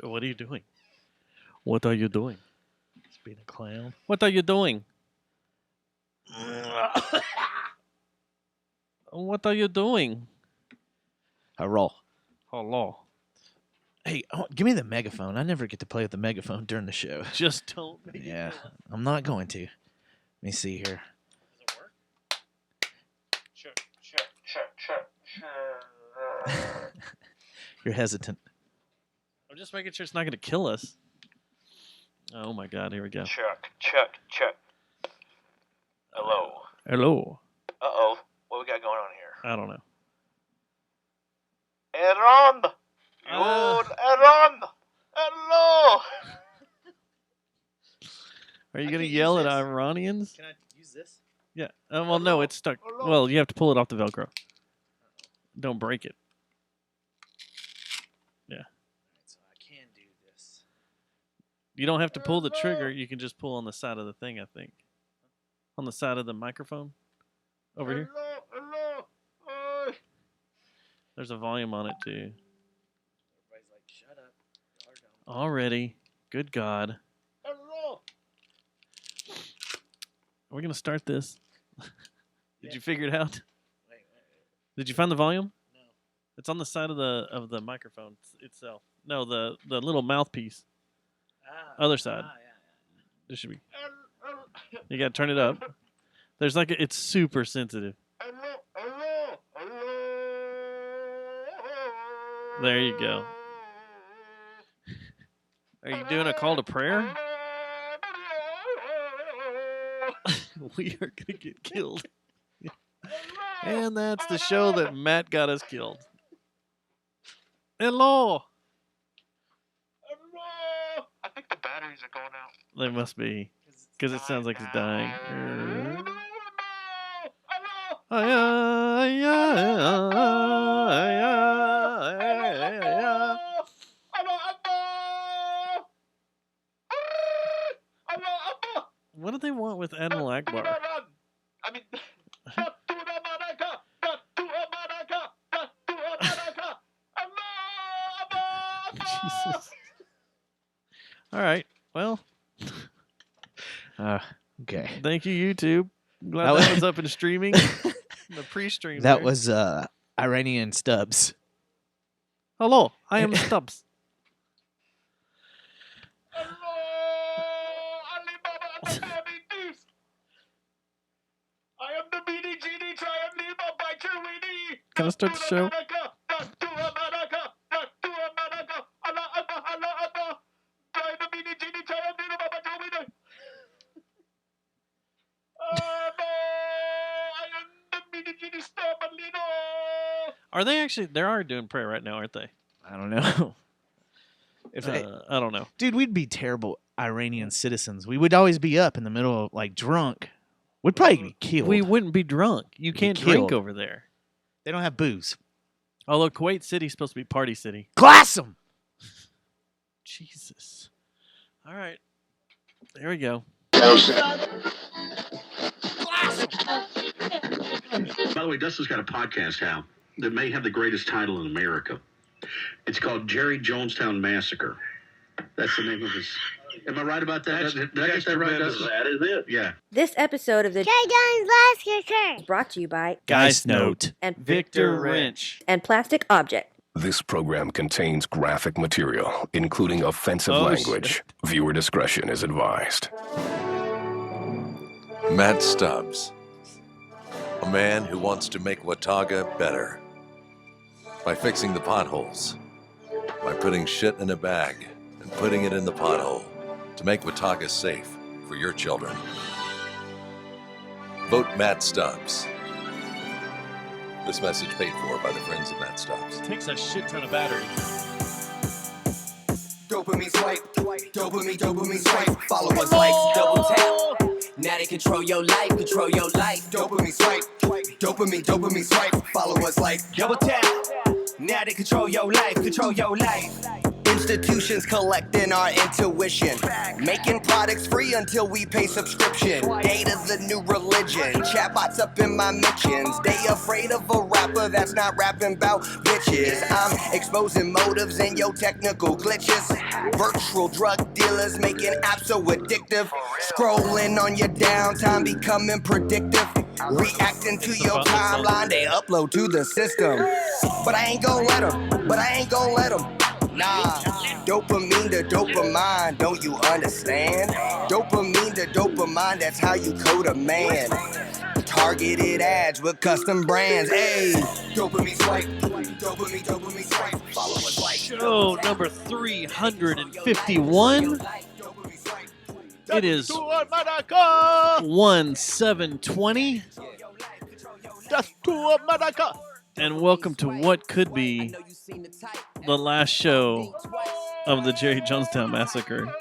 What are you doing? What are you doing? Just being a clown. What are you doing? What are you doing? I roll. Hello. Hey, give me the megaphone. I never get to play with the megaphone during the show. Just don't make Yeah, it. I'm not going to. Let me see here. Does it work? Check. You're hesitant. I'm just making sure it's not going to kill us. Oh my God! Here we go. Check. Hello. Hello. Uh-oh. What we got going on here? I don't know. Aaron! Aaron! Hello! Are you I going to can't yell use at this. Iranians? Can I use this? Yeah. Well, no, it's stuck. Hello. Well, you have to pull it off the Velcro. Don't break it. Yeah. So I can do this. You don't have to pull the trigger. You can just pull on the side of the thing, I think. On the side of the microphone. Over here. Hello. There's a volume on it, too. Everybody's like, shut up. Y'all are dumb. Already. Good God. Hello. Are we going to start this? Did Yeah. you figure it out? Wait. Did you find the volume? No. It's on the side of the microphone itself. No, the little mouthpiece. Other side. Yeah. There should be. You got to turn it up. There's like it's super sensitive. Hello. There you go. Are you doing a call to prayer? We are going to get killed. And that's the show that Matt got us killed. Hello. I think the batteries are going out. They must be. Because it sounds like it's dying. What do they want with Admiral Akbar? I mean, Jesus. All right. Well, Okay. thank you, YouTube. Glad That that was- was up and streaming. The pre-stream. That there. was Iranian Stubbs. Hello, I am Stubbs. I am the beanie genie, try and leave a bite your weenie. Can I start the show? Are they actually? They are doing prayer right now, aren't they? I don't know. If I don't know. dude, we'd be terrible Iranian citizens. We would always be up in the middle of like drunk. We'd probably be killed. We wouldn't be drunk. You can't killed. drink over there. They don't have booze. Although Kuwait City's supposed to be party city. Glass them. Jesus. All right. There we go. By the way, Dustin's got a podcast now that may have the greatest title in America. It's called Jerry Jonestown Massacre. That's the name of his. Am I right about that? Did I get that right, Dustin? That is it. Yeah. This episode of the Jay Jones Last Kicker is brought to you by Geist Note. and Victor Wrench. and Plastic Object. This program contains graphic material, including offensive Oh, language. shit. Viewer discretion is advised. Matt Stubbs, a man who wants to make Watauga better by fixing the potholes, by putting shit in a bag and putting it in the pothole to make Watauga safe for your children. Vote Matt Stubbs. This message paid for by the friends of Matt Stubbs. Takes a shit ton of battery. Dopamine swipe, dopamine swipe. Follow us, likes, double tap. Now they control your life, control your life. Dopamine swipe, dopamine swipe. Follow us like double tap. Now they control your life, control your life. institutions collecting our intuition. Making products free until we pay subscription. Data's the new religion. Chatbots up in my mentions. They afraid of a rapper that's not rapping about bitches. I'm exposing motives and your technical glitches. Virtual drug dealers making apps so addictive. Scrolling on your downtime, becoming predictive. Reacting to your timeline, they upload to the system. But I ain't gon' let them. Nah, dopamine to dopamine, don't you understand? Dopamine to dopamine, that's how you code a man. Targeted ads with custom brands, ayy. Dopamine swipe, dopamine swipe. Follow us like Show number 351. It is 1/7/20. And welcome to what could be the last show of the Jerry Jonestown Massacre.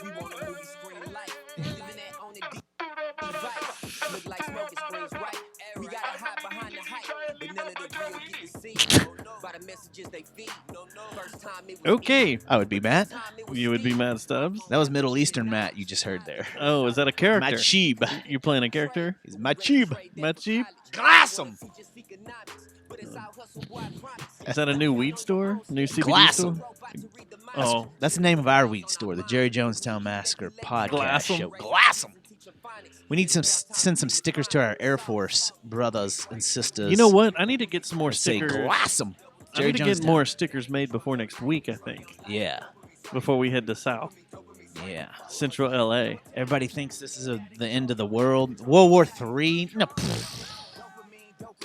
Okay. I would be Matt. You would be Matt Stubbs. That was Middle Eastern Matt you just heard there. Oh, is that a character? Machib. You're playing a character? He's Machib. Machib? Glass him. Is that a new weed store? New CBD Glass store? 'em. Oh, That's the name of our weed store, the Jerry Jonestown Massacre podcast Glass 'em? show. Glass 'em. We need to send some stickers to our Air Force brothers and sisters. you know what? I need to get some more Say stickers. glass 'em. I Jerry need to get Jonestown. more stickers made before next week, I think. Yeah. Before we head to South Yeah. Central LA. Everybody thinks this is the end of the world. World War III. No.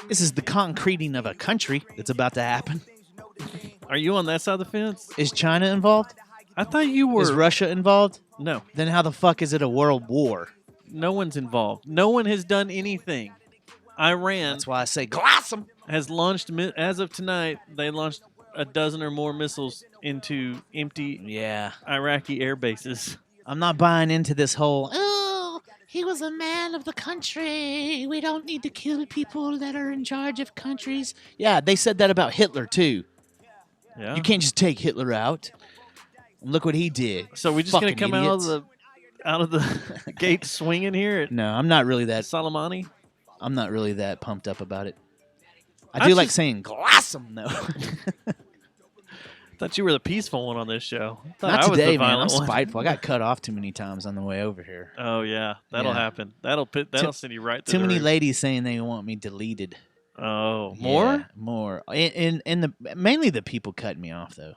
This is the concreting of a country that's about to happen. Are you on that side of the fence? Is China involved? I thought you were. Is Russia involved? No, Then how the fuck is it a world war? no one's involved. No one has done anything. Iran That's why I say glass 'em. has launched, as of tonight, they launched a dozen or more missiles into empty Yeah. Iraqi air bases. I'm not buying into this whole, oh, he was a man of the country. We don't need to kill people that are in charge of countries. Yeah, they said that about Hitler, too. Yeah. You can't just take Hitler out. And look what he did. So we're just gonna Fucking come idiots. out of the gate swinging here at No, I'm not really that. Soleimani. I'm not really that pumped up about it. I I'm do like just- saying glass 'em, though. Thought you were the peaceful one on this show. Thought Not I was today, the man. I'm violent one. spiteful. I got cut off too many times on the way over here. Oh yeah, that'll Yeah. happen. That'll send you right. Too to the many roof. ladies saying they want me deleted. Oh, more? Yeah, more. And the mainly the people cutting me off though.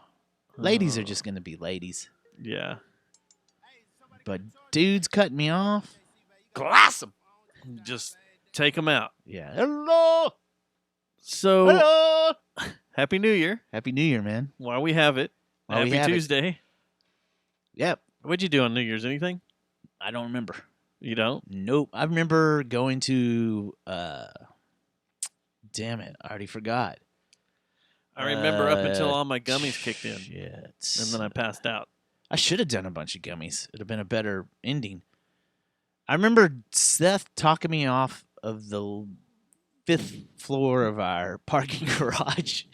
Ladies are just gonna be ladies, Yeah. but dudes cutting me off. Glass 'em. Just take them out. Yeah. Hello. So, Hello. Happy New Year. Happy New Year, man. While we have it. While we Happy have it. Tuesday. Yep. What'd you do on New Year's? Anything? I don't remember. You don't? Nope. I remember going to. Damn it! I already forgot. I remember up until all my gummies kicked in. Shit. And then I passed out. I should have done a bunch of gummies. It'd have been a better ending. I remember Seth talking me off of the 5th floor of our parking garage.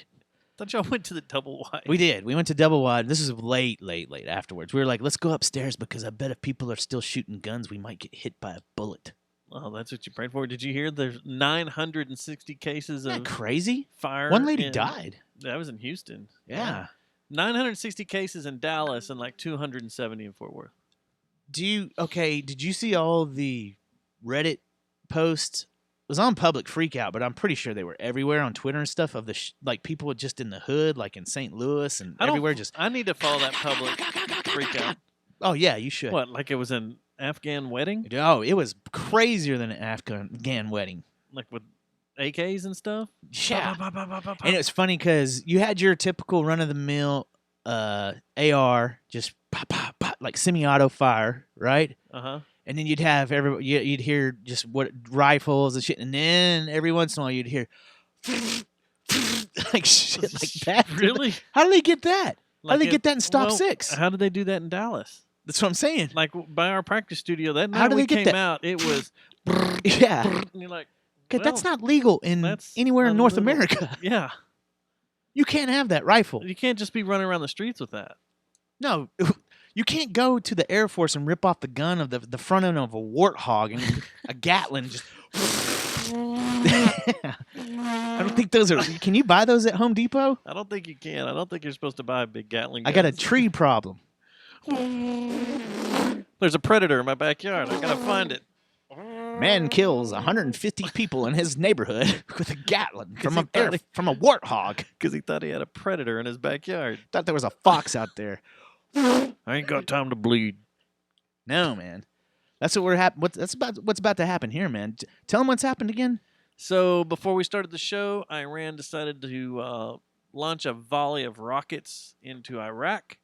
Thought y'all went to the double wide. We did. We went to double wide. This is late afterwards. We were like, let's go upstairs because I bet if people are still shooting guns, we might get hit by a bullet. Oh, that's what you prayed for. Did you hear there's 960 cases Isn't of that crazy? fire? One lady died. That was in Houston. Yeah. 960 cases in Dallas and like 270 in Fort Worth. Did you see all the Reddit posts? It was on public freakout, but I'm pretty sure they were everywhere on Twitter and stuff of the like people just in the hood, like in St. Louis and everywhere. I need to follow that public freak out. Oh yeah, you should. What, like it was an Afghan wedding? Oh, it was crazier than an Afghan wedding. Like with AKs and stuff? Yeah. Bah, bah, bah, bah, bah, bah. And it was funny because you had your typical run-of-the-mill AR, just pop, pop, pop, like semi-auto fire, right? Uh-huh. And then you'd have you'd hear just what rifles and shit, and then every once in a while you'd hear like shit like that. Really? How do they get that? How Like do they get that in Stop well, 6? How did they do that in Dallas? That's what I'm saying. Like by our practice studio, that How night do we they get came that? out, it was Yeah. and you're like, Okay, that's well, not legal in that's anywhere in North unlegal. America. Yeah. You can't have that rifle. You can't just be running around the streets with that. No, you can't go to the Air Force and rip off the gun of the front end of a Warthog and a Gatling just. I don't think those are. Can you buy those at Home Depot? I don't think you can. I don't think you're supposed to buy a big Gatling gun. I got a tree problem. There's a predator in my backyard. I gotta find it. Man kills 150 people in his neighborhood with a Gatling from a thought from a Warthog. Because he thought he had a predator in his backyard. Thought there was a fox out there. I ain't got time to bleed. No, man. That's what what's about to happen here, man. Tell them what's happened again. So before we started the show, Iran decided to launch a volley of rockets into Iraq.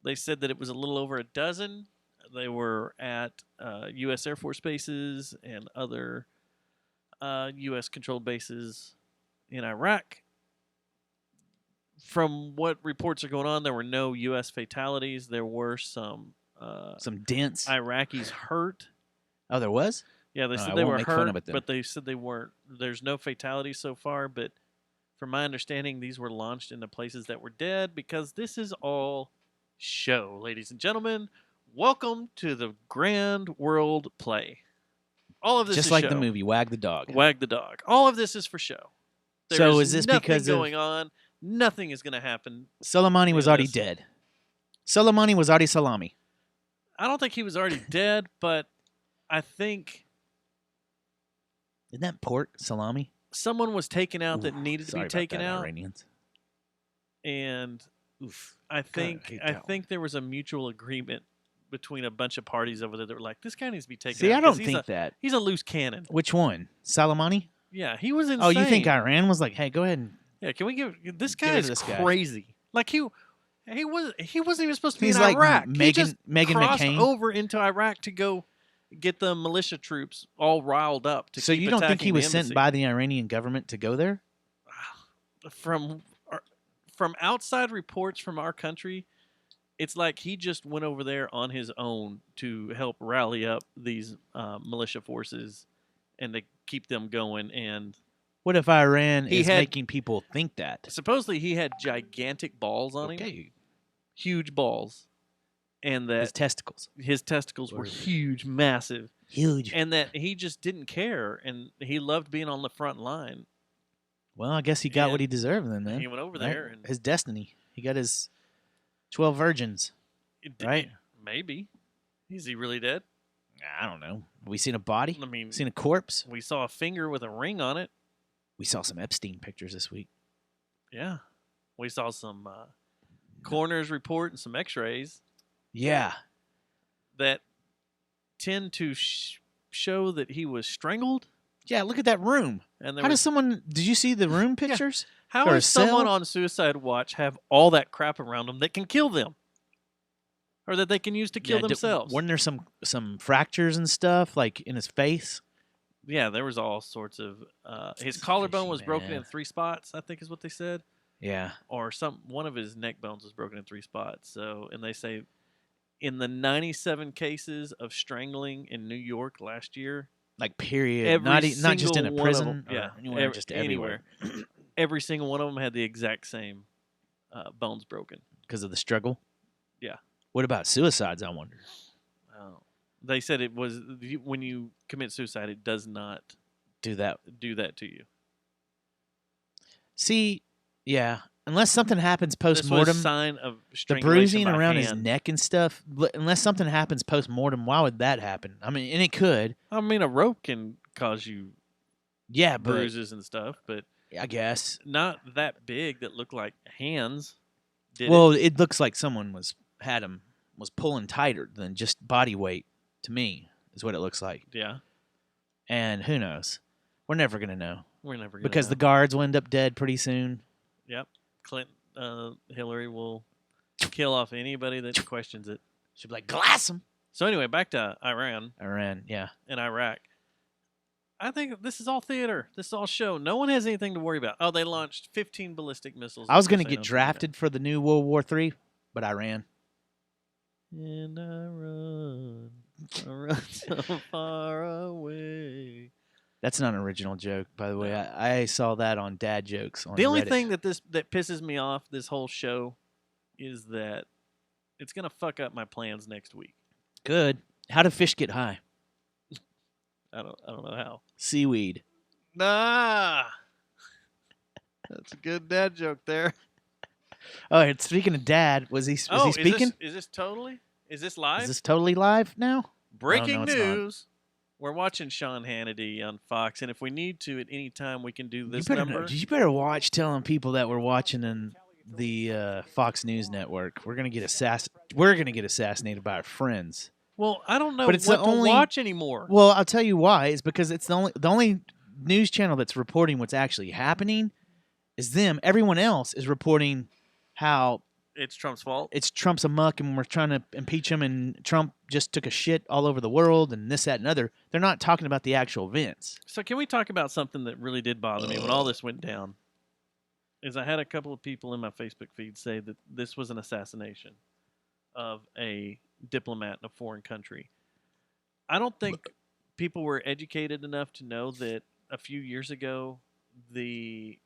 They said that it was a little over a dozen. They were at U.S. Air Force bases and other U.S.-controlled bases in Iraq. From what reports are going on, there were no U.S. fatalities. There were some dents. Iraqis hurt. Oh, there was? Yeah, they said they were hurt, but they said they weren't. There's no fatalities so far, but from my understanding, these were launched into places that were dead because this is all show, ladies and gentlemen. Welcome to the grand world play. All of this just is like show. The movie Wag the Dog. Wag the Dog. All of this is for show. So is this because going on? Nothing is going to happen. Soleimani was already dead. Soleimani was already salami. I don't think he was already dead, but I think isn't that pork salami? Someone was taken out that needed to be taken out. Iranians. And I think there was a mutual agreement between a bunch of parties over there that were like, this guy needs to be taken out. See, I don't think that. He's a loose cannon. Which one? Soleimani? Yeah, he was insane. Oh, you think Iran was like, hey, go ahead and... Yeah, can we give... This guy is crazy. Like, he wasn't even supposed to be in like Iraq. He just crossed McCain. over into Iraq to go get the militia troops all riled up to So keep you don't think he was the embassy. sent by the Iranian government to go there? From outside reports from our country, it's like he just went over there on his own to help rally up these militia forces and to keep them going. And what if Iran is making people think that? Supposedly he had gigantic balls on him. Huge balls. And that his testicles were huge, massive. Huge. And that he just didn't care, and he loved being on the front line. Well, I guess he got what he deserved then, man. He went over there. And his destiny. He got his 12 virgins, right? Maybe. Is he really dead? I don't know. We seen a body? I mean, seen a corpse? We saw a finger with a ring on it. We saw some Epstein pictures this week. Yeah. We saw some coroner's report and some x-rays. Yeah. That tend to show that he was strangled. Yeah, look at that room. And how does someone... Did you see the room pictures? Yeah. How does someone on suicide watch have all that crap around them that can kill them? Or that they can use to kill themselves? Weren't there some fractures and stuff, like in his face? Yeah, there was all sorts of... his collarbone was broken in 3 spots, I think is what they said. Yeah. Or one of his neck bones was broken in 3 spots. So, and they say in the 97 cases of strangling in New York last year... Like, period. Not just in a prison. Yeah. Anywhere, just everywhere. Every single one of them had the exact same bones broken. Because of the struggle? Yeah. What about suicides, I wonder? Oh. They said it was... When you commit suicide, it does not... Do that to you. See, yeah. Unless something happens post-mortem, sign of the bruising around his neck and stuff, unless something happens post-mortem, why would that happen? I mean, and it could. I mean, a rope can cause you bruises and stuff, but... I guess. Not that big that looked like hands. It looks like someone was pulling tighter than just body weight, to me, is what it looks like. Yeah. And who knows? We're never going to know. We're never going to know. Because the guards will end up dead pretty soon. Yep. Hillary will kill off anybody that questions it. She'll be like, glass them. So anyway, back to Iran. Yeah. And Iraq. I think this is all theater. This is all show. No one has anything to worry about. Oh, they launched 15 ballistic missiles. I was going to get drafted for the new World War III, but I ran. And I run so far away. That's not an original joke, by the way. I saw that on Dad Jokes on The only Reddit. thing that pisses me off this whole show is that it's gonna fuck up my plans next week. Good. How do fish get high? I don't know how. Seaweed. Nah. That's a good dad joke there. Oh, and speaking of dad, was he speaking? Is this totally? Is this live? Is this totally live now? Breaking No, it's not. news. We're watching Sean Hannity on Fox, and if we need to at any time, we can do this You number. better watch telling people that we're watching in the Fox News Network. We're gonna get assassinated by our friends. Well, I don't know But it's what the to only- watch anymore. Well, I'll tell you why. It's because it's the only news channel that's reporting what's actually happening is them. Everyone else is reporting how It's Trump's fault. it's Trump's amuck and we're trying to impeach him and Trump just took a shit all over the world and this, that, and other. They're not talking about the actual events. So can we talk about something that really did bother me when all this went down? Is I had a couple of people in my Facebook feed say that this was an assassination of a diplomat in a foreign country. I don't think people were educated enough to know that a few years ago the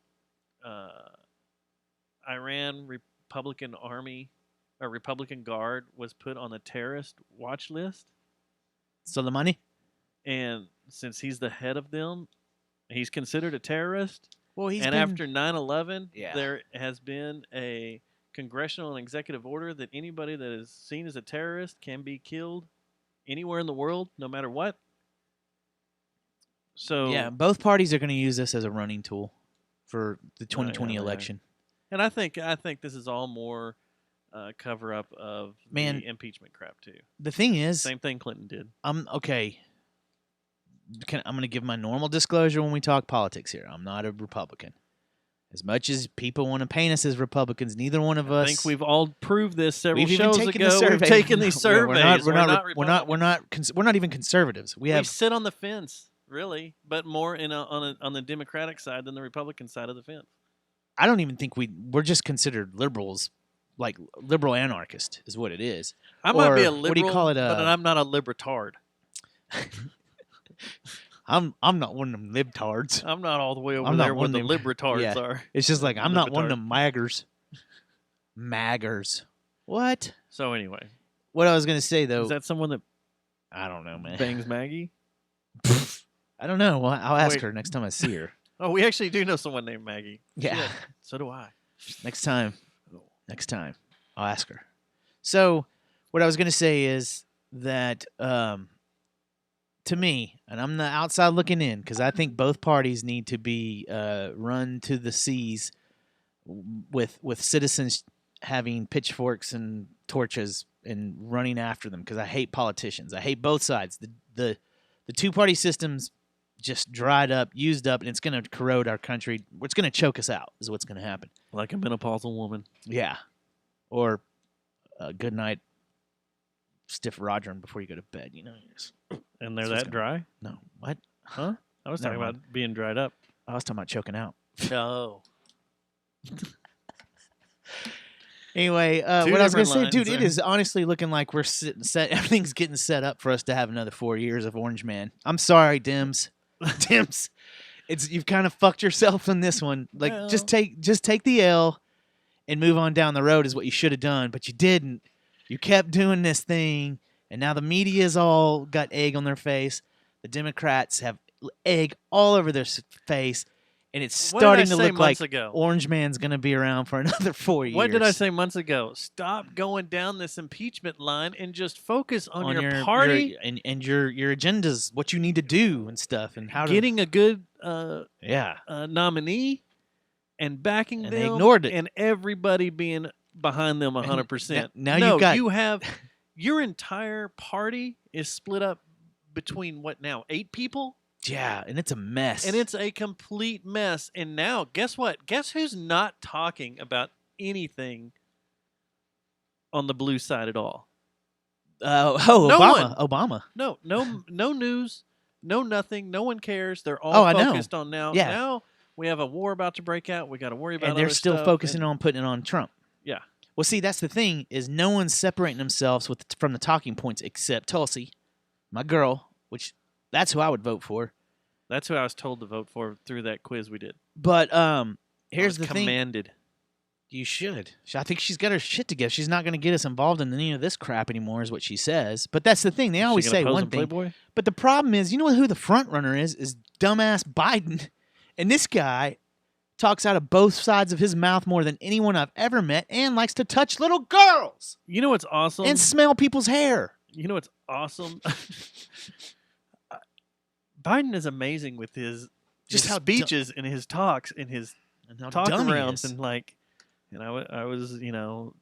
Iran Republican Army or Republican Guard was put on the terrorist watch list. Soleimani? And since he's the head of them, he's considered a terrorist. Well, After 9/11, Yeah. there has been a congressional and executive order that anybody that is seen as a terrorist can be killed anywhere in the world, no matter what. So Yeah, both parties are going to use this as a running tool for the 2020 yeah. election. And I think this is all more cover up of Man. the impeachment crap too. The thing is, Same thing Clinton did. I'm okay. I'm going to give my normal disclosure when we talk politics here. I'm not a Republican. As much as people want to paint us as Republicans, neither one of us. I think we've all proved this several We've even shows taken ago. the survey. We've taken these surveys. We're not Republicans. we're not even conservatives. We We have sit on the fence, really, but more on the Democratic side than the Republican side of the fence. I don't even think we're just considered liberals, like liberal anarchist is what it is. I might be Or, a liberal, what do you call it, but I'm not a libertard. I'm not one of them libtards. I'm not all the way over I'm not there where one the of them- libertards yeah. are. It's just like I'm not one of Libtard. them maggers. Maggers. What? So anyway, What I was gonna say though, is that someone that I don't know, man. bangs Maggie? I don't know. Well, I'll ask Wait. her next time I see her. Oh, we actually do know someone named Maggie. Yeah. Shit, so do I. Next time, I'll ask her. So, what I was going to say is that to me, and I'm the outside looking in, because I think both parties need to be run to the seas with citizens having pitchforks and torches and running after them, because I hate politicians. I hate both sides. The two-party system's just dried up, used up, and it's going to corrode our country. It's going to choke us out is what's going to happen. Like a menopausal woman. Yeah. Or a good night stiff Rodgers before you go to bed, you know. And they're That's what's that dry? No. What? Huh? I was Never talking about being dried up. I was talking about choking out. No. Anyway, Two what I was going to different say, dude, lines it there. is honestly looking like we're set. Everything's getting set up for us to have another 4 years of Orange Man. I'm sorry, Dims. Dims. You've kind of fucked yourself in this one. Like, Well. just take the L and move on down the road is what you should have done, but you didn't. You kept doing this thing, and now the media's all got egg on their face. The Democrats have egg all over their face, and it's What did I starting to say look like months ago? Orange Man's going to be around for another 4 years. What did I say months ago? Stop going down this impeachment line and just focus on your party. and your agendas, what you need to do and stuff, and how to Getting a good yeah. nominee and backing And them. they ignored it. And everybody being behind them 100%. now no, you've got- you have your entire party is split up between what now? 8 people? Yeah, and it's a mess. And it's a complete mess. And now, guess what? Guess who's not talking about anything on the blue side at all? No Obama. Obama. No news, no nothing. No one cares. They're Oh, all I know. focused on now. Yeah. Now we have a war about to break out. We got to worry about And they're other still stuff, focusing and- on putting it on Trump. Yeah. Well, see, that's the thing is no one's separating themselves from the talking points except Tulsi, my girl, which that's who I would vote for. That's who I was told to vote for through that quiz we did. But I here's was the thing. commanded. You should. I think she's got her shit together. She's not going to get us involved in any of this crap anymore, is what she says. But that's the thing. They always say one thing. Playboy? But the problem is, you know who the front runner is dumbass Biden. And this guy talks out of both sides of his mouth more than anyone I've ever met and likes to touch little girls. You know what's awesome? And smell people's hair. You know what's awesome? Biden is amazing with his how speeches and his talks and his how talk dumb he arounds is. and like, and I was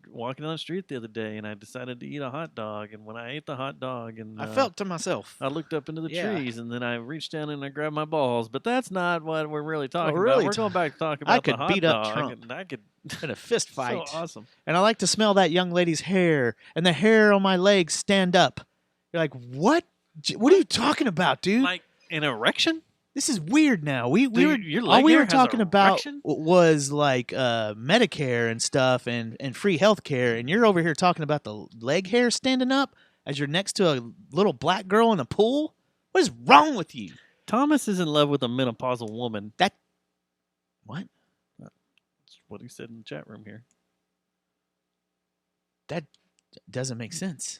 walking down the street the other day and I decided to eat a hot dog, and when I ate the hot dog and I felt to myself. I looked up into the Yeah. trees and then I reached down and I grabbed my balls, but that's not what we're really talking really about. We're going back to talk about I could the hot beat up dog, Trump. and I could In a fist fight. so awesome. And I like to smell that young lady's hair and the hair on my legs stand up. You're like, what? What are you talking about, dude? Like an erection? This is weird now. We Dude, were your all leg we hair were has talking about erection? was like Medicare and stuff and free health care, and you're over here talking about the leg hair standing up as you're next to a little black girl in a pool. What is wrong with you? Thomas is in love with a menopausal woman. What? That's what he said in the chat room here. That doesn't make sense.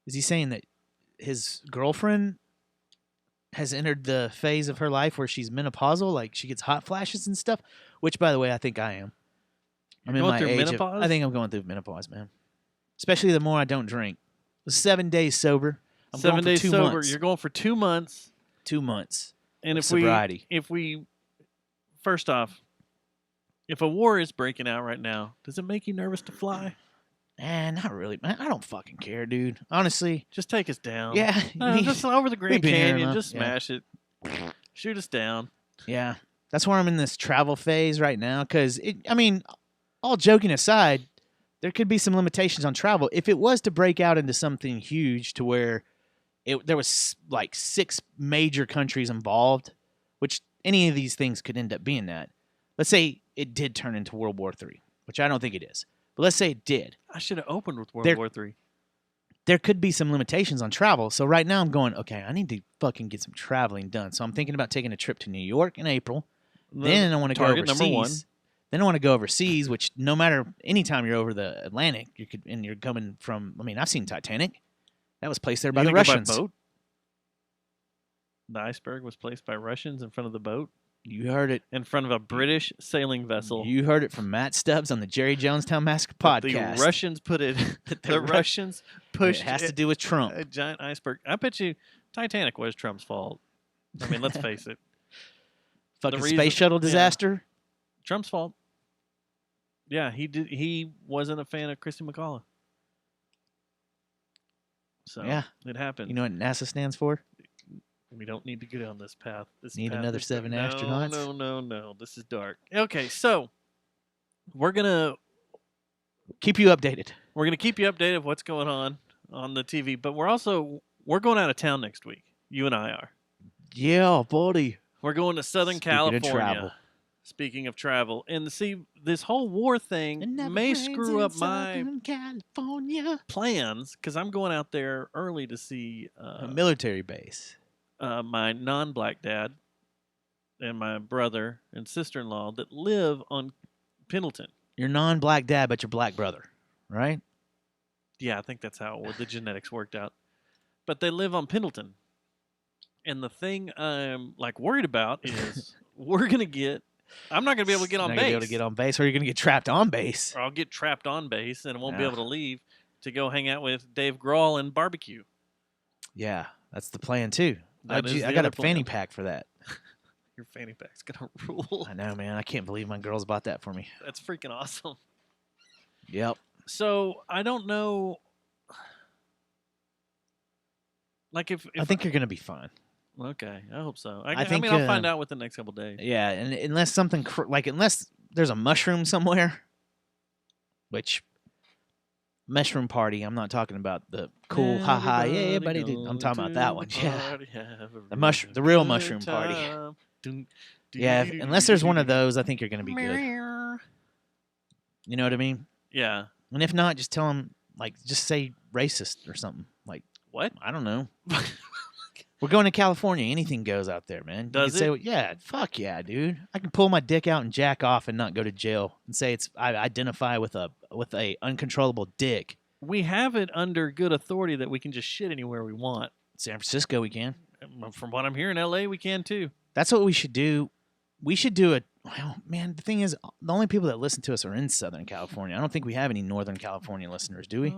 Is he saying that his girlfriend has entered the phase of her life where she's menopausal, like she gets hot flashes and stuff? Which, by the way, I think I am. I'm in going my through age. menopause? I think I'm going through menopause, man. Especially the more I don't drink. 7 days sober. I'm 7 going for days 2 sober. months. You're going for 2 months. 2 months. And of if sobriety. we first off, if a war is breaking out right now, does it make you nervous to fly? Not really, man. I don't fucking care, dude. Honestly. Just take us down. Yeah. Just over the Grand been here Canyon. enough. Just Yeah. smash it. Shoot us down. Yeah. That's where I'm in this travel phase right now. Because, all joking aside, there could be some limitations on travel. If it was to break out into something huge to where there was like 6 major countries involved, which any of these things could end up being that. Let's say it did turn into World War III, which I don't think it is. But let's say it did. I should have opened with World There- War III. There could be some limitations on travel. So right now I'm going, okay, I need to fucking get some traveling done. So I'm thinking about taking a trip to New York in April. Then I want to go Target overseas. number 1. Then I want to go overseas, which no matter anytime you're over the Atlantic, you're coming from. I've seen Titanic. That was placed there by You the gonna go Russians. boat? The iceberg was placed by Russians in front of the boat, You heard it. in front of a British sailing vessel. You heard it from Matt Stubbs on the Jerry Jonestown Massacre But podcast. The Russians put it. the Ru- Russians pushed it has to do with Trump. a giant iceberg. I bet you Titanic was Trump's fault. I mean, let's face it. Fucking reason- space shuttle yeah. disaster. Trump's fault. Yeah, he did. He wasn't a fan of Christy McCullough. So Yeah. it happened. You know what NASA stands for? We don't need to get on this path. This Need path another is 7 dark. astronauts? No. This is dark. Okay, so we're gonna Keep you updated. keep you updated of what's going on the TV, but we're going out of town next week. You and I are. Yeah, buddy. We're going to Southern Speaking of California. travel. Speaking of travel, and see, this whole war thing may screw up my California. plans because I'm going out there early to see A military base. my non-black dad and my brother and sister-in-law that live on Pendleton. Your non-black dad, but your black brother, right? Yeah, I think that's how the genetics worked out. But they live on Pendleton. And the thing I'm like worried about is I'm not going to be able to get on Not base. gonna be able to get on base, or you're gonna get trapped on base. Or I'll get trapped on base and won't be Yeah. able to leave to go hang out with Dave Grohl and barbecue. Yeah, that's the plan too. That is I the got other a fanny plan. pack for that. Your fanny pack's going to rule. I know, man. I can't believe my girls bought that for me. That's freaking awesome. Yep. So I don't know. Like if I think you're gonna be fine. okay, I hope so. I think, mean, I'll find out within the next couple days. Yeah, and unless something unless there's a mushroom somewhere, which mushroom party. I'm not talking about the cool haha yeah everybody. I'm talking about that one. Yeah, the real mushroom party. Yeah, unless there's one of those, I think you're gonna be good. You know what I mean? Yeah. And if not, just tell them just say racist or something. Like What? I don't know. We're going to California. Anything goes out there, man. Does you can it? Say, yeah, fuck yeah, dude. I can pull my dick out and jack off and not go to jail and say I identify with a uncontrollable dick. We have it under good authority that we can just shit anywhere we want. San Francisco, we can. From what I'm hearing, L.A. we can too. That's what we should do. We should do it. Well, man, the thing is, the only people that listen to us are in Southern California. I don't think we have any Northern California listeners, do we?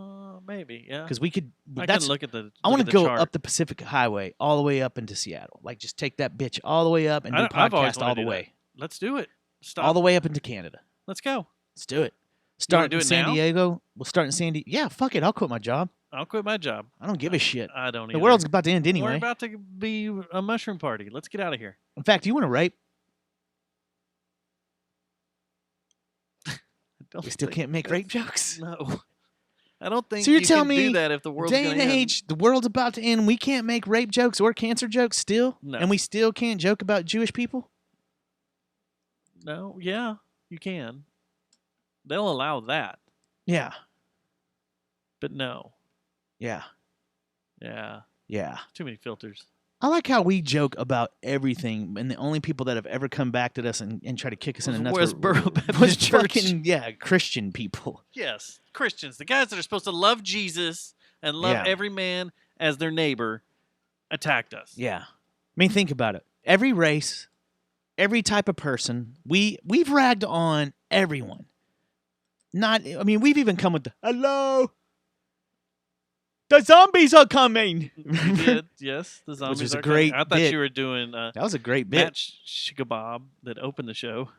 Maybe, yeah. Because we could. I can look at the. I want to go chart. up the Pacific Highway all the way up into Seattle. Like, just take that bitch all the way up and do I've always podcast wanted all to the do way. that. Let's do it. Stop. All the way up into Canada. Let's go. Let's do it. Start do in it San now? Diego. We'll start in San Diego. Yeah, fuck it. I'll quit my job. I'll quit my job. I don't give a shit. I don't. The either. world's about to end anyway. We're about to be a mushroom party. Let's get out of here. In fact, you want to rape? We still can't make rape jokes. No. I don't think So you're you telling can me do that if the world's day gonna and end. age, the world's about to end. We can't make rape jokes or cancer jokes still? No. And we still can't joke about Jewish people? No, yeah, you can. They'll allow that, Yeah. but no. Yeah. Yeah, Yeah. too many filters. I like how we joke about everything, and the only people that have ever come back at us and try to kick us in the nuts Westboro were Baptist Church. fucking, Christian people. Yes, Christians, the guys that are supposed to love Jesus and love Yeah. every man as their neighbor, attacked us. Yeah. I mean, think about it. Every race, every type of person, we've ragged on everyone. We've even come with the, hello, the zombies are coming. We did, yes. The zombies was a are great coming. I thought bit. you were doing That was a great bit. Matt Shikabob that opened the show.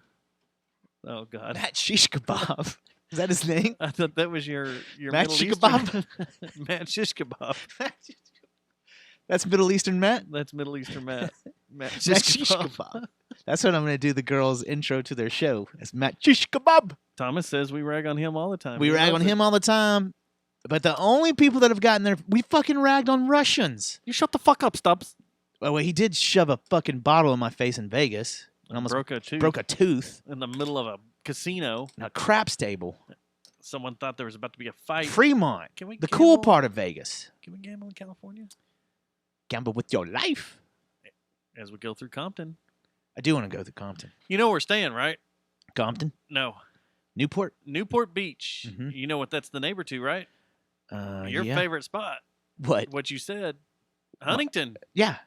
Oh God, Matt Shish Kebab. Is that his name? I thought that was your Matt Middle Shikabab? Eastern Matt Shish Kebab. That's Middle Eastern Matt? That's Middle Eastern Matt. Matt Shish Matt Shish Kebab. Kebab. That's what I'm going to do the girls' intro to their show. That's Matt Shish Kebab. Thomas says we rag on him all the time. We He rag loves on it. him all the time. But the only people that have gotten there, we fucking ragged on Russians. You shut the fuck up, Stubbs. Well, he did shove a fucking bottle in my face in Vegas. And almost Broke a tooth broke a tooth in the middle of a casino. in a craps table. Someone thought there was about to be a fight. Fremont, Can we the cool gamble? part of Vegas. Can we gamble in California? Gamble with your life. As we go through Compton. I do want to go to Compton. You know where we're staying, right? Compton? No. Newport? Newport Beach. Mhm. You know what that's the neighbor to, right? Your Yeah. favorite spot. What? What you said. Huntington. Yeah.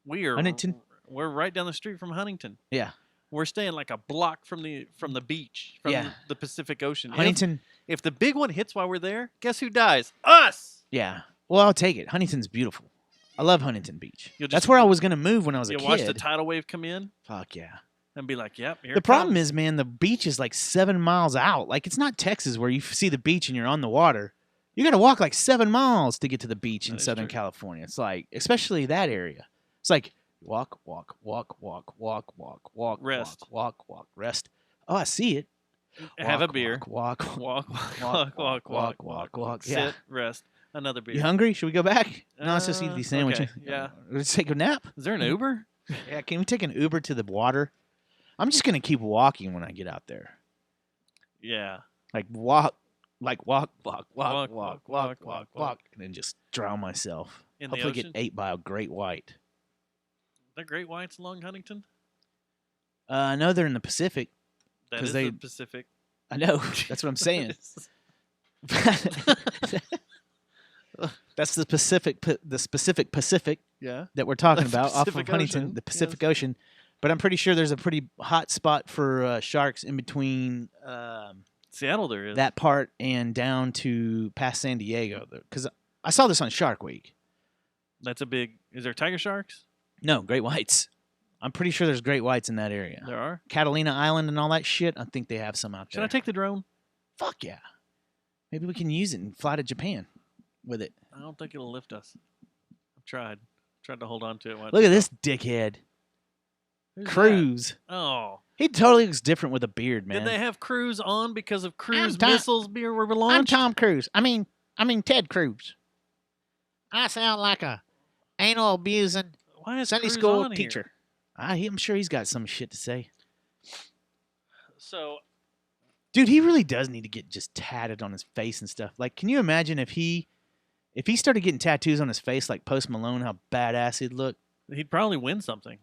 We are Huntington? We're right down the street from Huntington. Yeah. We're staying like a block from the beach, from Yeah. the Pacific Ocean. Huntington? If the big one hits while we're there, guess who dies? Us. Yeah. Well, I'll take it. Huntington's beautiful. I love Huntington Beach. You'll That's just- where I was going to move when I was a You kid. watch the tidal wave come in Fuck yeah. and be like, "Yep." Here The it problem comes. is, man, the beach is like 7 miles out. Like, it's not Texas where you see the beach and you're on the water. You got to walk like 7 miles to get to the beach in That is Southern true. California. It's like, especially that area. It's like walk, Rest. walk, rest. Oh, I see it. have a Walk, beer. Walk. Walk. Yeah. Sit. Rest. Another beer. You hungry? Should we go back? No, let's just eat these sandwiches. okay, yeah. Let's take a nap. Is there an Uber? Yeah, can we take an Uber to the water? I'm just gonna keep walking when I get out there. Yeah. Like walk, Walk, and then just drown myself. In the Hopefully ocean? get ate by a great white. The great whites along Huntington. I know they're in the Pacific. That 'Cause is they- the Pacific. I know. That's what I'm saying. That's the specific Pacific Yeah. that we're talking The about off of Pacific Huntington, Ocean, the Pacific yes. Ocean. But I'm pretty sure there's a pretty hot spot for sharks in between Seattle, there is. that part and down to past San Diego. Because I saw this on Shark Week. That's a big. Is there tiger sharks? No, great whites. I'm pretty sure there's great whites in that area. There are. Catalina Island and all that shit. I think they have some out Should there. I take the drone? Fuck yeah. Maybe we can use it and fly to Japan with it. I don't think it'll lift us. I've tried. Tried to hold on to it. Look at this dickhead. Who's that? Cruz. Oh. He totally looks different with a beard, man. Did they have Cruz on because of Cruz Tom- missiles were I'm launched? Tom Cruise. I mean Ted Cruz. I sound like a anal abusing Why is Sunday Cruz school on here? teacher. I'm sure he's got some shit to say. So Dude, he really does need to get just tatted on his face and stuff. Like, can you imagine if he If he started getting tattoos on his face like Post Malone, how badass he'd look. He'd probably win something.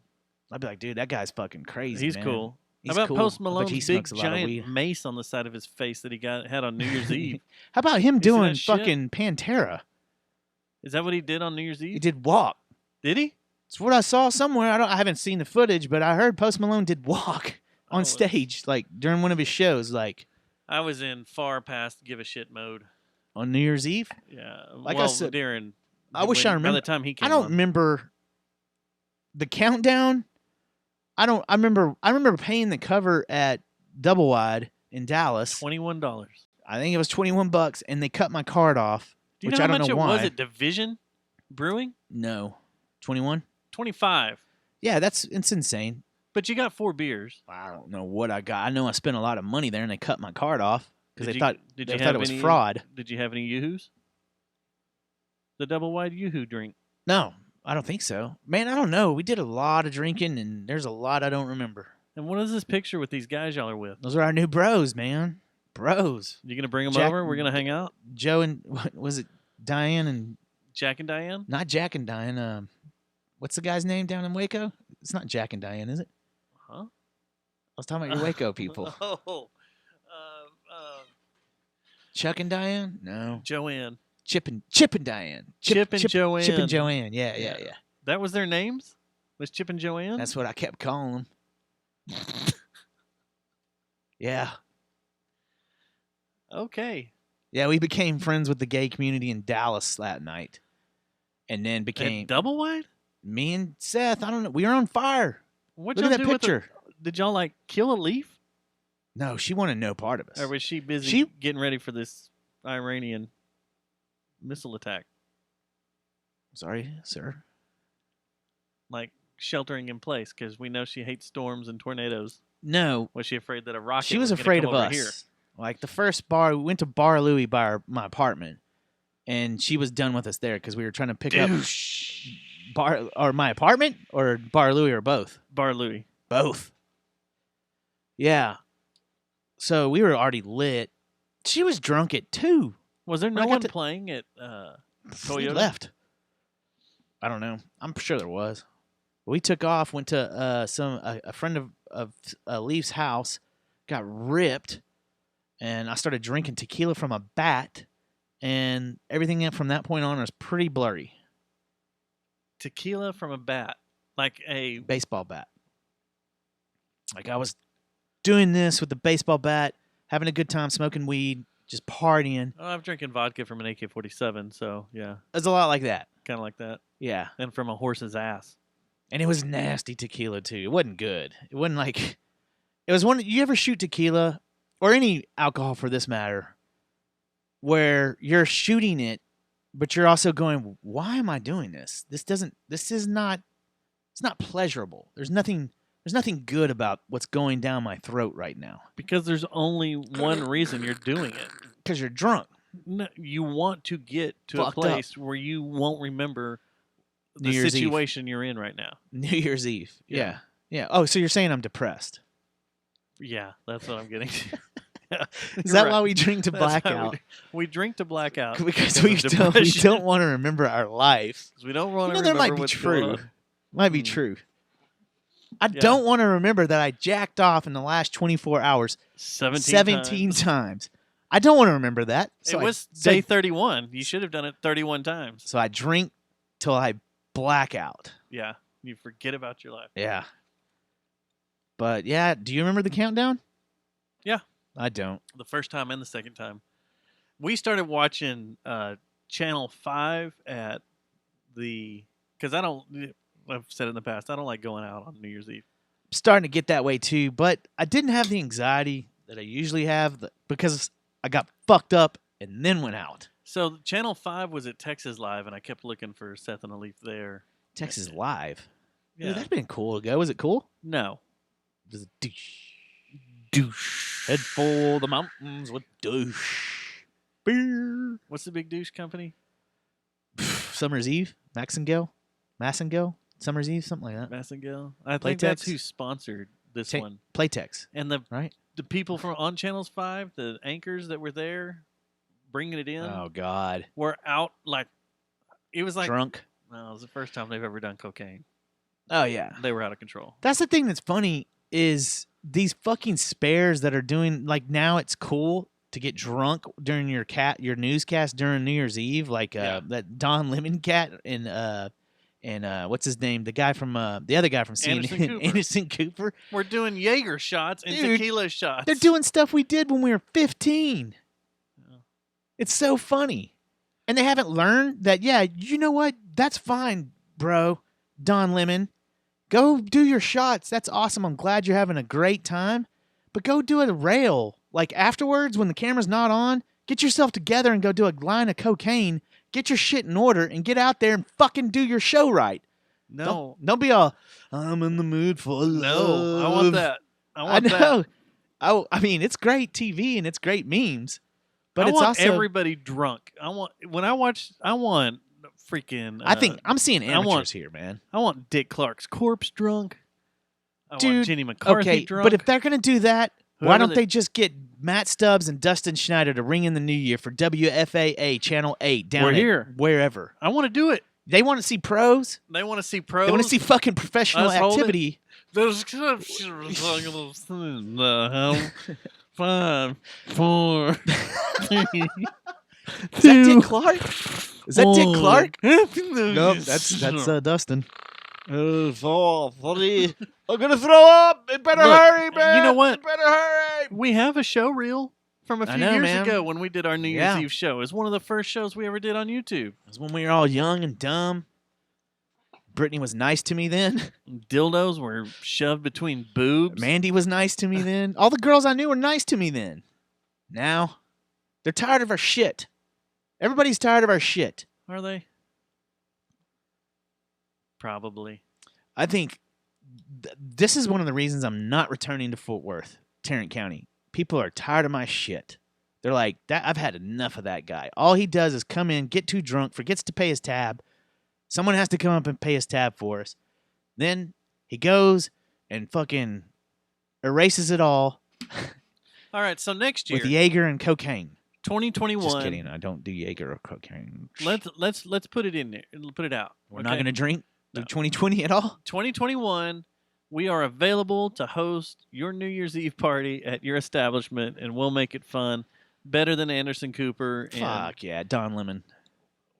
I'd be like, dude, that guy's fucking crazy. He's man. cool. He's How about cool. Post I bet Malone's he big smokes a lot of giant weed. mace on the side of his face that he had on New Year's Eve? How about him You see doing that shit? fucking Pantera? Is that what he did on New Year's Eve? He did walk. Did he? It's what I saw somewhere. I haven't seen the footage, but I heard Post Malone did walk on stage, like during one of his shows, like I was in far past give a shit mode. on New Year's Eve. Yeah. Like I well, said, during. I wish I By remember. the time he came I don't on. remember the countdown. I remember paying the cover at Double Wide in Dallas. $21. I think it was $21, and they cut my card off. Do you which know I how don't much know it why. was at Division Brewing? No, 21. 25. Yeah, it's insane. But you got 4 beers. I don't know what I got. I know I spent a lot of money there, and they cut my card off because Did they you thought have it was any- fraud. Did you have any Yoo-Hoos? The double wide Yoo-Hoo drink. No, I don't think so. Man, I don't know. We did a lot of drinking, and there's a lot I don't remember. And what is this picture with these guys y'all are with? Those are our new bros, man. Bros. You gonna bring them Jack- over? We're gonna hang out. Joe and what was it? Diane and Jack and Diane. not Jack and Diane. What's the guy's name down in Waco? It's not Jack and Diane, is it? Huh? I was talking about your Waco people. Oh, Chuck and Diane? No. Joanne. Chip and Diane. Chip and Joanne. Chip and Joanne. Yeah. That was their names? Was Chip and Joanne? That's what I kept calling them. Yeah. Okay. Yeah, we became friends with the gay community in Dallas that night. And then became At double wide? me and Seth. I don't know. We were on fire. What Look y'all at that do with the- picture. Did y'all like kill a leaf? No, she wanted no part of us. Or was she busy She- getting ready for this Iranian missile attack? Sorry, sir. Like sheltering in place because we know she hates storms and tornadoes. No, Was she afraid that a rocket she was gonna afraid come of over us. here? Like the first bar, we went to Bar Louie by my apartment, and she was done with us there because we were trying to pick up bar or my apartment or Bar Louie or both. Bar Louie. Both. Yeah. So we were already lit. She was drunk at 2. Was there When no I got one to- playing at We Toyota? left. I don't know. I'm sure there was. We took off, went to a friend of Leaf's house, got ripped, and I started drinking tequila from a bat, and everything from that point on was pretty blurry. Tequila from a bat, like a Baseball bat. Like I was doing this with the baseball bat, having a good time, smoking weed, just partying. Oh, I'm drinking vodka from an AK-47, so yeah, It was a lot like that. kind of like that. Yeah. And from a horse's ass. And it was nasty tequila too. It wasn't good. It wasn't like it was one. You ever shoot tequila or any alcohol for this matter, where you're shooting it, but you're also going, "Why am I doing this? This doesn't. This is not. It's not pleasurable. There's nothing. There's nothing good about what's going down my throat right now Because there's only one reason you're doing it. because you're drunk." No, you want to get to Fucked a up. place where you won't remember New the Year's Eve. situation you're in right now. New Year's Eve. Yeah. Yeah. Oh, so you're saying I'm depressed? Yeah, that's what I'm getting to. Is that why we drink to That's why blackout? we drink to blackout Because of we don't depression. want to remember our life. 'Cause we don't want to You know, that remember might be what's going true. on. Might be Hmm. true. I Yeah. don't want to remember that I jacked off in the last 24 hours 17 times. times. I don't want to remember that. So It was so, day 31. You should have done it 31 times. so I drink till I black out. Yeah, you forget about your life. Yeah. But yeah, do you remember the countdown? Yeah. I don't. The first time and the second time. We started watching Channel 5 at the... Because I've said it in the past, I don't like going out on New Year's Eve. Starting to get that way too, but I didn't have the anxiety that I usually have because I got fucked up and then went out. So Channel 5 was at Texas Live, and I kept looking for Seth and Alif there. Texas Live. Yeah. Dude, that'd been cool to go. Was it cool? No. It was a douche. Head for the mountains with douche. Beer. What's the big douche company? Summer's Eve? Maxingale? Summer's Eve? Something like that. Massengale? I think that's Playtex? who sponsored this Ta- one. Playtex, And the right? people from on Channels 5, the anchors that were there bringing it in, Oh, God. were out like It was like drunk. No, it was the first time they've ever done cocaine. Oh yeah, They were out of control. that's the thing that's funny is these fucking spares that are doing like now it's cool to get drunk during your newscast during New Year's Eve, like that Don Lemon cat and what's his name, the guy from the other guy from CNN, Anderson Cooper. We're doing Jaeger shots and tequila shots. They're doing stuff we did when we were 15. Yeah. It's so funny. And they haven't learned that, yeah, you know what? That's fine, bro. Don Lemon. Go do your shots. That's awesome. I'm glad you're having a great time. But go do a rail. Like afterwards, when the camera's not on, get yourself together and go do a line of cocaine. Get your shit in order and get out there and fucking do your show right. No. Don't be all, I'm in the mood for love. No, I want that. I know. that. I mean, it's great TV and it's great memes. But I it's want also everybody drunk. I want freaking. I think I'm seeing amateurs here, man. I want Dick Clark's corpse drunk. I Dude, want Jenny McCarthy drunk. But if they're gonna do that, why Whoever don't they just get Matt Stubbs and Dustin Schneider to ring in the new year for WFAA Channel 8 down We're at here. wherever? I want to do it. They want to see pros. They want to see pros. They want to see fucking professional Us holding- activity. There's 5, 4, 3, Is that Dick Clark? Is that Dick Clark? Nope, that's Dustin. 4, 3. I'm gonna throw up. It better hurry, man. You know what? It better hurry. We have a show reel from a few know, years man. ago when we did our New Year's Eve show. It's one of the first shows we ever did on YouTube. It was when we were all young and dumb. Brittany was nice to me then. Dildos were shoved between boobs. Mandy was nice to me then. All the girls I knew were nice to me then. Now, they're tired of our shit. Everybody's tired of our shit. Are they? Probably. I think this is one of the reasons I'm not returning to Fort Worth, Tarrant County. People are tired of my shit. They're like, I've had enough of that guy. All he does is come in, get too drunk, forgets to pay his tab. Someone has to come up and pay his tab for us. Then he goes and fucking erases it all. All right, so next year with Jaeger and cocaine. 2021. Just kidding. I don't do Jaeger or cocaine. Let's put it in there. Put it out. We're not going to drink through 2020 at all? 2021, we are available to host your New Year's Eve party at your establishment, and we'll make it fun. Better than Anderson Cooper. And Fuck yeah, Don Lemon.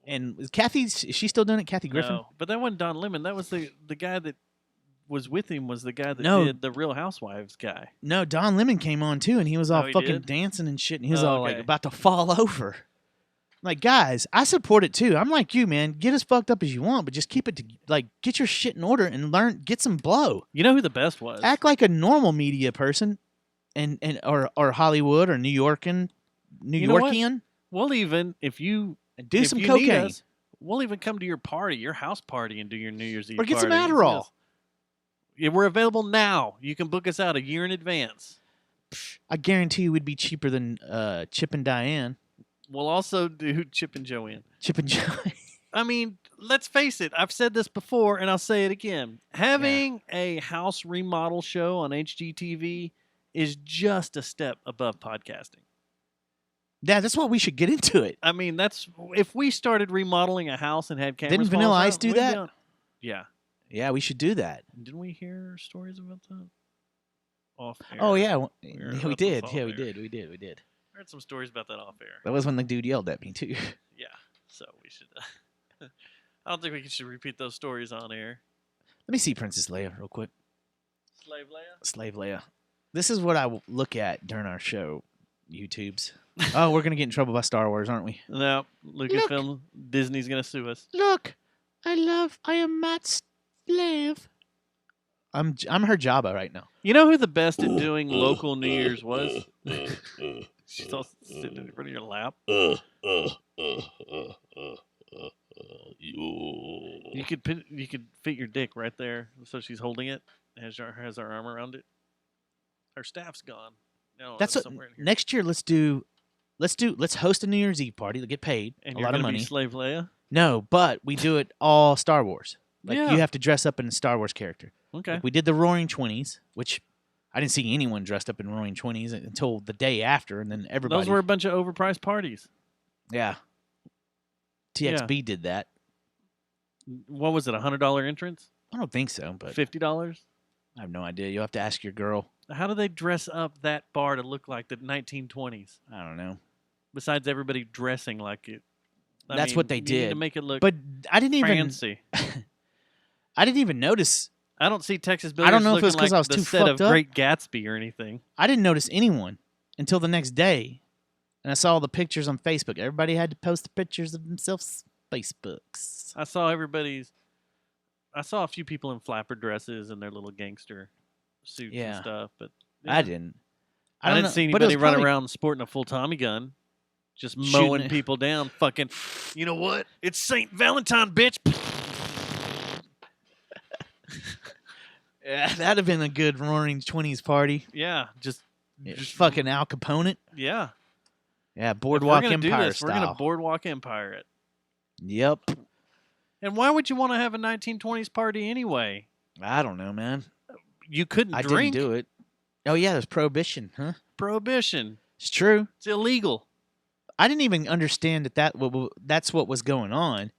And is she still doing it? Kathy Griffin? No, but that wasn't Don Lemon. That was the guy that was with him was the guy that did the Real Housewives guy. No, Don Lemon came on too, and he was all he fucking did? dancing and shit, and he was all like okay. about to fall over. Like, guys, I support it too. I'm like you, man. Get as fucked up as you want, but just keep it get your shit in order and get some blow. You know who the best was? Act like a normal media person, or Hollywood or New Yorkian. We'll even if you do some cocaine. We'll even come to your party, your house party, and do your New Year's Eve or get party. some Adderall. Yeah, we're available now. You can book us out a year in advance. I guarantee you we'd be cheaper than Chip and Diane. We'll also do Chip and Joanne. Chip and Joanne. I mean, let's face it. I've said this before, and I'll say it again. Having a house remodel show on HGTV is just a step above podcasting. Yeah, that's why we should get into it. I mean, that's if we started remodeling a house and had cameras. Didn't Vanilla follow us Ice out, do we'd that? be on- Yeah. Yeah, we should do that. Didn't we hear stories about that? Off air. Oh yeah, heard we about did. this Yeah, off we air. did. I heard some stories about that off air. That was when the dude yelled at me too. Yeah. So we should. I don't think we should repeat those stories on air. Let me see Princess Leia real quick. Slave Leia. Slave Leia. This is what I look at during our show, YouTubes. Oh, we're gonna get in trouble by Star Wars, aren't we? No, Lucasfilm, Disney's gonna sue us. Look, I am Matt's slave. I'm her Jabba right now. You know who the best at doing local New Year's was? She's all sitting in front of your lap. You could fit your dick right there, so she's holding it. Has her arm around it. Her staff's gone. No, That's what. somewhere in here. Next year, let's host a New Year's Eve party to get paid And a you're lot of gonna money. be Slave Leia. No, but we do it all Star Wars. Like Yeah. you have to dress up in a Star Wars character. Okay. Like we did the Roaring Twenties, which I didn't see anyone dressed up in Roaring Twenties until the day after, and then everybody. Those were a bunch of overpriced parties. yeah. TXB did that. What was it? $100 entrance? I don't think so, but $50? I have no idea. You'll have to ask your girl. How do they dress up that bar to look like the 1920s? I don't know. Besides everybody dressing like it. That's what they you need did. to make it look But I didn't even fancy. I didn't even notice. I don't see Texas I Billiards don't know if it was looking 'cause like I was the too set of fucked up. Great Gatsby or anything. I didn't notice anyone until the next day. And I saw all the pictures on Facebook. Everybody had to post the pictures of themselves Facebooks. I saw a few people in flapper dresses and their little gangster suits and Yeah. stuff, but I didn't. I don't didn't know, see but it was anybody run probably- around sporting a full Tommy gun, just Shooting mowing it. people down. Fucking, you know what? It's St. Valentine, bitch. Yeah, that'd have been a good Roaring 20s party. Yeah, Just fucking Al Capone. yeah. Yeah, If Boardwalk we're gonna do Empire this, style. we're gonna Boardwalk Empire it. Yep. And why would you want to have a 1920s party anyway? I don't know, man. You couldn't I drink. didn't do it. Oh, yeah, there's Prohibition, huh? Prohibition. It's true. It's illegal. I didn't even understand that's what was going on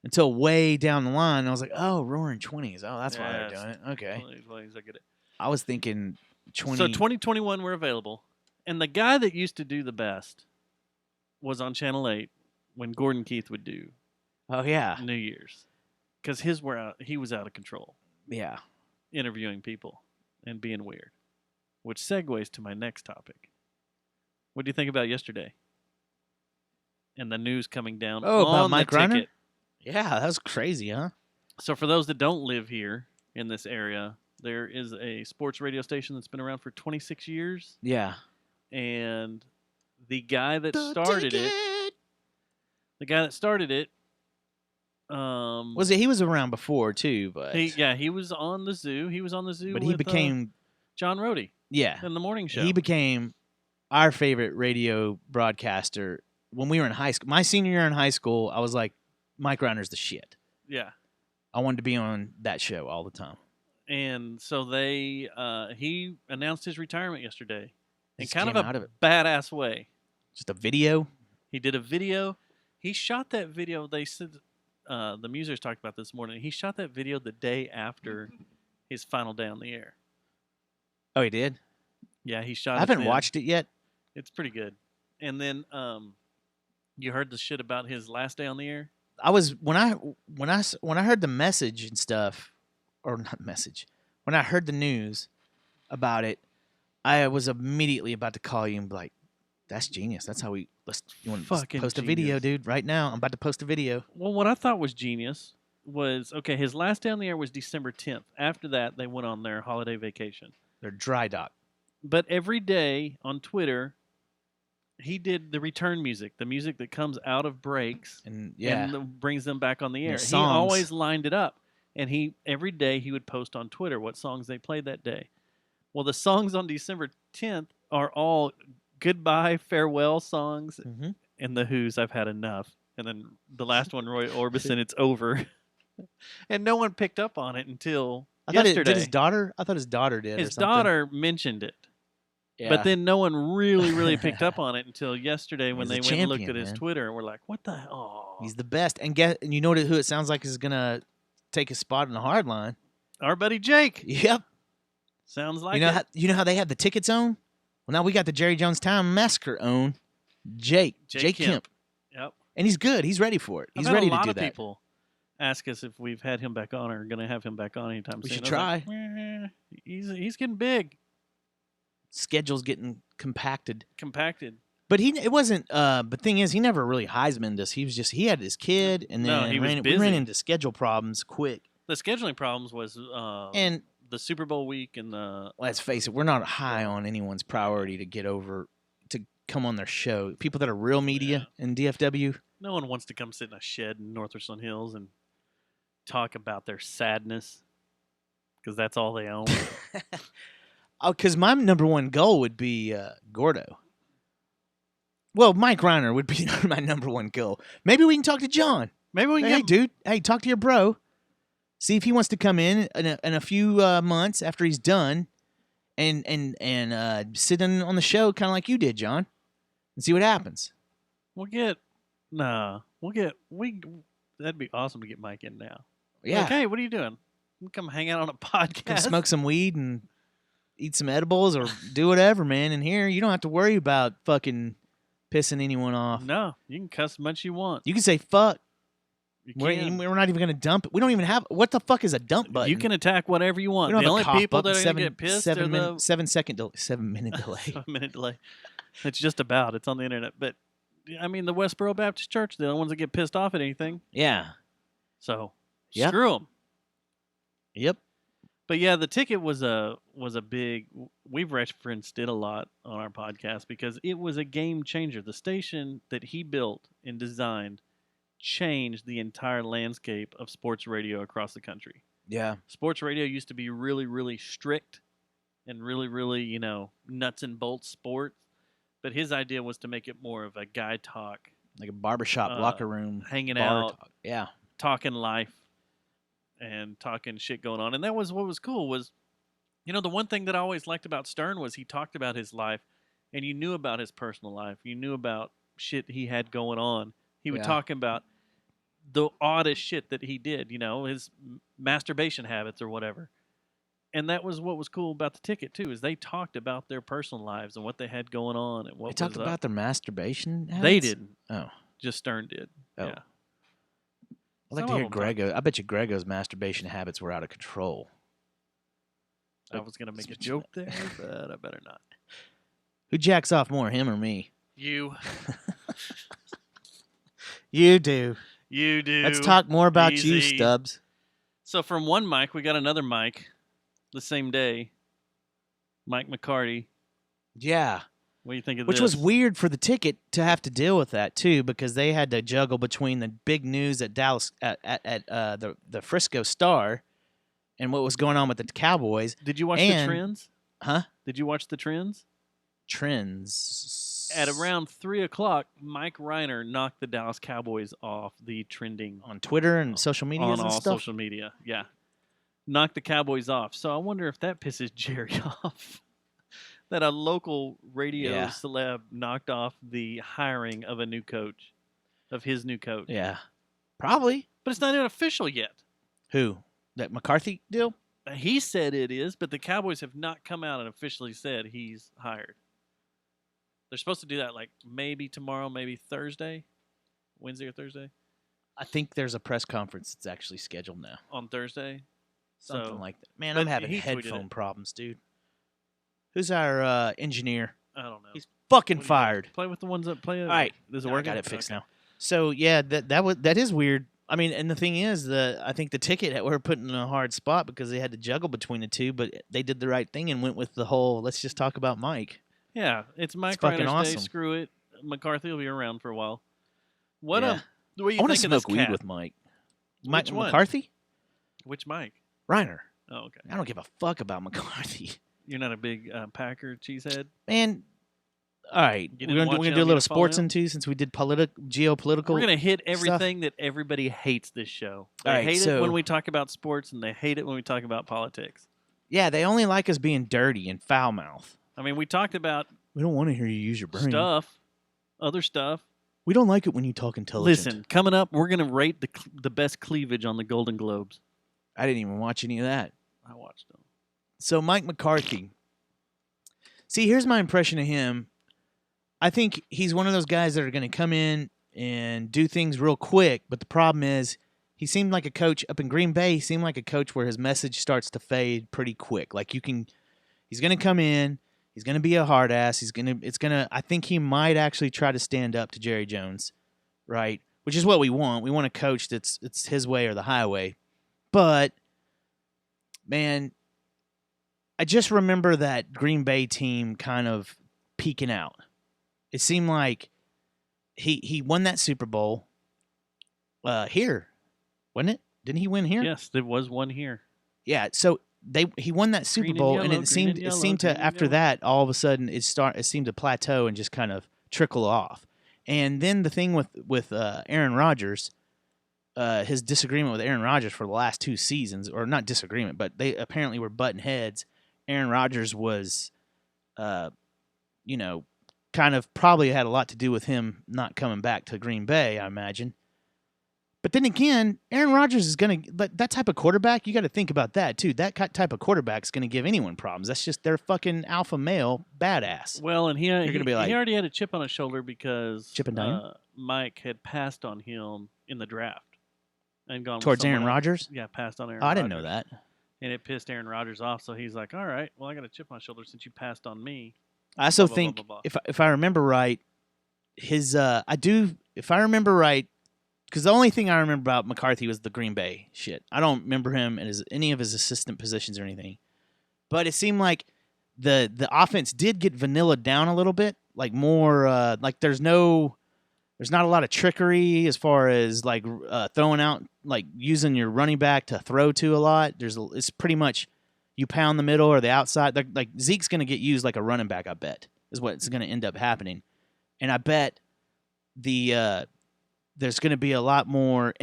until way down the line. I was like, oh, Roaring 20s. Oh, that's why they're Yes. doing it. Okay. I get it. I was thinking 20. So 2021 we're available, and the guy that used to do the best was on Channel 8 when Gordon Keith would do Oh, yeah. New Year's, because he was out of control, Yeah. interviewing people and being weird, which segues to my next topic. What do you think about yesterday? And the news coming down Oh, about on Mike the Reiner? ticket. Yeah, that was crazy, huh? So for those that don't live here in this area, there is a sports radio station that's been around for 26 years, Yeah. and the guy that started it, He was around before, too, but... he was on the Zoo. He was on the Zoo But with, he became... John Rohde Yeah. in the morning show. He became our favorite radio broadcaster when we were in high school. My senior year in high school, I was like, Mike Reiner's the shit. Yeah. I wanted to be on that show all the time. And so he announced his retirement yesterday in Just kind of came a out of it. badass way. Just a video. He did a video. He shot that video. They said the musers talked about this morning. He shot that video the day after his final day on the air. Oh, he did? Yeah, he shot. I haven't then. watched it yet. It's pretty good. And then you heard the shit about his last day on the air. I was when I heard the message and stuff, or not message. When I heard the news about it, I was immediately about to call you and be like, "That's genius. That's how you want to Fucking post a video, genius. dude? Right now, I'm about to post a video." Well, what I thought was genius was his last day on the air was December 10th. After that, they went on their holiday vacation. They're dry dock. But every day on Twitter, he did the return music, the music that comes out of breaks And yeah, and brings them back on the air. the He songs. always lined it up. And every day he would post on Twitter what songs they played that day. Well, the songs on December 10th are all goodbye, farewell songs. Mm-hmm. And the Who's I've Had Enough. And then the last one, Roy Orbison, It's Over. And no one picked up on it until yesterday. Did his daughter? I thought his daughter did. His or something. daughter mentioned it. Yeah. But then no one really picked up on it until yesterday when He's they a went and looked champion, at his man. Twitter and were like, what the hell? He's the best. And you know who it sounds like is gonna take a spot in the hard line? Our buddy Jake. Yep. Sounds like You know how they have the tickets on? Well, now we got the Jerry Jonestown Massacre on. Jake Kemp. Yep. And he's good. He's ready for it. He's I've had ready a to lot do of that. people ask us if we've had him back on or are going to have him back on anytime We soon. should I was like, he's getting big, Schedule's getting compacted. compacted. But it wasn't. But thing is, he never really Heisman'd us. He had his kid, and No, then he was we busy. ran into schedule problems quick. The scheduling problems was And the Super Bowl week and the let's face it, we're not high on anyone's priority to come on their show. People that are real media in DFW. no one wants to come sit in a shed in North Richland Hills and talk about their sadness because that's all they own. Oh, because my number one goal would be Gordo. Well, Mike Reiner would be my number one goal. Maybe we can talk to John. Maybe we can Hey, get dude. Hey, talk to your bro. See if he wants to come in a few months after he's done, and sit in on the show kind of like you did, John, and see what happens. we That'd be awesome to get Mike in now. Yeah. Like, hey, what are you doing? You come hang out on a podcast. Can smoke some weed and eat some edibles or do whatever, man. And here, you don't have to worry about fucking pissing anyone off. No, you can cuss as much as you want. You can say fuck. You We're can. not even going to dump it. We don't even have. What the fuck is a dump button? You can attack whatever you We want. don't The have a only cough people button, that are going to get pissed are the 7-minute delay. 7-minute delay. It's just about. It's on the internet. But, I mean, the Westboro Baptist Church, they're the ones that get pissed off at anything. Yeah. So, Yep. screw them. Yep. But, yeah, the ticket was a big – we've referenced it a lot on our podcast because it was a game changer. The station that he built and designed changed the entire landscape of sports radio across the country. Yeah. Sports radio used to be really, really strict and really, really, nuts and bolts sports. But his idea was to make it more of a guy talk, Like a barbershop locker room. hanging bar out, talk. Yeah. talking life and talking shit going on. And that was what was cool was, the one thing that I always liked about Stern was he talked about his life and you knew about his personal life. You knew about shit he had going on. He would Yeah. talk about the oddest shit that he did, his masturbation habits or whatever. And that was what was cool about the ticket too, is they talked about their personal lives and what they had going on and what They talked was about their masturbation habits? They didn't. Oh. Just Stern did. Oh. Yeah. I'd like Some to of hear them talk. Grego. I bet you Grego's masturbation habits were out of control. I was gonna make a joke there, but I better not. Who jacks off more, him or me? You. You do. You do. Let's talk more about you, Easy. Stubbs. So from one Mike, we got another Mike the same day. Mike McCarthy. Yeah. What do you think of Which this? was weird for the ticket to have to deal with that too, because they had to juggle between the big news at Dallas at the Frisco Star and what was going on with the Cowboys. Did you watch and- the trends? Huh? Did you watch the trends? Trends. At around 3:00, Mike Reiner knocked the Dallas Cowboys off the trending On Twitter and social media on and all stuff. social media. Yeah, knocked the Cowboys off. So I wonder if that pisses Jerry off. That a local radio Yeah. celeb knocked off the hiring of a new coach, of his new coach. Yeah. Probably. But it's not even official yet. Who? That McCarthy deal? He said it is, but the Cowboys have not come out and officially said he's hired. They're supposed to do that like maybe tomorrow, maybe Thursday, Wednesday or Thursday. I think there's a press conference that's actually scheduled now. On Thursday. Something So, like that. Man, but I'm having he tweeted headphone it. problems, dude. Who's our engineer? I don't know. He's fucking What do you fired. Play with the ones that play. All right. Does it I work? got it fixed now. So yeah, that is weird. I mean, and the thing is, I think the ticket we're put in a hard spot because they had to juggle between the two, but they did the right thing and went with the whole let's just talk about Mike. Yeah, it's Mike fucking Reiner's day. awesome. Screw it. McCarthy will be around for a while. What Yeah. what do you I want to think of this smoke weed cat? with Mike. Mike Which one? McCarthy? Which Mike? Reiner. Oh, okay. I don't give a fuck about McCarthy. You're not a big Packer cheesehead. Man, all right. You We're didn't gonna watch do a him, little you follow sports him? into since we did geopolitical. We're gonna hit stuff. everything that everybody hates this show. They All right, hate it so- when we talk about sports, and they hate it when we talk about politics. Yeah, they only like us being dirty and foul mouth. I mean, we talked about We don't want to hear you use your brain. stuff, other stuff. We don't like it when you talk intelligent. Listen, coming up, we're gonna rate the best cleavage on the Golden Globes. I didn't even watch any of that. I watched them. So Mike McCarthy. See, here's my impression of him. I think he's one of those guys that are going to come in and do things real quick, but the problem is he seemed like a coach up in Green Bay. He seemed like a coach where his message starts to fade pretty quick. Like he's going to come in, he's going to be a hard ass. I think he might actually try to stand up to Jerry Jones, right? Which is what we want. We want a coach it's his way or the highway. But man, I just remember that Green Bay team kind of peeking out. It seemed like he won that Super Bowl here, wasn't it? Didn't he win here? Yes, there was one here. Yeah. So he won that Super Green and Bowl, yellow, and green it seemed and yellow, it seemed green to and after yellow. that all of a sudden it seemed to plateau and just kind of trickle off. And then the thing with Aaron Rodgers. His disagreement with Aaron Rodgers for the last 2 seasons, or not disagreement, but they apparently were butting heads. Aaron Rodgers was, kind of probably had a lot to do with him not coming back to Green Bay, I imagine. But then again, Aaron Rodgers is going to that type of quarterback. You got to think about that too. That type of quarterback is going to give anyone problems. That's just their fucking alpha male badass. Well, and You're gonna be like, he already had a chip on his shoulder because Chip and Dale? Mike had passed on him in the draft and gone with towards Aaron someone else. Rodgers. Yeah, passed on Aaron. Oh, I didn't know Rodgers. that. And it pissed Aaron Rodgers off. So he's like, "All right, well, I got a chip on my shoulder since you passed on me." I also Blah, blah, think blah, blah, blah. if I remember right, his if I remember right, because the only thing I remember about McCarthy was the Green Bay shit. I don't remember him in any of his assistant positions or anything. But it seemed like the offense did get vanilla down a little bit, like more like there's not a lot of trickery as far as like throwing out, like using your running back to throw to a lot. It's pretty much you pound the middle or the outside. Like Zeke's going to get used like a running back, I bet, is what's going to end up happening. And I bet there's going to be a lot more,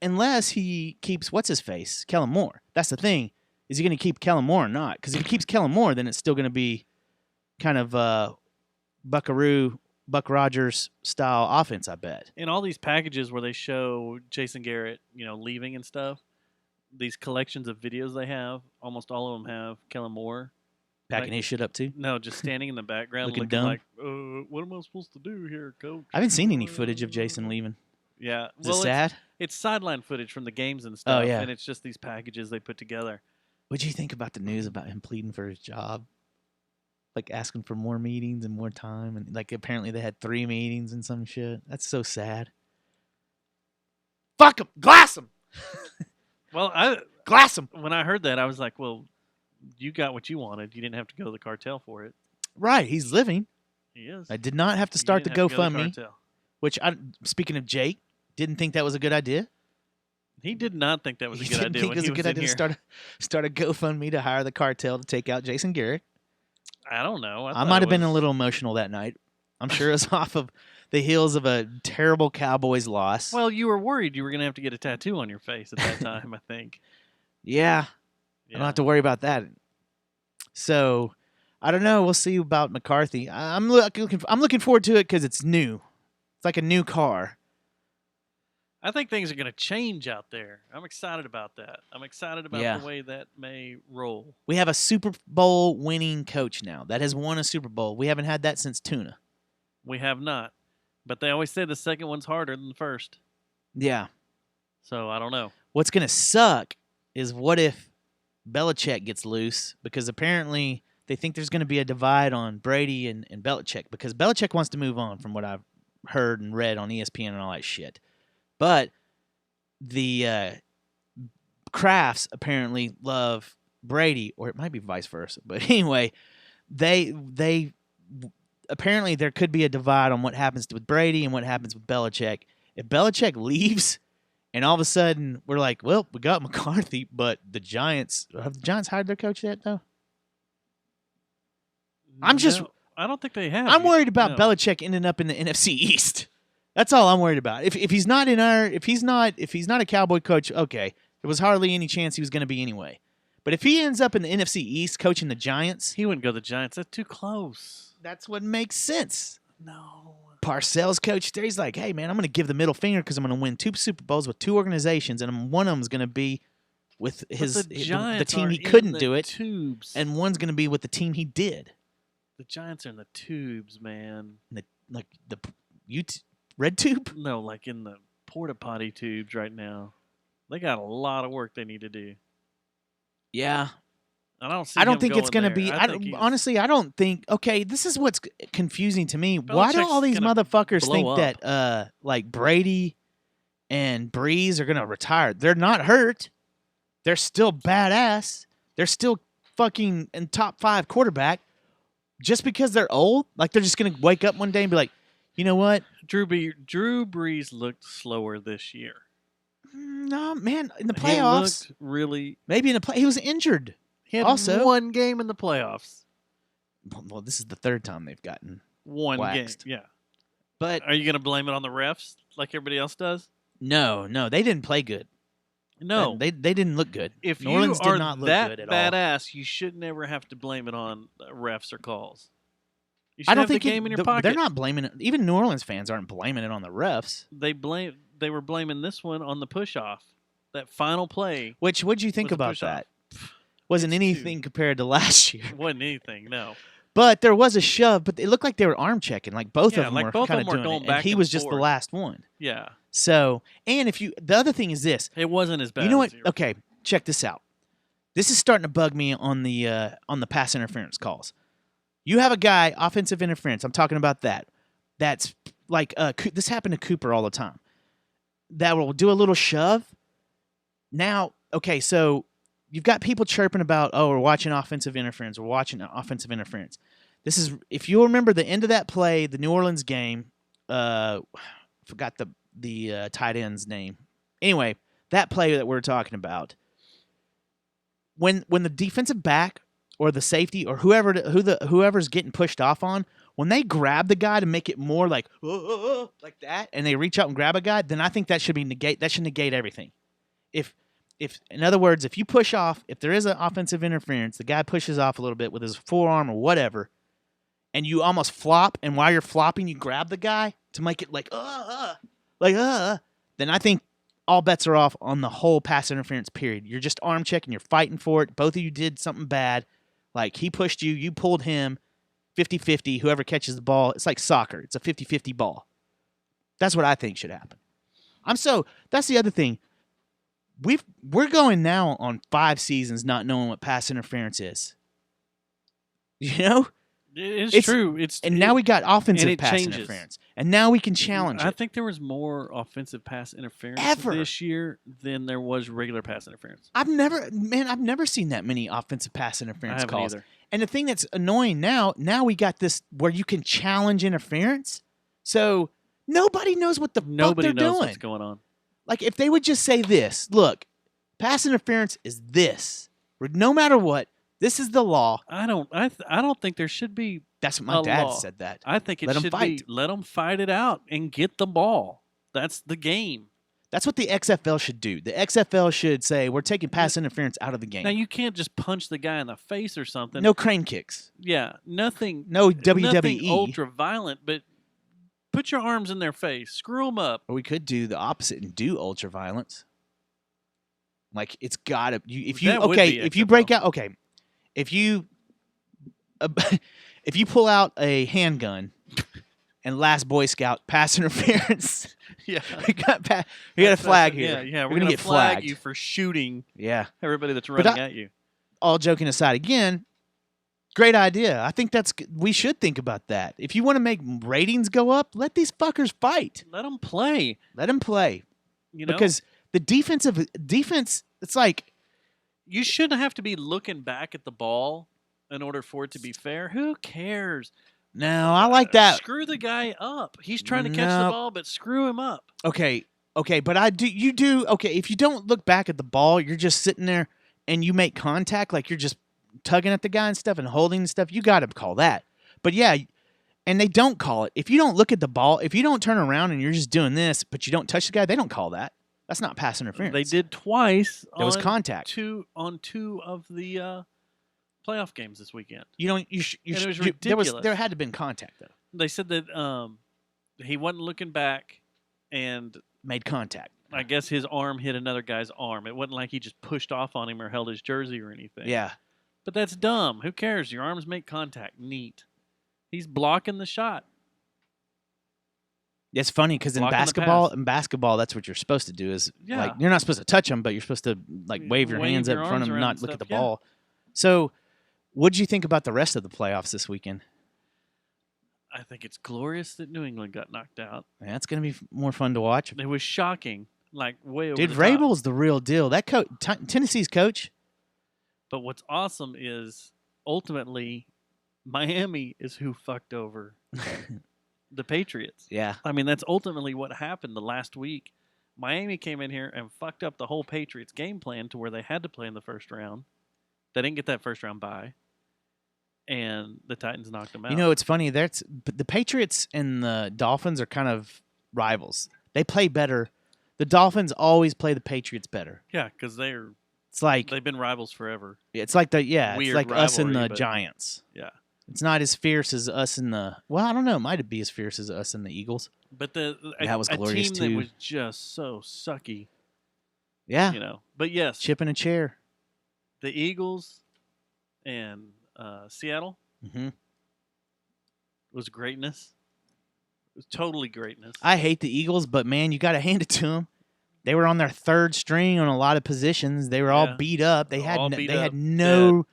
unless he keeps what's-his-face, Kellen Moore. That's the thing. Is he going to keep Kellen Moore or not? Because if he keeps Kellen Moore, then it's still going to be kind of Buck Rodgers style offense, I bet. In all these packages where they show Jason Garrett, leaving and stuff, these collections of videos they have, almost all of them have Kellen Moore Packing his shit up too? No, just standing in the background Looking looking dumb? like, what am I supposed to do here, coach? I haven't seen any footage of Jason leaving. Yeah. Is it sad? It's sideline footage from the games and stuff, yeah. and it's just these packages they put together. What'd you think about the news about him pleading for his job? Like asking for more meetings and more time, and like apparently they had 3 meetings and some shit. That's so sad. Fuck him, glass him, Well, glass him. when I heard that, I was like, well, you got what you wanted. You didn't have to go to the cartel for it. Right, he's living. He is. I did not have to You start the didn't have to go to GoFundMe, cartel. which speaking of Jake, didn't think that was a good idea. He did not think that was a He good didn't idea think when it was he a was good in idea to here. start a GoFundMe to hire the cartel to take out Jason Garrett. I don't know. I thought might it have been a was- little emotional that night. I'm sure it was off of the heels of a terrible Cowboys loss. Well, you were worried you were going to have to get a tattoo on your face at that time, I think. yeah, I don't have to worry about that. So, I don't know. We'll see about McCarthy. I'm looking forward to it because it's new. It's like a new car. I think things are going to change out there. I'm excited about that. I'm excited about Yeah. the way that may roll. We have a Super Bowl winning coach now that has won a Super Bowl. We haven't had that since Tuna. We have not. But they always say the second one's harder than the first. Yeah. So I don't know. What's going to suck is what if Belichick gets loose, because apparently they think there's going to be a divide on Brady and Belichick, because Belichick wants to move on from what I've heard and read on ESPN and all that shit. But the Crafts apparently love Brady, or it might be vice versa. But anyway, they apparently there could be a divide on what happens with Brady and what happens with Belichick. If Belichick leaves, and all of a sudden we're like, well, we got McCarthy, but the Giants, have the Giants hired their coach yet, though? I'm just- No, I don't think they have. I'm worried about No. Belichick ending up in the NFC East. That's all I'm worried about. If he's not if he's not a Cowboy coach, okay, there was hardly any chance he was going to be anyway. But if he ends up in the NFC East coaching the Giants, He wouldn't go to the Giants. That's too close. that's what makes sense. No. Parcells coach there, he's like, hey man, I'm going to give the middle finger because I'm going to win 2 Super Bowls with 2 organizations, and one of them is going to be with But the Giants team are he in couldn't the do it, Tubes. and one's going to be with the team he did. The Giants are in the tubes, man. Like the Red Tube. No, like in the porta potty tubes right now. They got a lot of work they need to do. Yeah, I don't see. I don't him think it's going going to there. be. I think he's- Honestly, I don't think. Okay, this is what's confusing to me. Why do Belichick's all these gonna motherfuckers blow think up. that like Brady and Breeze are going to retire? They're not hurt. They're still badass. They're still fucking in top 5 quarterback. Just because they're old, like they're just going to wake up one day and be like, you know what? Drew Brees looked slower this year. No, man. In the He playoffs, looked really. maybe in the he was injured. He had Also- one game in the playoffs. Well, this is the 3rd time they've gotten. One Waxed. game. Yeah. But Are you going to blame it on the refs like everybody else does? no, they didn't play good. No. They didn't look good. If New Orleans you did are not look that good at all. badass, you should never have to blame it on refs or calls. You should I don't have think the game in your they're pocket. not blaming it. Even New Orleans fans aren't blaming it on the refs. They blame they were blaming this one on the push-off. That final play Which, what'd you think was a about push-off. that? Wasn't It's anything compared to last year. Wasn't anything, no. But there was a shove, but it looked like they were arm checking. Like both Yeah, of them like were both of kind them of were doing going it. back And he and was just the forth. last one. Yeah. So, and the other thing is this. It wasn't as bad. You know as what? you were- Okay, check this out. This is starting to bug me on the pass interference calls. You have a guy, offensive interference. I'm talking about that. That's like this happened to Cooper all the time. That will do a little shove. Now, okay, so you've got people chirping about, oh, we're watching offensive interference. We're watching offensive interference. This is, if you remember the end of that play, the New Orleans game. Forgot the tight end's name. Anyway, that play that we're talking about. When the defensive back or the safety or whoever's getting pushed off on, when they grab the guy to make it more like that, and they reach out and grab a guy, then I think that should negate everything. If in other words, if you push off, if there is an offensive interference, the guy pushes off a little bit with his forearm or whatever, and you almost flop, and while you're flopping, you grab the guy to make it like then I think all bets are off on the whole pass interference period. You're just arm checking, you're fighting for it. Both of you did something bad. Like he pushed you, you pulled him, 50-50, whoever catches the ball. It's like soccer. It's a 50-50 ball. That's what I think should happen. That's the other thing. We're going now on 5 seasons not knowing what pass interference is. You know? It's true. And now we got offensive and it pass changes. interference. And now we can challenge I it. think there was more offensive pass interference Ever. this year than there was regular pass interference. I've never seen that many offensive pass I interference haven't calls. either. And the thing that's annoying now we got this where you can challenge interference. So nobody knows what the Nobody fuck they're knows doing. what's going on. Like if they would just say this, look, pass interference is this. No matter what, this is the law. I don't think there should be. That's what my a dad law. said that. I think it Let 'em should fight. be let them fight it out and get the ball. That's the game. That's what the XFL should do. The XFL should say, we're taking pass interference out of the game. Now you can't just punch the guy in the face or something. No crane kicks. Yeah, nothing. No Nothing WWE. ultra violent, but put your arms in their face, screw them up. Or we could do the opposite and do ultra violence. Like it's gotta. If That would be you XFL. break out. Okay, if you if you pull out a handgun and last Boy Scout pass interference. Yeah, we got a flag here. Yeah, we're gonna get flag flagged. you for shooting Yeah. everybody that's running I- at you. All joking aside, again, great idea. I think we should think about that. If you want to make ratings go up, let these fuckers fight. Let them play. Let them play. You know, Because the defense, it's like you shouldn't have to be looking back at the ball in order for it to be fair. Who cares? no, I like that. Screw the guy up. He's trying to catch No. the ball, but screw him up. Okay, but okay, if you don't look back at the ball, you're just sitting there and you make contact, like you're just tugging at the guy and stuff and holding and stuff, you got to call that. But yeah, and they don't call it. If you don't look at the ball, if you don't turn around and you're just doing this, but you don't touch the guy, they don't call that. That's not pass interference. They did twice. There was on contact. two of the playoff games this weekend. You don't. And it was there ridiculous. there had to have been contact though. They said that he wasn't looking back, and Made contact. I guess his arm hit another guy's arm. It wasn't like he just pushed off on him or held his jersey or anything. Yeah. But that's dumb. Who cares? Your arms make contact. Neat. He's blocking the shot. It's funny because in Blocking the basketball, that's what you're supposed to do. Is Yeah. like you're not supposed to touch them, but you're supposed to like wave your Wave hands up your in front arms of them, around not and look at the stuff, yeah. ball. So, what did you think about the rest of the playoffs this weekend? I think it's glorious that New England got knocked out. Man, it's going to be more fun to watch. It was shocking. Like, way over Dude, the top. Vrabel's the real deal. That Tennessee's coach. But what's awesome is ultimately Miami is who fucked over the Patriots. Yeah. I mean, that's ultimately what happened the last week. Miami came in here and fucked up the whole Patriots game plan to where they had to play in the first round. They didn't get that first round bye. And the Titans knocked them out. You know, it's funny. But the Patriots and the Dolphins are kind of rivals. They play better. The Dolphins always play the Patriots better. Yeah, because It's like they've been rivals forever. it's like it's weird like us and the rivalry, but- Giants. Yeah. It's not as fierce as us in the. Well, I don't know. It might be as fierce as us in the Eagles. But That was glorious, a team too. that was just so sucky, Yeah, But yes, chip in a chair. the Eagles and Seattle Mm-hmm. was greatness. It was totally greatness. I hate the Eagles, but man, you got to hand it to them. They were on their third string on a lot of positions. They were all beat up. They had no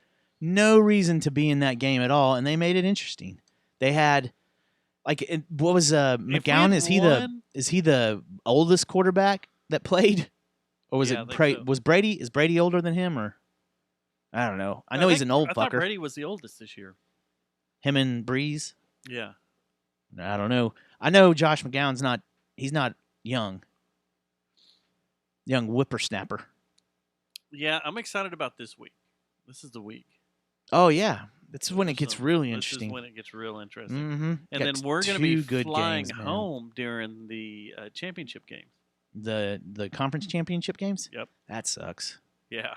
reason to be in that game at all, and they made it interesting. They had what was McGowan? Is he the oldest quarterback that played, or was was Brady? Is Brady older than him, or I don't know. I know he's an old fucker. I thought Brady was the oldest this year. Him and Breeze. Yeah. I don't know. I know Josh McGowan's not. He's not young. Young whippersnapper. Yeah, I'm excited about this week. This is the week. Oh yeah, this is when it gets really interesting. This is when it gets real interesting. Mm-hmm. And then we're going to be flying home during the championship games. The conference championship games? Yep. That sucks. Yeah.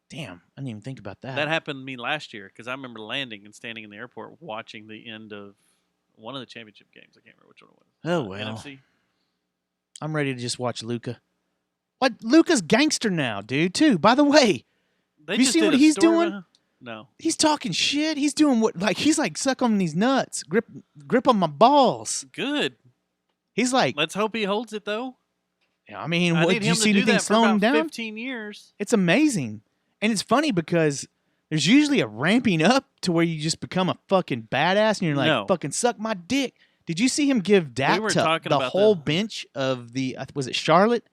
Damn, I didn't even think about that. That happened to me last year because I remember landing and standing in the airport watching the end of one of the championship games. I can't remember which one it was. Oh well. NFC. I'm ready to just watch Luka. What? Luka's gangster now, dude. Too. By the way, you see what he's doing? No. He's talking shit. He's doing he's like suck on these nuts, grip on my balls. Good. He's like. Let's hope he holds it though. I mean, what do you see anything slowing him down? 15 years. It's amazing, and it's funny because there's usually a ramping up to where you just become a fucking badass, and you're like, fucking suck my dick. Did you see him give dap to the whole bench of the? Was it Charlotte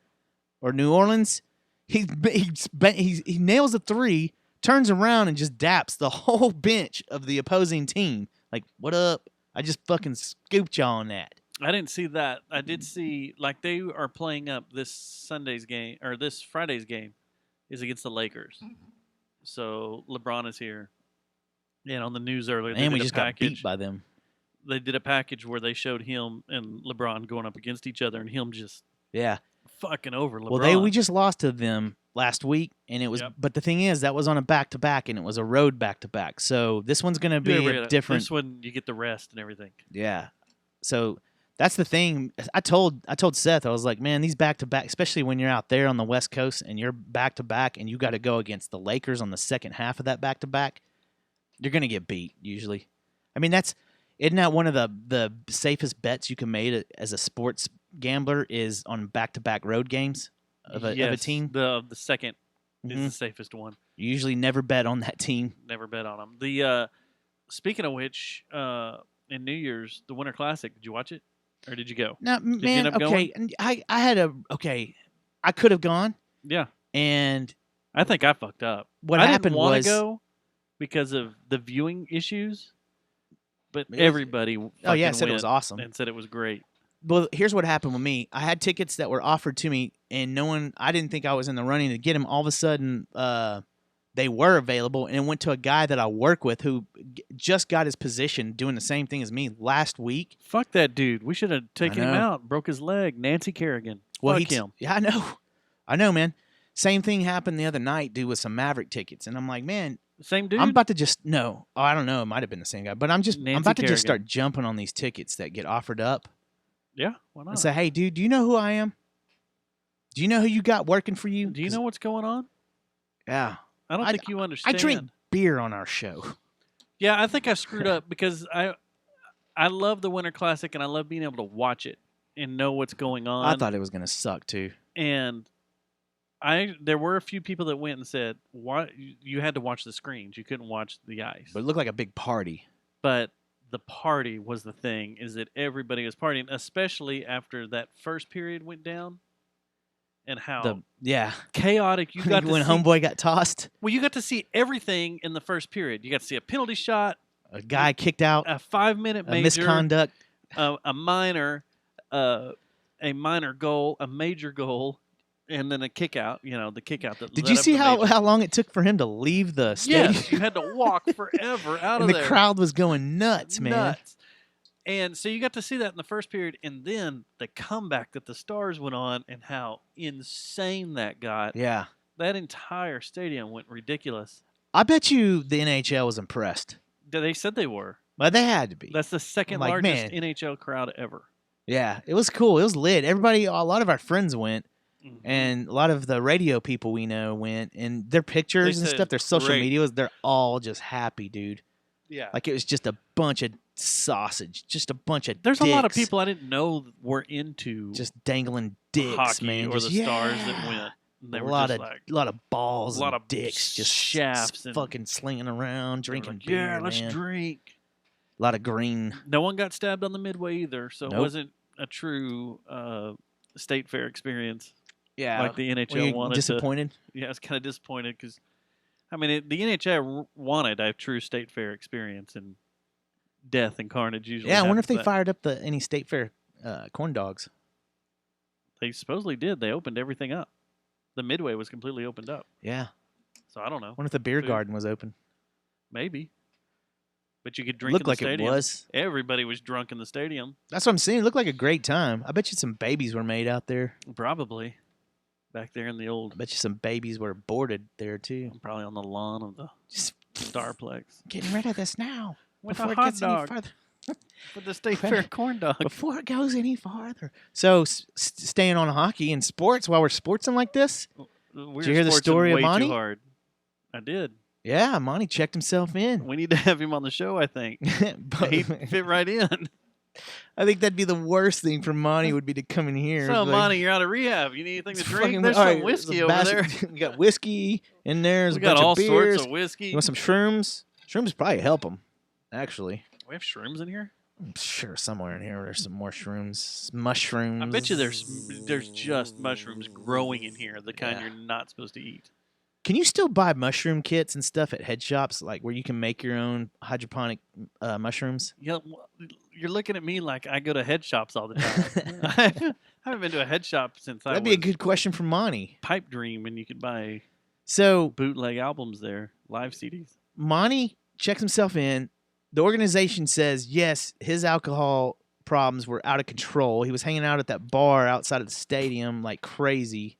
or New Orleans? He nails a three, turns around and just daps the whole bench of the opposing team. Like, what up? I just fucking scooped y'all on that. I didn't see that. I did see they are playing up this Sunday's game or this Friday's game is against the Lakers. So LeBron is here. And on the news earlier, and we just got beat by them. They did a package where they showed him and LeBron going up against each other, and him just fucking over LeBron. Well, we just lost to them last week, and it was. Yep. But the thing is, that was on a back-to-back, and it was a road back-to-back. So this one's going to be a different. This one you get the rest and everything. Yeah. So that's the thing. I told Seth, I was like, man, these back-to-back, especially when you're out there on the West Coast and you're back-to-back, and you got to go against the Lakers on the second half of that back-to-back, you're going to get beat usually. I mean, isn't that one of the safest bets you can make as a sports gambler is on back-to-back road games of a team? The second is the safest one. You usually never bet on that team. Never bet on them. The speaking of which, in New Year's, the Winter Classic, did you watch it or did you go? No, man. Did you end up okay, going? I could have gone. Yeah, and I think I fucked up. What I happened didn't want was to go because of the viewing issues. But everybody said it was awesome and said it was great. Well, here's what happened with me. I had tickets that were offered to me, and I didn't think I was in the running to get them. All of a sudden, they were available, and it went to a guy that I work with who just got his position doing the same thing as me last week. Fuck that dude. We should have taken him out. Broke his leg. Nancy Kerrigan. Fuck him. Yeah, I know, man. Same thing happened the other night, dude, with some Maverick tickets, and I'm like, man. Same dude? I'm about to just I don't know. It might have been the same guy, but I'm about to just start jumping on these tickets that get offered up. Yeah, why not? And say, hey, dude, do you know who I am? Do you know who you got working for you? Do you know what's going on? Yeah, I don't think you understand. I drink beer on our show. Yeah, I think I screwed up because I love the Winter Classic and I love being able to watch it and know what's going on. I thought it was going to suck too. And there were a few people that went and said, "Why you had to watch the screens? You couldn't watch the ice." But it looked like a big party. But the party was the thing. Is that everybody was partying, especially after that first period went down, and how chaotic you got when homeboy got tossed. Well, you got to see everything in the first period. You got to see a penalty shot, a guy kicked out, a 5-minute major, misconduct, a minor goal, a major goal. And then a kick out, the kick out. Did you see how long it took for him to leave the stadium? Yes, you had to walk forever out of there. And the crowd was going nuts, man. Nuts. And so you got to see that in the first period. And then the comeback that the Stars went on and how insane that got. Yeah. That entire stadium went ridiculous. I bet you the NHL was impressed. They said they were. But they had to be. That's the second I'm like, largest man. NHL crowd ever. Yeah, it was cool. It was lit. Everybody, a lot of our friends went, Mhm. and a lot of the radio people we know went, and their pictures and said, stuff, their social "Great." media, they're all just happy, dude. Yeah. Like it was just a bunch of sausage, just a bunch of There's a lot of dicks people I didn't know were into just dangling dicks, hockey man. or Just, the stars yeah. that went. And they a were lot just of like, lot of balls, a lot and of dicks, just shafts and- fucking slinging around, they were drinking like, beer, yeah, let's man. drink. A lot of green. No one got stabbed on the Midway either, so Nope. it wasn't a true state fair experience Yeah, like the were NHL you wanted disappointed? to. Yeah, I was kind of disappointed because, I mean, the NHL wanted a true state fair experience, and death and carnage usually. Yeah, I wonder if they happens fired up any state fair corn dogs. They supposedly did. They opened everything up. The Midway was completely opened up. Yeah, So I don't know. wonder if the beer Food. garden was open. Maybe. But you could drink Looked in the like stadium. it was. Everybody was drunk in the stadium. That's what I'm saying. It looked like a great time. I bet you some babies were made out there. Probably. Back there in the I old, bet you some babies were boarded there too. probably on the lawn of the Just Starplex. getting rid of this now With before a it hot gets any dog. farther. With the state fair corn dog. Before it goes any farther. So, staying on hockey and sports while we're sportsing like this. We're you hear the sportsing story of way Monty? Too hard. I did. Yeah, Monty checked himself in. We need to have him on the show, I think. But He'd fit right in. I think that'd be the worst thing for Monty would be to come in here. So, like, Monty, you're out of rehab. You need anything to it's drink? fucking- There's all some right, whiskey there's a over there. basket- We got whiskey in there. There's We a got bunch all of beers. sorts of whiskey. You want some shrooms? Shrooms probably help him, actually. We have shrooms in here? I'm sure somewhere in here there's some more shrooms. Mushrooms. I bet you there's just mushrooms growing in here, the kind Yeah. you're not supposed to eat. Can you still buy mushroom kits and stuff at head shops, like where you can make your own hydroponic mushrooms? Yeah, you're looking at me like I go to head shops all the time. I haven't been to a head shop since I That'd was be a good question for Monty. Pipe Dream, and you could buy So bootleg albums there, live CDs. Monty checks himself in. The organization says, yes, his alcohol problems were out of control. He was hanging out at that bar outside of the stadium like crazy.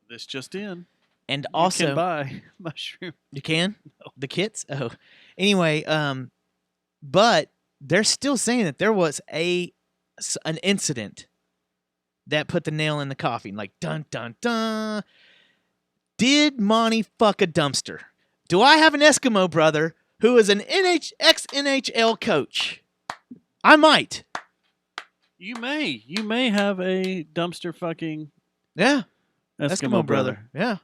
This just in. And You also, can buy mushroom. you can? The kits? Oh. Anyway, but they're still saying that there was an incident that put the nail in the coffin. Like, dun, dun, dun. Did Monty fuck a dumpster? Do I have an Eskimo brother who is an ex-NHL coach? I might. You may have a dumpster fucking Yeah. Eskimo brother. Yeah.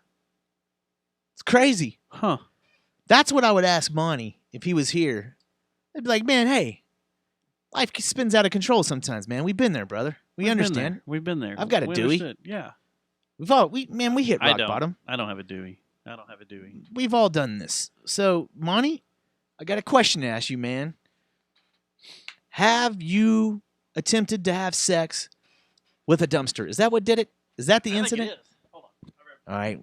It's crazy. Huh. That's what I would ask Monty if he was here. I'd be like, man, hey, life spins out of control sometimes, man. We've been there, brother. We understand. We've been there. I've got a We Dewey. understood. Yeah. We hit I rock don't. bottom. I don't have a Dewey. We've all done this. So, Monty, I got a question to ask you, man. Have you attempted to have sex with a dumpster? Is that what did it? Is that the incident? Think it is. Hold on. All right.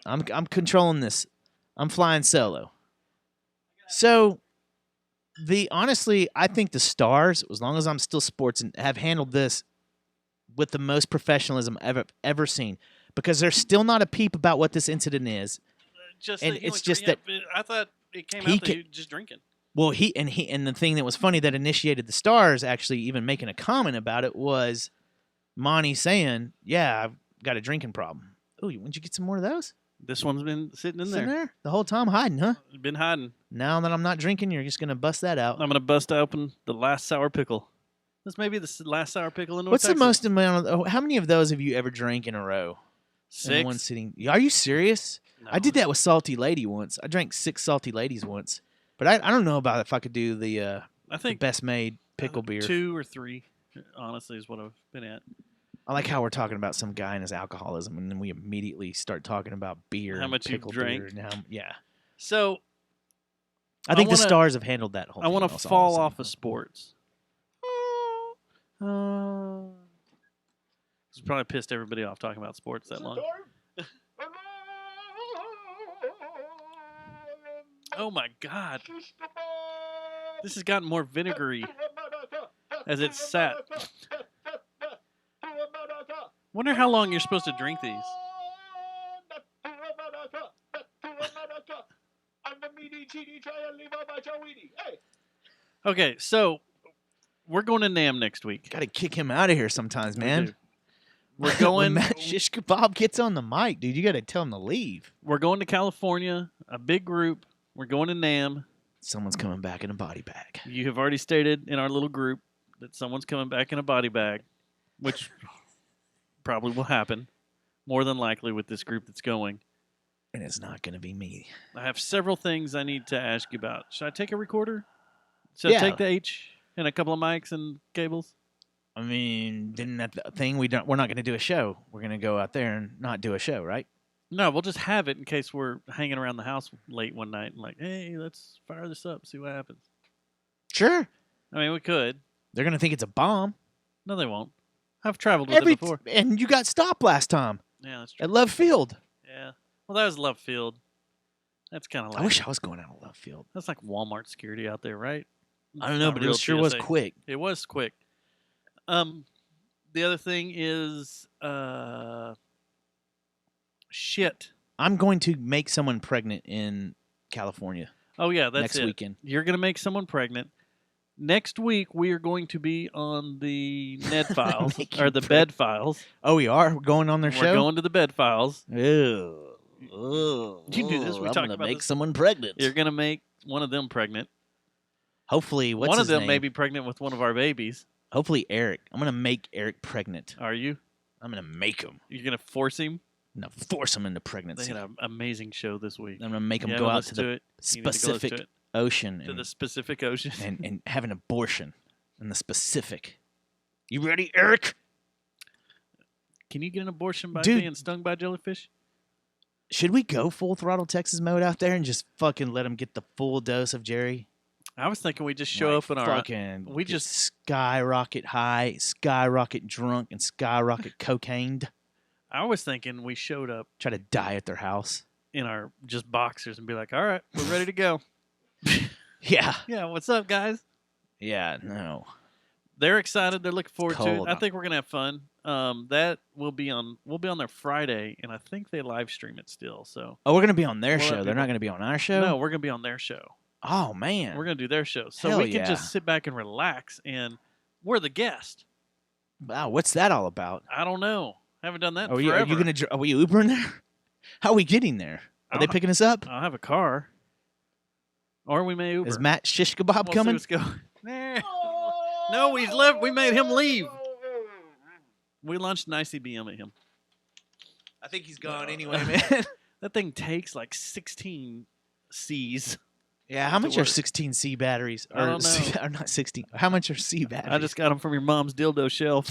I'm controlling this. I'm flying solo. So, honestly, I think the Stars, as long as I'm still sports, have handled this with the most professionalism I've ever seen, because there's still not a peep about what this incident is. And it's just that I thought it came he out that ca- he was just drinking. Well, and the thing that was funny that initiated the Stars actually even making a comment about it was Monty saying, "Yeah, I've got a drinking problem." Oh, when'd you get some more of those? This one's been sitting in Sitting there. there the whole time hiding, huh? Been hiding. Now that I'm not drinking, you're just gonna bust that out. I'm gonna bust open the last sour pickle. This may be the last sour pickle in North What's Texas. the most amount of? How many of those have you ever drank in a row? In one 6? sitting. Are you serious? No. I did that with Salty Lady once. I drank 6 Salty Ladies once, but I don't know about if I could do the I think best made pickle beer. 2 or 3, honestly, is what I've been at. I like how we're talking about some guy and his alcoholism, and then we immediately start talking about beer. How and much you've pickled drank. beer and yeah. So I think the wanna- Stars have handled that whole I thing. want to That's all I'm fall saying. off of sports. It's probably pissed everybody off talking about sports that long. Oh my God. This has gotten more vinegary as it's sat. Wonder how long you're supposed to drink these. I'm the meaty, cheaty, try and leave out my Joey. Hey, Okay, so we're going to NAMM next week. Got to kick him out of here sometimes, We man. do. We're When going. Matt Shish Kebab gets on the mic, dude, you got to tell him to leave. We're going to California. A big group. We're going to NAMM. Someone's coming back in a body bag. You have already stated in our little group that someone's coming back in a body bag, which probably will happen, more than likely with this group that's going. And it's not going to be me. I have several things I need to ask you about. Should I take a recorder? Should I take the H and a couple of mics and cables? I mean, didn't that thing we're not going to do a show. We're going to go out there and not do a show, right? No, we'll just have it in case we're hanging around the house late one night and like, hey, let's fire this up, see what happens. Sure. I mean, we could. They're going to think it's a bomb. No, they won't. I've traveled with it before. And you got stopped last time Yeah, that's true. at Love Field. Yeah. Well, that was Love Field. That's kind of like I wish I was going out of Love Field. that's like Walmart security out there, right? I don't know, Not but it real sure was TSA. quick. It was quick. The other thing is shit. I'm going to make someone pregnant in California Oh yeah, that's next it. weekend. You're gonna make someone pregnant. Next week we are going to be on the Ned Files Make or you the Bed Files. Oh, we are? We're going on their We're show? going to the Bed Files. Ew. You do this. We I'm talked gonna about make this. someone pregnant. You're gonna make one of them pregnant. Hopefully, what's one of his them name? may be pregnant with one of our babies. Hopefully, Eric. I'm gonna make Eric pregnant. Are you? I'm gonna make him. You're gonna force him? I'm gonna force him into They pregnancy. had an amazing show this week. I'm gonna make him You go haven't out listened to the it. You need to go listen Pacific to it. Ocean To the Pacific Ocean. and have an abortion in the Pacific. You ready, Eric? Can you get an abortion by Dude. being stung by jellyfish? Should we go full throttle Texas mode out there and just fucking let him get the full dose of Jerry? I was thinking we just show Like, up in our. fucking we get just- skyrocket high, skyrocket drunk, and skyrocket cocained. I was thinking we showed up Try to die at their house. in our just boxers and be like, all right, we're ready to go. Yeah. Yeah, what's up, guys? Yeah, no. They're excited. They're looking forward to Cold. it. I think we're gonna have fun. That will be on. We'll be on there Friday, and I think they live stream it still. So Oh, we're going to be on their We'll let show. They're not people- going to be on our show? no, we're gonna be on their show. Oh, man. We're gonna do their show, so Hell we can yeah. just sit back and relax, and we're the guest. Wow, what's that all about? I don't know. Haven't done that. Are in you forever. going to? Are we Ubering there? How are we getting there? Are they I'll- picking us up? I'll have a car, or we may Uber. Is Matt Shish Kebab We'll see coming? what's going- There. No, he's left. We made him leave. We launched an ICBM at him. I think he's gone anyway, man. That thing takes like 16 C's. Yeah, how To much are work. 16C batteries? I don't know. Or not 16. How much are C batteries? I just got them from your mom's dildo shelf.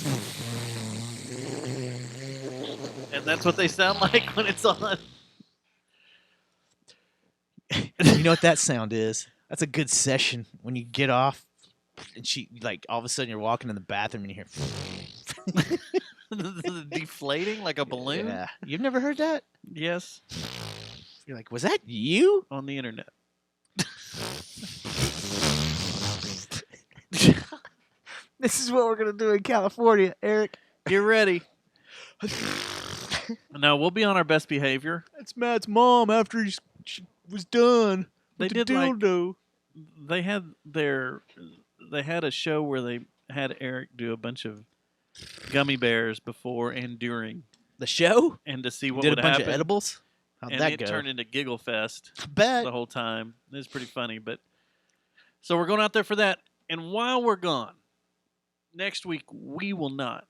And that's what they sound like when it's on. You know what that sound is? That's a good session when you get off and she like all of a sudden you're walking in the bathroom and you hear Deflating like a balloon? Yeah. You've never heard that? Yes, You're like, was that you? on the internet. This is what we're gonna do in California, Eric. Get ready. No, we'll be on our best behavior. That's Matt's mom after she was done. They with the did like dildo. they had a show where they had Eric do a bunch of gummy bears before and during, The show? and to see what Did a would bunch happen. of edibles? How'd And that it go? turned into Giggle Fest I bet. the whole time. It was pretty funny, but so we're going out there for that. And while we're gone, next week we will not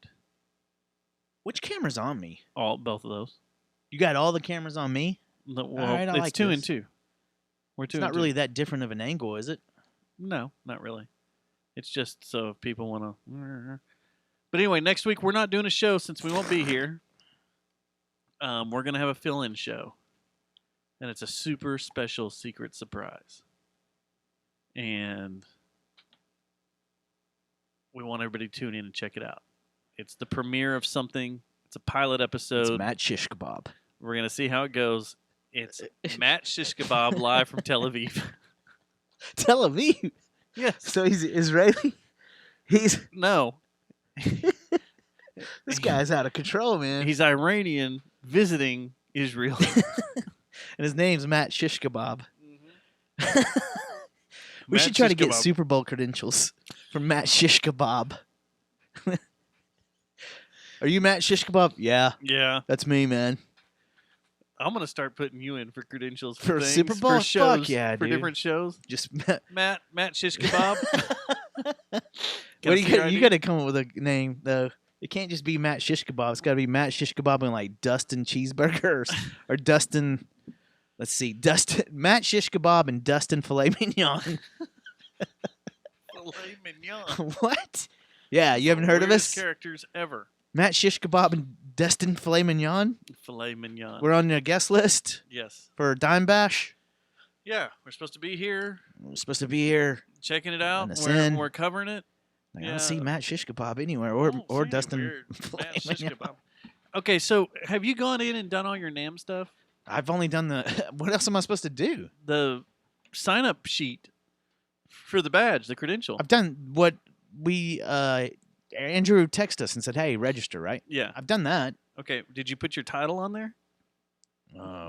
Which camera's on me? both of those. You got all the cameras on me? Well, right, I it's like 2 and this. 2. We're 2 It's not and 2. really that different of an angle, is it? No, not really. It's just so if people want to. But anyway, next week we're not doing a show since we won't be here. We're gonna have a fill-in show, and it's a super special secret surprise. And we want everybody to tune in and check it out. It's the premiere of something. It's a pilot It's episode. Matt Shish Kebab. We're gonna see how it goes. It's Matt Shish Kebab live from Tel Aviv. Tel Aviv. Yes. So he's Israeli? No. This guy's out of control, man. He's Iranian visiting Israel. And his name's Matt Shish Kebab. We Matt should try to Shish get Kebab. Super Bowl credentials from Matt Shish Kebab. Are you Matt Shish Kebab? Yeah, Yeah, that's me, man. I'm gonna start putting you in for credentials For things, Super Bowl? for Fuck shows, yeah, for dude. different shows. Just Matt Shish Kebab. what Can I do see your you ID? got to come up with a name though. It can't just be Matt Shish Kebab. It's got to be Matt Shish Kebab and like Dustin Cheeseburger or Dustin. Let's see, Dustin Matt Shish Kebab and Dustin Filet Mignon. Filet mignon. What? Yeah, you haven't heard of Weirdest us? characters ever. Matt Shish Kebab and Dustin Filet Mignon. Filet mignon. We're on the guest list Yes. for Dime Bash. Yeah, we're supposed to be here, We're supposed to be here. checking it out. On the We're, sin. we're covering it. I don't see Matt Shish Kebab anywhere, I don't or see Dustin. weird Filet Matt Shish Mignon. Kebab. Okay, so have you gone in and done all your NAM stuff? I've only done the. What else am I supposed to do? The sign-up sheet for the badge, the credential. I've done what we. Andrew texted us and said, "Hey, register." Right? Yeah. I've done that. Okay. Did you put your title on there?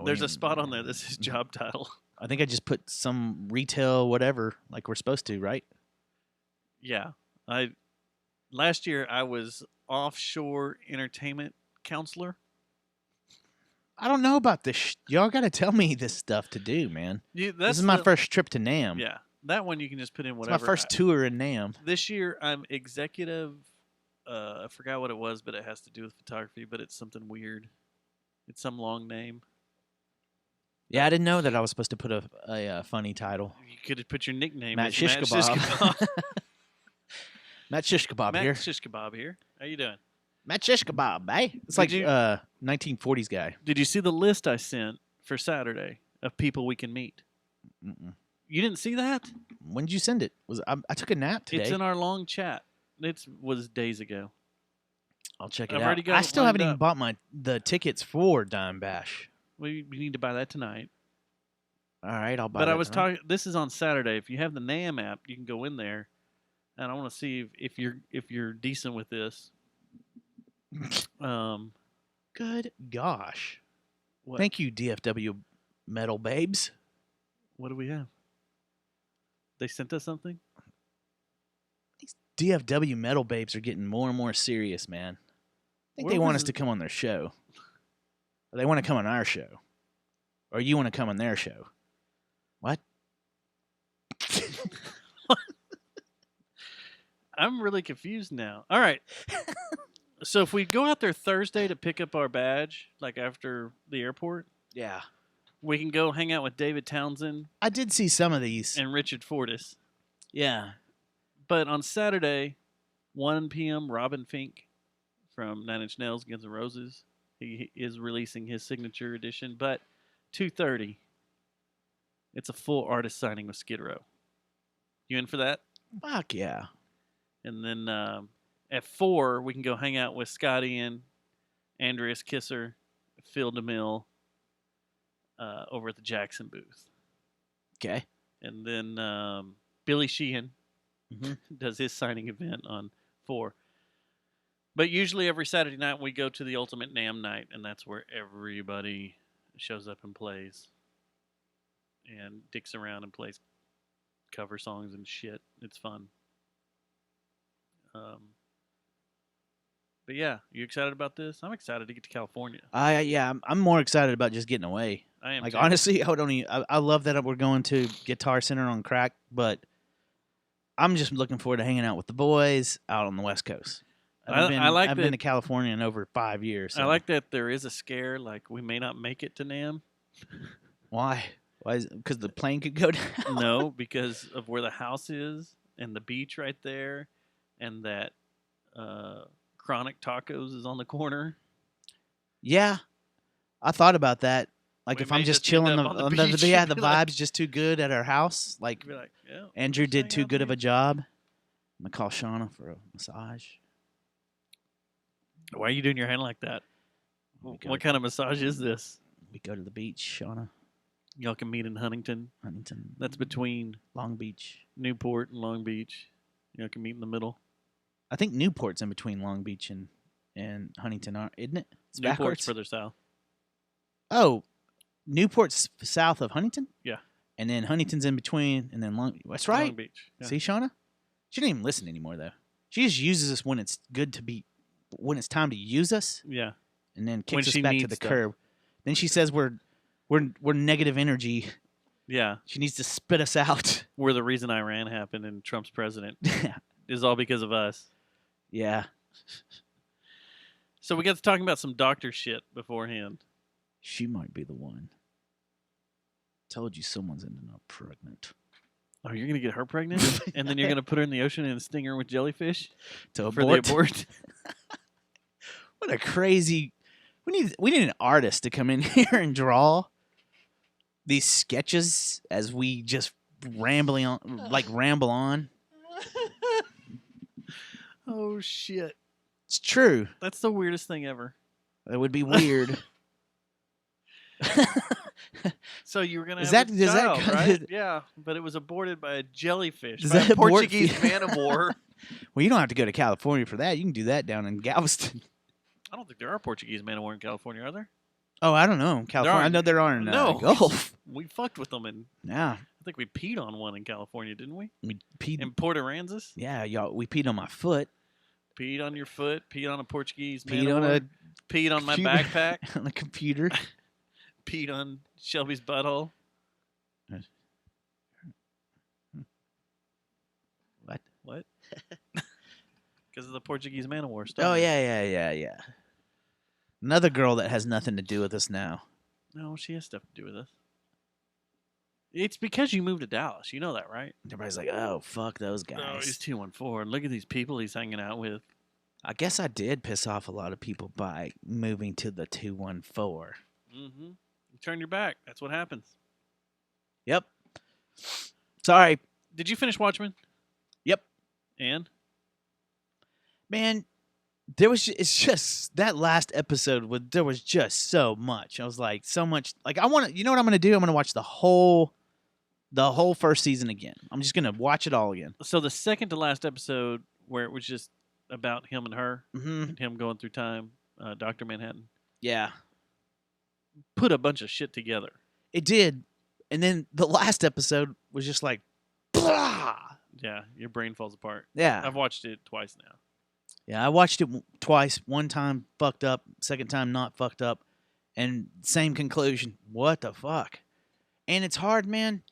There's a spot on there that says job title. I think I just put some retail whatever, like we're supposed to, right? Yeah. Last year I was offshore entertainment counselor. I don't know about this. Y'all got to tell me this stuff to do, man. This This is my first trip to NAM. Yeah. That one you can just put in It's whatever. my first tour in NAM. This year I'm executive. I forgot what it was, but it has to do with photography. But it's something weird. It's some long name. Yeah, I didn't know that I was supposed to put a funny title. You could have put your nickname. Matt as Shish Kebab. Matt Shish Kebab Matt here. Shish Kebab here. How you doing? Matt Shish Kebab, eh? It's Did like you- 1940s guy. Did you see the list I sent for Saturday of people we can meet? Mm-mm. You didn't see that? When did you send it? I took a nap today. It's in our long chat. It was days ago. I'll check it I've out. already got I it still haven't lined even up. bought the tickets for Dime Bash. We need to buy that tonight. All right, I'll buy. But I that was tonight. talking. This is on Saturday. If you have the NAM app, you can go in there, and I want to see if you're decent with this. Good gosh! What? Thank you, DFW Metal Babes. What do we have? They sent us something. DFW Metal Babes are getting more and more serious, man. I think Where they want was us to it? come on their show. Or they want to come on our show. Or you want to come on their show. What? I'm really confused now. All right. So if we go out there Thursday to pick up our badge, like after the airport, Yeah. we can go hang out with David Townsend I did see some of these. and Richard Fortis. Yeah. But on Saturday, 1 p.m., Robin Fink from Nine Inch Nails, Guns N' Roses, he is releasing his signature edition. But 2:30, it's a full artist signing with Skid Row. You in for that? Fuck yeah. And then at 4, we can go hang out with Scott Ian, Andreas Kisser, Phil DeMille over at the Jackson booth. Okay. And then Billy Sheehan Mhm. does his signing event on 4. But usually every Saturday night we go to the Ultimate NAM night, and that's where everybody shows up and plays and dicks around and plays cover songs and shit. It's fun. But yeah, you excited about this? I'm excited to get to California. I'm more excited about just getting away. I am Like too. honestly, I love that we're going to Guitar Center on Crack, but I'm just looking forward to hanging out with the boys out on the West Coast. I've that- been to California in over 5 years. I so- like that there is a scare, like we may not make it to NAM. Why? Why is it? Because the plane could go down. No, because of where the house is and the beach right there, and that Chronic Tacos is on the corner. Yeah, I thought about that. Like We if I'm may just just end chilling, up on the beach yeah, and the be like- vibe's just too good at our house. Like Be like, yeah, Andrew let's did hang too out good of a here. job. I'm gonna call Shauna for a massage. Why are you doing your hand like that? We go, What kind of massage is this? we go to the beach, Shauna, Y'all can meet in Huntington. Huntington. That's between Long Beach. Newport and Long Beach. Y'all can meet in the middle. I think Newport's in between Long Beach and Huntington, isn't it? It's Newport's backwards. further south. Oh, Newport's south of Huntington? Yeah. and then Huntington's in between, and then that's right. Long Beach. Yeah. See, Shauna? She didn't even listen anymore, though. She just uses us when it's when it's time to use us, Yeah. and then When kicks us she back to needs the stuff. curb. Then she says we're negative energy. Yeah. She needs to spit us out. We're the reason Iran happened and Trump's president is all because of us. Yeah. So we got to talking about some doctor shit beforehand. She might be the one. Told you someone's ending up pregnant. Oh, you're gonna get her pregnant, and then you're gonna put her in the ocean and sting her with jellyfish To for the abort. What a crazy. We need an artist to come in here and draw these sketches as we just ramble on. Oh shit! It's true. That's the weirdest thing ever. That would be weird. So you were gonna Is have that- a does that child, kinda- right? Yeah, but it was aborted by a jellyfish. Does By that a abort Portuguese feel- man of war. Well, you don't have to go to California for that. You can do that down in Galveston. I don't think there are Portuguese man of war in California, are there? Oh, I don't know. California. I aren't. know there are in No. Gulf. We fucked with them, and Yeah. I think we peed on one in California, didn't we? We peed. In Port Aransas, Yeah, y'all. We peed on my foot. peed on your foot, peed on a Portuguese man Peed of on war, a peed on my computer- backpack, on a computer. peed on Shelby's butthole. What? What? Because of the Portuguese man of war stuff. Oh yeah. Another girl that has nothing to do with us now. No, she has stuff to do with us. It's because you moved to Dallas. You know that, right? Everybody's like, "Oh, fuck those Oh, guys." he's 214. Look at these people he's hanging out with. I guess I did piss off a lot of people by moving to the 214. Mm-hmm. You turn your back. That's what happens. Yep. Sorry, Did you finish Watchmen? Yep. And? man. It's just that last episode. There was just so much. I was like, so much. Like, I want to. You know what I'm going to do? I'm going to watch the whole first season again. I'm just going to watch it all again. So the second to last episode, where it was just about him and her, Mm-hmm. and him going through time, Dr. Manhattan, Yeah, put a bunch of shit together. it did. And then the last episode was just like, blah. Yeah, your brain falls apart. Yeah. I've watched it twice now. Yeah, I watched it twice. One time fucked up, second time not fucked up, and same conclusion. What the fuck? And it's hard, man.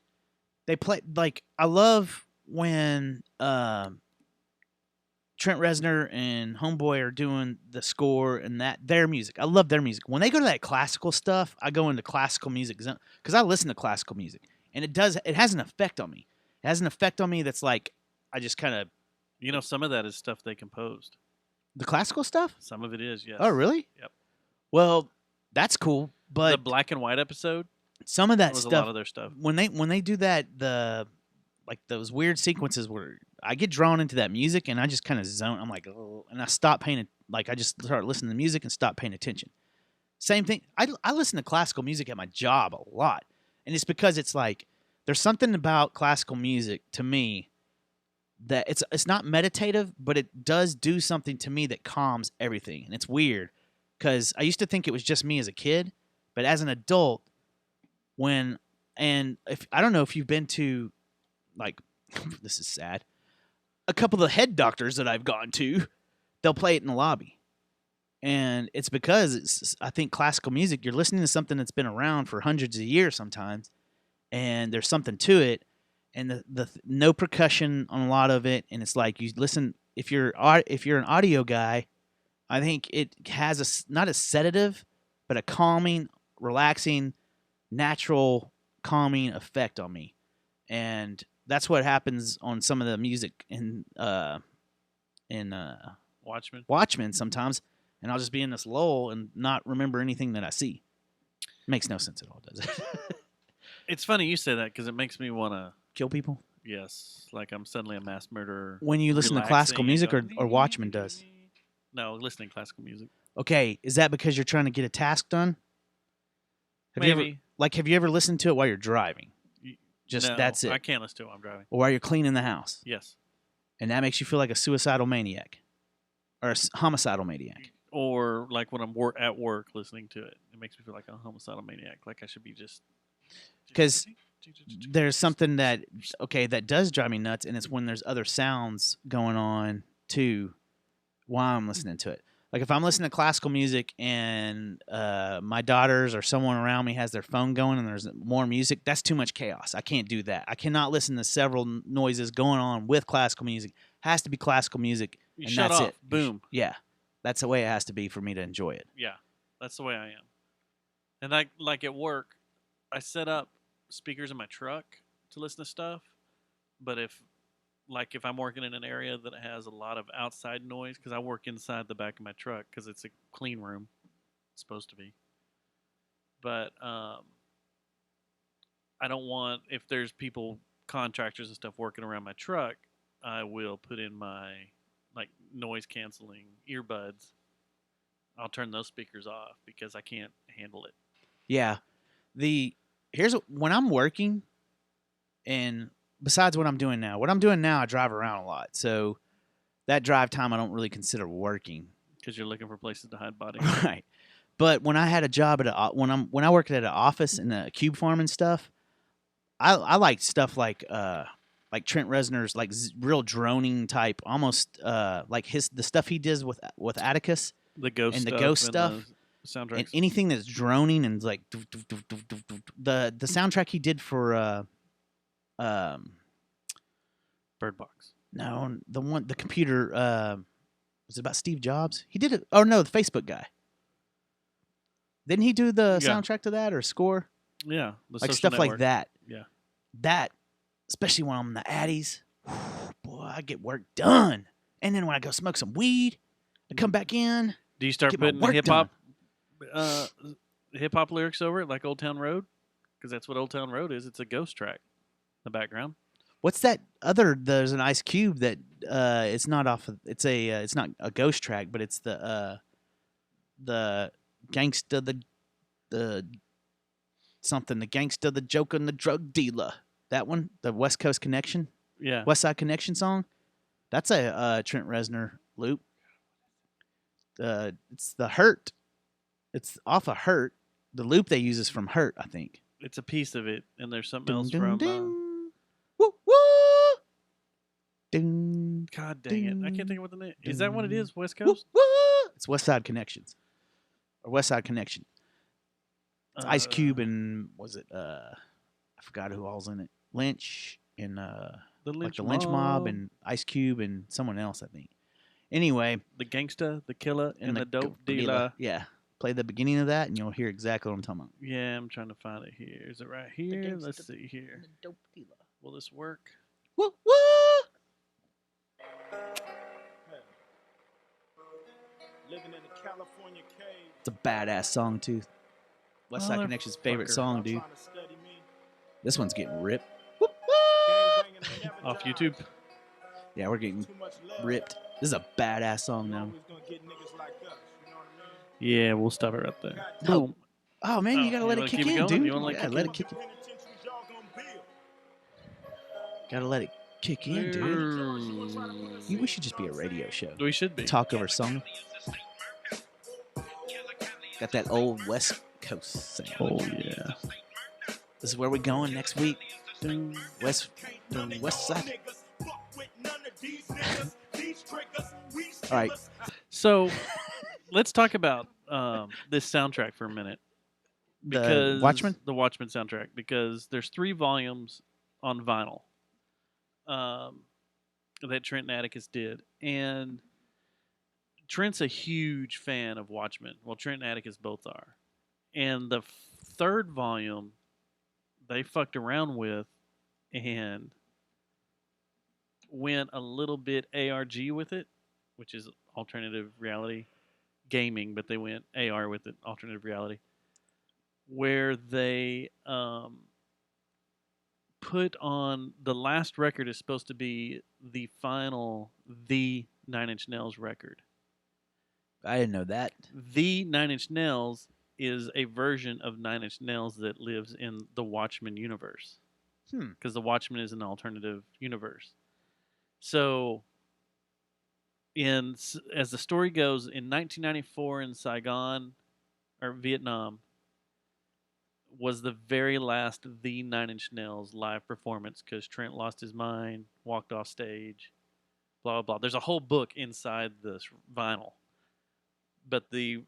They play like I love when Trent Reznor and Homeboy are doing the score and their music. I love their music. When they go to that classical stuff, I go into classical music because I listen to classical music, and it has an effect on me. It has an effect on me that's like I just kind of You know, some of that is stuff they composed. the classical stuff. Some of it is, yes. Oh, really? Yep. Well, that's cool, but The black and white episode some of that was a stuff lot of their stuff. when they do that, like those weird sequences where I get drawn into that music and I just kind of zone. I'm like, oh, and I stop paying it. Like I just start listening to music and stop paying attention. Same thing. I listen to classical music at my job a lot, and it's because it's like there's something about classical music to me that it's not meditative, but it does do something to me that calms everything. And it's weird because I used to think it was just me as a kid, but as an adult, if I don't know if you've been to, like, this is sad, a couple of the head doctors that I've gone to, they'll play it in the lobby. And it's because I think classical music, you're listening to something that's been around for hundreds of years sometimes, and there's something to it. And the no percussion on a lot of it, and it's like you listen. If you're an audio guy, I think it has not a sedative, but a calming, relaxing, natural calming effect on me, and that's what happens on some of the music in Watchmen sometimes. And I'll just be in this lull and not remember anything that I see. Makes no sense at all, does it? It's funny you say that because it makes me want to, Kill people yes, like I'm suddenly a mass murderer. when you listen to relaxing classical and music, going, or Watchmen does. No, listening to classical music. Okay, is that because you're trying to get a task done? Have you Maybe. ever listened to it while you're driving? Just No, that's it. I can't listen to it while I'm driving. Or while you're cleaning the house, Yes. and that makes you feel like a suicidal maniac or a homicidal maniac. Or like when I'm at work listening to it. It makes me feel like a homicidal maniac. Like I should be just 'Cause there's something that does drive me nuts, and it's when there's other sounds going on too while I'm listening to it. Like if I'm listening to classical music and my daughters or someone around me has their phone going and there's more music, that's too much chaos. I can't do that. I cannot listen to several noises going on with classical music. Has to be classical music, You and shut that's off. it. Boom. Yeah, that's the way it has to be for me to enjoy it. Yeah, that's the way I am. And I like at work, I set up speakers in my truck to listen to stuff. But if I'm working in an area that has a lot of outside noise, because I work inside the back of my truck because it's a clean room, it's supposed to be. But I don't want, if there's people, contractors and stuff working around my truck, I will put in my like noise canceling earbuds. I'll turn those speakers off because I can't handle it. Yeah, when I'm working, and besides what I'm doing now, I drive around a lot, so that drive time I don't really consider working. Because you're looking for places to hide bodies. Right. But when I had a job when I worked at an office in a cube farm and stuff, I like stuff like Trent Reznor's like real droning type, almost like the stuff he does with Atticus, The ghost and stuff the ghost and stuff, the soundtracks. and anything that's droning and like the soundtrack he did for Bird Box. no, the computer was it about Steve Jobs? He did it. Oh no, the Facebook guy. Didn't he do the soundtrack to that or score? Yeah, Like stuff network. like that. Yeah, That, especially when I'm in the Addies, boy, I get work done. And then when I go smoke some weed, I come back in. Do you start Get my putting work hip hop lyrics over it, like Old Town Road? Because that's what Old Town Road is. It's a ghost track in the background. What's that other? There's an Ice Cube that it's not off. Of, it's a it's not a ghost track, but it's the gangsta the something the gangsta the joke and the drug dealer. That one, the West Coast Connection, Yeah, West Side Connection song. That's a Trent Reznor loop. It's the Hurt. It's off of Hurt. The loop they use is from Hurt, I think. it's a piece of it, and there's something Dun, else dun, from. dun. Woo woo. Dun, God dang it! I can't think of what the name. Is that what it is? West woo, Coast? woo. It's West Side Connections, or West Side Connection. It's Ice Cube and was it? I forgot who all's in it. Lynch and The like Lynch the Lynch Mob and Ice Cube and someone else, I think. Anyway, the gangsta, the killer, and the dope dealer. dealer. Yeah, play the beginning of that, and you'll hear exactly what I'm talking about. Yeah, I'm trying to find it here. Is it right here? Let's see here. The dope dealer. Will this work? Woo woo. Living in a California cave. It's a badass song too. West Side Connection's favorite song, dude. Trying to study me. This one's getting ripped. Gang banging and never Off die. YouTube. Yeah, we're getting Too much love. ripped. This is a badass song You now. always gonna get niggas like us. You know what I mean? Yeah, we'll stop it right there. No. Boom. Oh man, you Oh, gotta you let wanna it kick keep it in, going? dude. You wanna let it Yeah, kick let in? it kick. Penitentiaries y'all gonna build. Gotta let it kick in, dude. We should just be a radio show. We should be. Talk over song. Got that old West Coast sound. Oh yeah. This is where we're going next week. West Side. All right. So let's talk about this soundtrack for a minute. The Watchmen? The Watchmen soundtrack, because there's 3 volumes on vinyl that Trent and Atticus did. And Trent's a huge fan of Watchmen. Well, Trent and Atticus both are. And the 3rd volume, they fucked around with and went a little bit ARG with it, which is alternative reality gaming, but they went AR with it, alternative reality, where they put on the last record is supposed to be the final The Nine Inch Nails record. I didn't know that. The Nine Inch Nails is a version of Nine Inch Nails that lives in the Watchmen universe. Because the Watchmen is an alternative universe. So, as the story goes, in 1994 in Saigon, or Vietnam, was the very last The Nine Inch Nails live performance because Trent lost his mind, walked off stage, blah, blah, blah. There's a whole book inside this vinyl. But the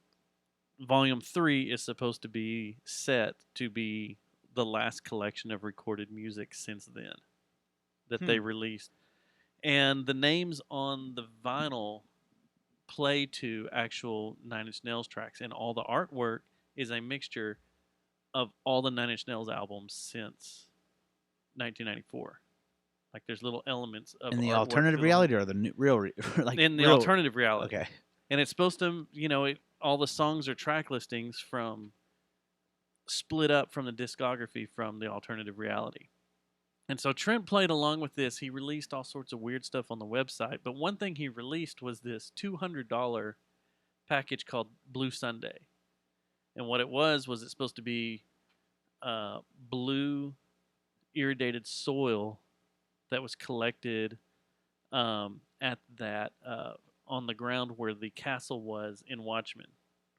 volume 3 is supposed to be set to be the last collection of recorded music since then that they released. And the names on the vinyl play to actual Nine Inch Nails tracks, and all the artwork is a mixture of all the Nine Inch Nails albums since 1994. Like there's little elements of in the artwork alternative reality or the real, like in the real, alternative reality. Okay. And it's supposed to, all the songs are track listings from split up from the discography from the alternative reality. And so Trent played along with this. He released all sorts of weird stuff on the website. But one thing he released was this $200 package called Blue Sunday. And what it was it's supposed to be blue irrigated soil that was collected at that on the ground where the castle was in Watchmen,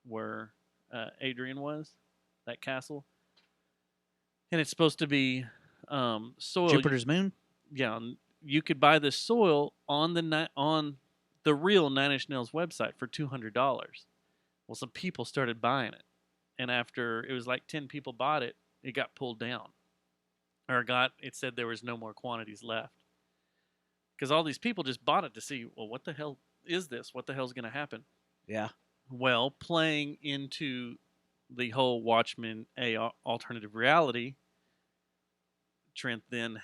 where Adrian was, that castle. And it's supposed to be soil. Jupiter's moon? Yeah, you could buy this soil on the real Nine Inch Nails website for $200. Well, some people started buying it. And after it was like 10 people bought it, it got pulled down. It said there was no more quantities left. Because all these people just bought it to see, well, what the hell is this? What the hell's going to happen? Yeah. Well, playing into the whole Watchmen alternative reality, Trent then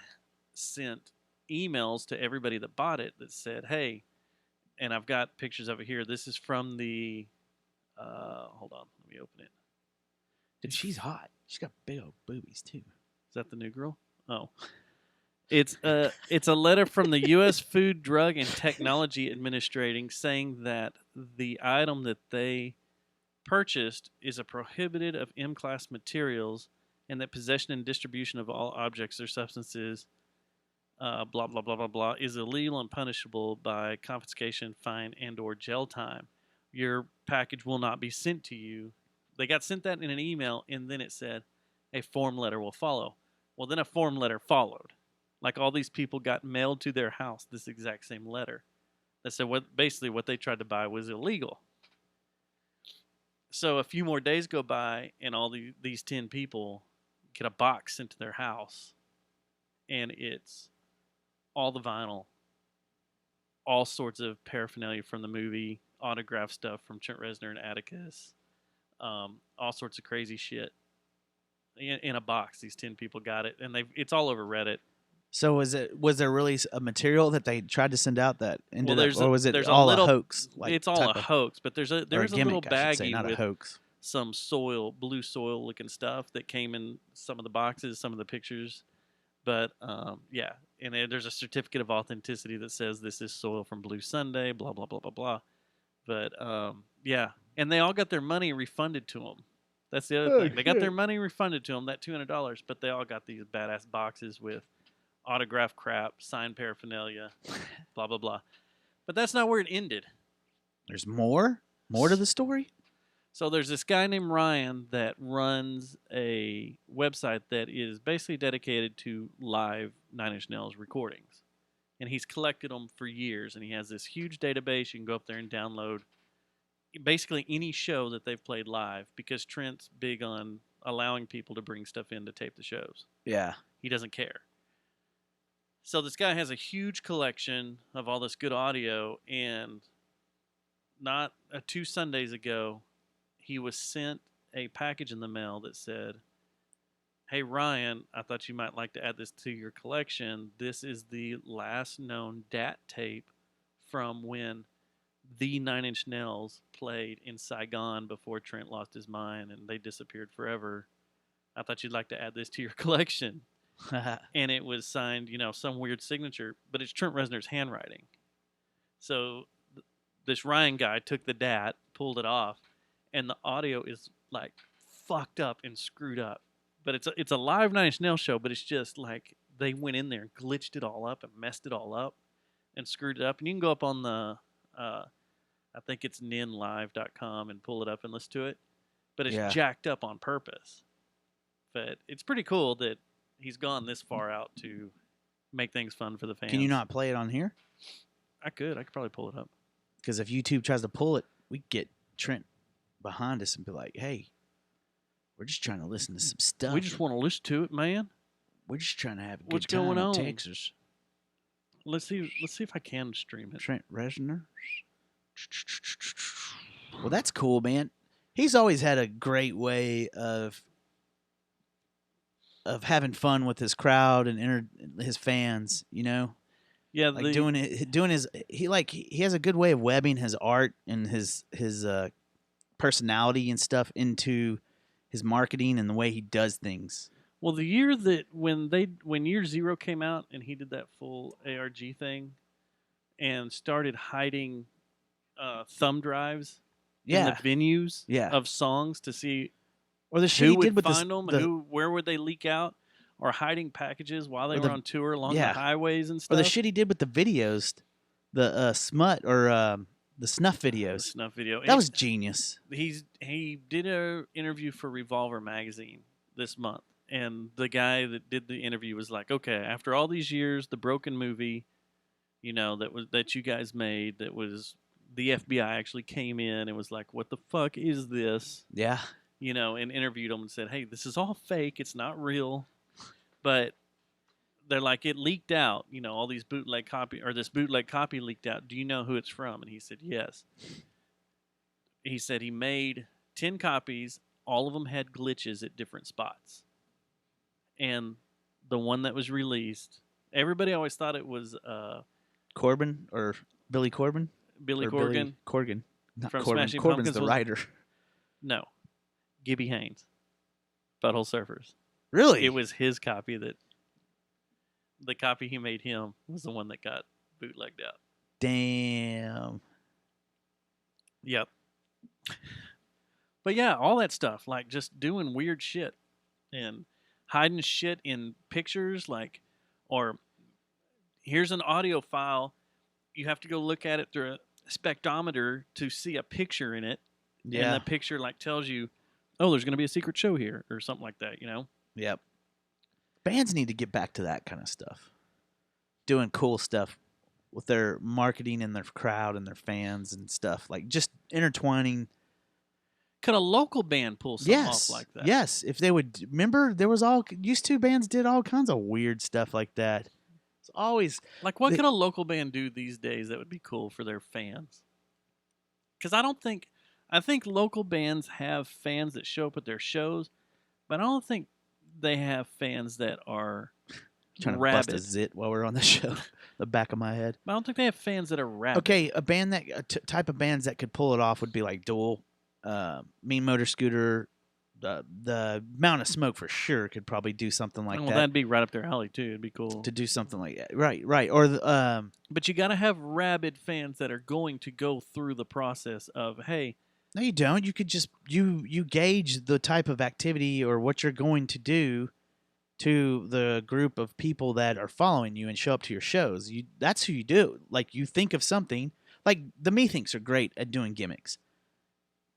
sent emails to everybody that bought it that said, hey, and I've got pictures of it here. This is from the, hold on, let me open it. Dude, she's hot. She's got big old boobies, too. Is that the new girl? Oh. It's a letter from the U.S. Food, Drug, and Technology Administration saying that the item that they purchased is a prohibited of M-class materials and that possession and distribution of all objects or substances, blah, blah, blah, blah, blah, is illegal and punishable by confiscation, fine, and or jail time. Your package will not be sent to you. They got sent that in an email, and then it said a form letter will follow. Well, then a form letter followed. Like all these people got mailed to their house this exact same letter that said basically what they tried to buy was illegal. So a few more days go by, and all these 10 people get a box sent to their house, and it's all the vinyl, all sorts of paraphernalia from the movie, autograph stuff from Trent Reznor and Atticus, all sorts of crazy shit in a box. These 10 people got it, and it's all over Reddit. So was there really a material that they tried to send out that ended up, or was it there's all a little, a hoax? Like it's all a hoax, but there's a little gimmick, I should say, baggie not a with hoax. some blue soil looking stuff that came in some of the boxes, some of the pictures. But yeah, and there's a certificate of authenticity that says this is soil from Blue Sunday, blah blah blah blah blah. But yeah, and they all got their money refunded to them. That's the other thing. They got their money refunded to them, that $200, but they all got these badass boxes with autograph crap, signed paraphernalia, blah blah blah. But that's not where it ended. There's more to the story. So there's this guy named Ryan that runs a website that is basically dedicated to live Nine Inch Nails recordings. And he's collected them for years, and he has this huge database. You can go up there and download basically any show that they've played live, because Trent's big on allowing people to bring stuff in to tape the shows. Yeah. He doesn't care. So this guy has a huge collection of all this good audio, and not 2 Sundays ago, he was sent a package in the mail that said, hey, Ryan, I thought you might like to add this to your collection. This is the last known DAT tape from when the Nine Inch Nails played in Saigon before Trent lost his mind and they disappeared forever. I thought you'd like to add this to your collection. And it was signed, some weird signature, but it's Trent Reznor's handwriting. So this Ryan guy took the DAT, pulled it off, and the audio is like fucked up and screwed up. But it's a live Nine Inch Nails show, but it's just like they went in there and glitched it all up and messed it all up and screwed it up. And you can go up on the, I think it's ninlive.com and pull it up and listen to it. But it's jacked up on purpose But it's pretty cool that he's gone this far out to make things fun for the fans. Can you not play it on here? I could probably pull it up. Because if YouTube tries to pull it, we get Trent behind us and be like, "Hey, we're just trying to listen to some stuff. We just want to listen to it, man. We're just trying to have a good What's time going in on? Texas." Let's see if I can stream it. Trent Reznor. Well, that's cool, man. He's always had a great way of having fun with his crowd and his fans. You know, Yeah, like doing his he has a good way of webbing his art and his personality and stuff into his marketing and the way he does things. Well, the year that when Year Zero came out and he did that full ARG thing and started hiding thumb drives in the venues of songs to see or the shit who he would did with find them, where would they leak out, or hiding packages while they were on tour along the highways and stuff. Or the shit he did with the videos, the smut or the snuff videos. The snuff video. That was genius. He did an interview for Revolver magazine this month. And the guy that did the interview was like, "Okay, after all these years, the Broken movie, that you guys made, that was the FBI actually came in and was like, what the fuck is this?" Yeah. And interviewed him and said, "Hey, this is all fake. It's not real." But they're like, "It leaked out. All these bootleg copy or this bootleg copy leaked out. Do you know who it's from?" And he said, "Yes." He said he made 10 copies. All of them had glitches at different spots. And the one that was released, everybody always thought it was Corbin or Billy Corbin? Billy or Corgan. Billy Corgan. Not from Corbin. Smashing Corbin's Pumpkins the was- writer. No. Gibby Haynes. Butthole Surfers. Really? It was his copy the copy he made him was the one that got bootlegged out. Damn. Yep. But yeah, all that stuff, like just doing weird shit and hiding shit in pictures, or here's an audio file. You have to go look at it through a spectrometer to see a picture in it. Yeah. And that picture tells you, oh, there's going to be a secret show here or something like that, Yep. Bands need to get back to that kind of stuff. Doing cool stuff with their marketing and their crowd and their fans and stuff. Like just intertwining. Could a local band pull something off like that? Yes. If they would, remember there was used to bands did all kinds of weird stuff like that. It's always like, what could a local band do these days that would be cool for their fans? Because I think local bands have fans that show up at their shows, but I don't think they have fans that are trying to rabid. bust a zit while we're on the show. The back of my head. I don't think they have fans that are rabid. Okay, a band type of bands that could pull it off would be like Duel, Mean Motor Scooter, the Mountain of Smoke for sure could probably do something like that. That'd be right up their alley too. It'd be cool to do something like that. Right. Or but you got to have rabid fans that are going to go through the process of, hey. No, you don't. You could just you gauge the type of activity or what you're going to do to the group of people that are following you and show up to your shows. That's who you do. Like you think of something. Like the Methinks are great at doing gimmicks.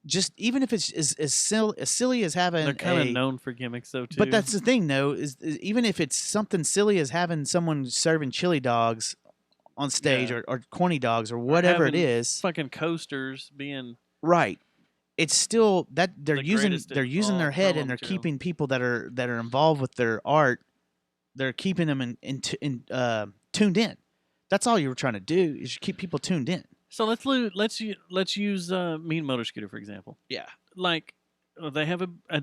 Just even if it's as silly as having they're kind of known for gimmicks though too. But that's the thing though is even if it's something silly as having someone serving chili dogs on stage or corny dogs or whatever it is, fucking coasters being right. It's still that they're using their head and they're too. keeping people that are involved with their art. They're keeping them tuned in. That's all you were trying to do is keep people tuned in. So let's use Mean Motor Scooter for example. Yeah, like they have a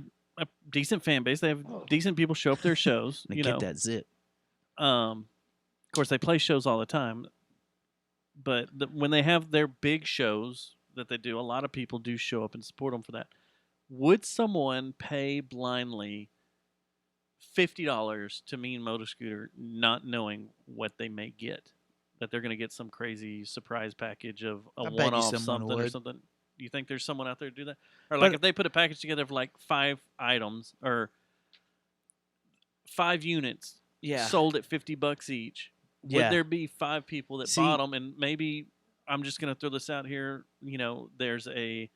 decent fan base. They have decent people show up to their shows. They get that zit. Of course, they play shows all the time, but when they have their big shows that they do, a lot of people do show up and support them for that. Would someone pay blindly $50 to Mean Motor Scooter, not knowing what they may get? That they're going to get some crazy surprise package of a one-off something or something. You think there's someone out there to do that? Or like if they put a package together for like 5 items or 5 units sold at $50 each, would there be 5 people that bought them? And maybe I'm just going to throw this out here. There's a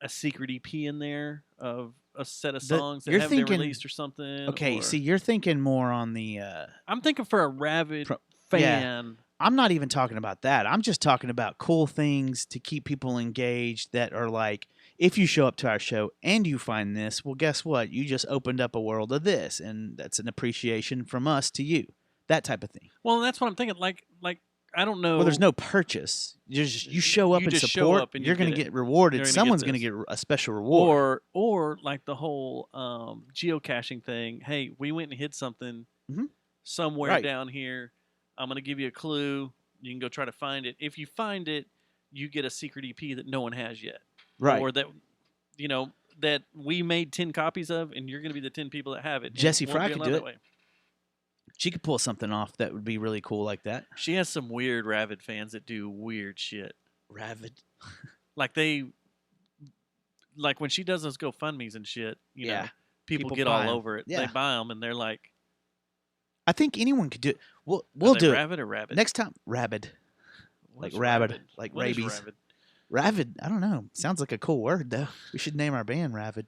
a secret EP in there of a set of The- songs that you're haven't been thinking- released or something. Okay, or- see, you're thinking more on the. I'm thinking for a rabid yeah. fan. I'm not even talking about that. I'm just talking about cool things to keep people engaged that are like, if you show up to our show and you find this, well, guess what? You just opened up a world of this, and that's an appreciation from us to you. That type of thing. Well, that's what I'm thinking. Like I don't know. Well, there's no purchase. You show up You and just show support. up and you you're going get to it. get rewarded. You're gonna get Someone's going to this. get a special reward. Or like the whole geocaching thing. Hey, we went and hid something Mhm. somewhere Right. down here. I'm going to give you a clue. You can go try to find it. If you find it, you get a secret EP that no one has yet. Right. Or that, that we made 10 copies of, and you're going to be the 10 people that have it. and Jessie it won't Fry be could allowed do that it. way. She could pull something off that would be really cool like that. She has some weird Ravid fans that do weird shit. Ravid. Like when she does those GoFundMes and shit, you know, Yeah. people People get buy all 'em. over it. Yeah. They buy them and they're like, I think anyone could do it. We'll are they do it. Ravid or Rabbit? Next time. Rabid. What like is rabid, Ravid? like What is rabies. Ravid? Ravid. I don't know. Sounds like a cool word, though. We should name our band Ravid.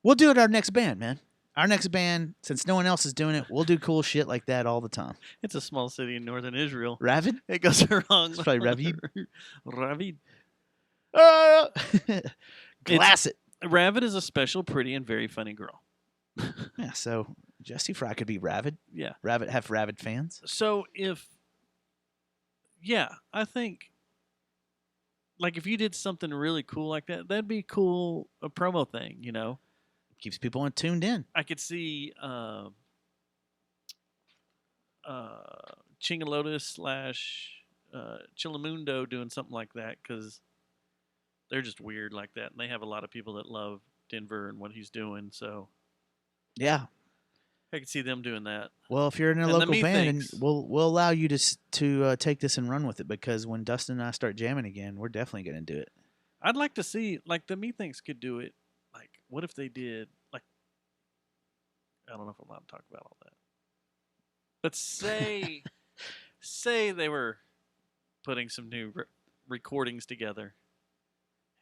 We'll do it our next band, man. Our next band, since no one else is doing it, we'll do cool shit like that all the time. It's a small city in northern Israel. Ravid? It goes wrong. It's probably Ravid. Ravid. Glass it. Ravid is a special, pretty, and very funny girl. Yeah, so Jessie Fry could be Ravid. Yeah. Have Ravid fans. So I think, like, if you did something really cool like that, that'd be cool, a promo thing, you know? Keeps people tuned in. I could see Chingalotus / Chillamundo doing something like that because they're just weird like that, and they have a lot of people that love Denver and what he's doing. So Yeah. I could see them doing that. Well, if you're in a And the local band, and Methinks. we'll allow you to take this and run with it because when Dustin and I start jamming again, we're definitely going to do it. I'd like to see, like, the Methinks could do it. Like, what if they did, like, I don't know if I'm allowed to talk about all that. But say they were putting some new recordings together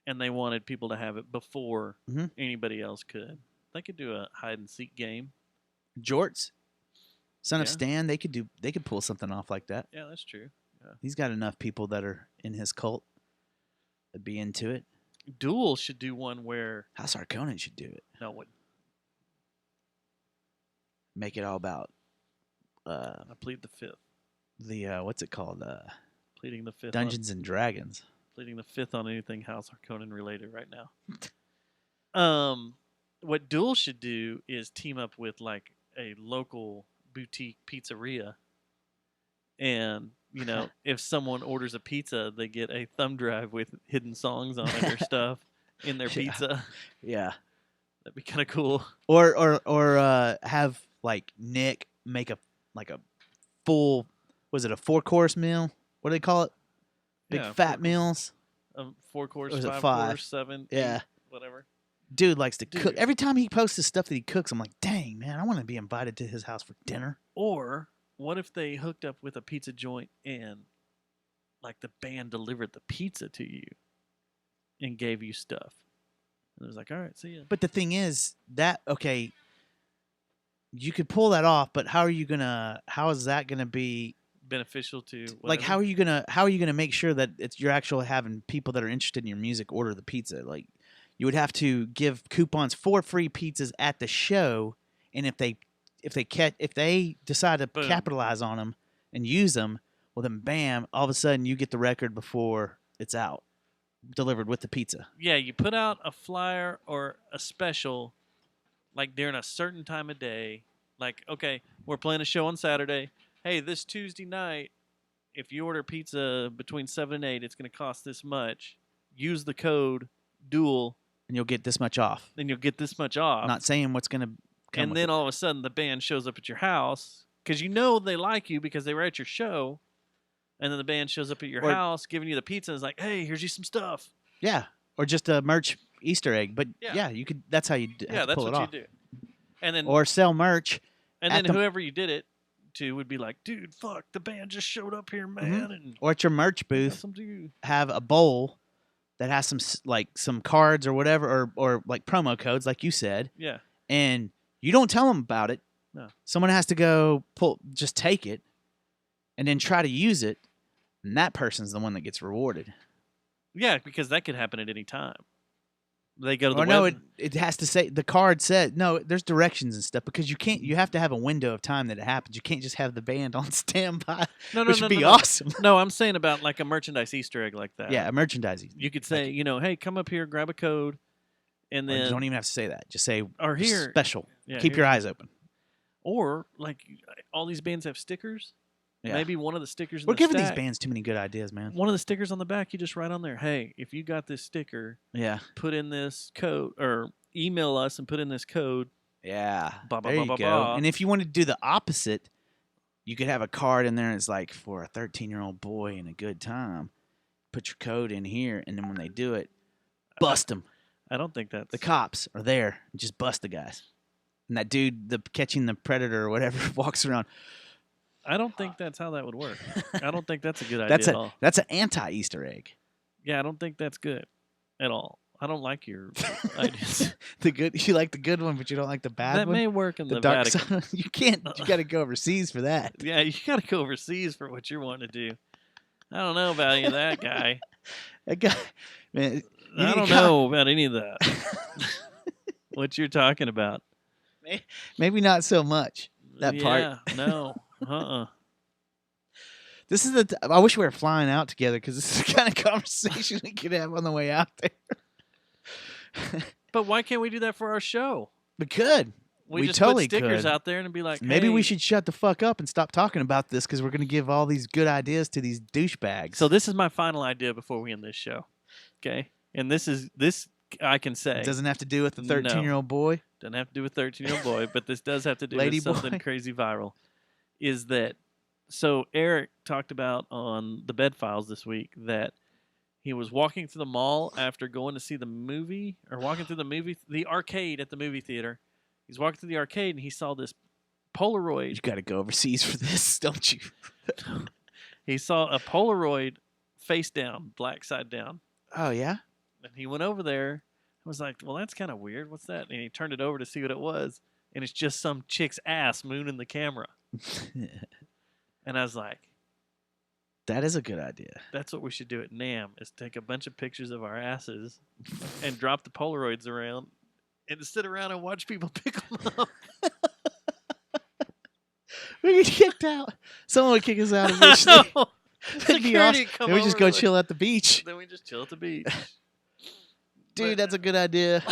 and they wanted people to have it before Mhm. anybody else could. They could do a hide and seek game. Jorts, Son of Yeah. Stan, they could pull something off like that. Yeah, that's true. Yeah. He's got enough people that are in his cult that'd be into it. Duel should do one where House Harkonnen should do it. no one. Make it all about I plead the fifth. the what's it called? Pleading the fifth. Dungeons and Dragons. Pleading the fifth on anything House Harkonnen related right now. What Duel should do is team up with like a local boutique pizzeria, and you know, if someone orders a pizza, they get a thumb drive with hidden songs on it or stuff in their Yeah. pizza. Yeah. That'd be kind of cool. Or have like Nick make a full, was it a 4-course meal? What do they call it? Big Yeah, fat meals. 4 course, Or is it 5 5? course, 7, Yeah. 8, whatever. Dude likes to cook. Dude. Every time he posts the stuff that he cooks, I'm like, dang, man, I want to be invited to his house for dinner. Or what if they hooked up with a pizza joint and like the band delivered the pizza to you and gave you stuff? And it was like, all right, see ya. But the thing is that, okay, you could pull that off, but how is that gonna be Beneficial to like how whatever. are you gonna make sure that you're actually having people that are interested in your music order the pizza? Like you would have to give coupons for free pizzas at the show, and if they decide to Boom. capitalize on them and use them, well then bam, all of a sudden you get the record before it's out, delivered with the pizza. Yeah, you put out a flyer or a special like during a certain time of day. Like, okay, we're playing a show on Saturday. Hey, this Tuesday night, if you order pizza between 7 and 8, it's going to cost this much. Use the code DUEL, And you'll get this much off. then you'll get this much off. Not saying what's gonna come And with then it. all of a sudden the band shows up at your house because you know they like you because they were at your show. And then the band shows up at your Or- house giving you the pizza and is like, hey, here's you some stuff. Yeah, or just a merch Easter egg. But Yeah. yeah, you could. That's how you have Yeah, to that's pull what it off. you do. And then Or sell merch. And at then the- whoever you did it to would be like, dude, fuck, the band just showed up here, man. And Or at your merch got booth, something to you. have a bowl that has some cards or whatever, or like promo codes, like you said, Yeah. and you don't tell them about it. No. Someone has to go just take it, and then try to use it, and that person's the one that gets rewarded. Yeah, because that could happen at any time. They go to the Or no, web. it has to say the card said no. There's directions and stuff because you can't. You have to have a window of time that it happens. You can't just have the band on standby. No, which would be no. awesome. No, I'm saying about like a merchandise Easter egg like that. Yeah, merchandising. You could say, hey, come up here, grab a code, and Or then you don't even have to say that. Just say or here special. Yeah, Keep your here's- eyes open. Or like all these bands have stickers. Yeah. Maybe one of the stickers. We're in the giving stack, these bands too many good ideas, man. One of the stickers on the back, you just write on there, "Hey, if you got this sticker, Yeah, put in this code or email us and put in this code." yeah. Ba, ba, There ba, you ba, go. ba. And if you want to do the opposite, you could have a card in there. And it's like for a 13-year-old boy and a good time. Put your code in here, and then when they do it, bust them. I don't think that's The cops are there and just bust the guys. And that dude, the catching the predator or whatever, walks around. I don't think that's how that would work. I don't think that's a good idea at all. That's an anti-Easter egg. Yeah, I don't think that's good at all. I don't like your ideas. You like the good one, but you don't like the bad That one. may work in the dark Vatican. side. You can't. You got to go overseas for that. Yeah, you got to go overseas for what you're wanting to do. I don't know about any of that guy. That guy, man. I don't know about any of that. What you're talking about. Maybe not so much that part. Yeah, no. This is I wish we were flying out together because this is the kind of conversation we could have on the way out there. But why can't we do that for our show? We could. We just totally put stickers could. out there and be like, Maybe we "Hey." should shut the fuck up and stop talking about this because we're going to give all these good ideas to these douchebags. So this is my final idea before we end this show. Okay? And this I can say. It doesn't have to do with the No. 13-year-old boy. Doesn't have to do with 13-year-old boy, but this does have to do Lady with something boy. crazy viral. Is that so? Eric talked about on the Bed Files this week that he was walking through the mall after going to see the movie, or walking through the arcade at the movie theater. He's walking through the arcade and he saw this Polaroid. You got to go overseas for this, don't you? He saw a Polaroid face down, black side down. Oh yeah. And he went over there and was like, well, that's kind of weird. What's that? And he turned it over to see what it was. And it's just some chick's ass mooning the camera. And I was like, That is a good idea. that's what we should do at NAM, is take a bunch of pictures of our asses and drop the Polaroids around and sit around and watch people pick them up. We get kicked out. Someone would kick us out eventually. No. That'd be Security awesome. come Then we just over go like- chill at the beach. Then we just chill at the beach. Dude, But- that's a good idea.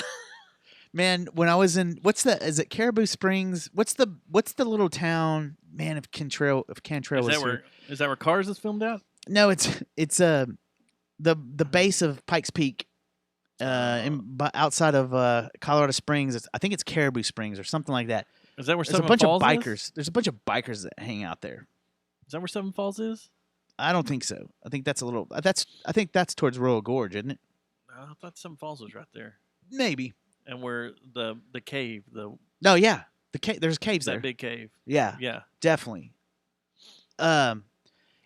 Man, when I was in is it Caribou Springs? What's the little town? Man, if Cantrell was here. Is that where Cars is filmed at? No, it's the base of Pikes Peak, outside of Colorado Springs. I think it's Caribou Springs or something like that. Is that where There's a Seven bunch Falls of is? bikers. There's a bunch of bikers that hang out there. Is that where Seven Falls is? I don't think so. I think that's I think that's towards Royal Gorge, isn't it? No, I thought Seven Falls was right there. Maybe. And where the cave, No, yeah. There's caves that there. big cave. Yeah. Yeah. Definitely.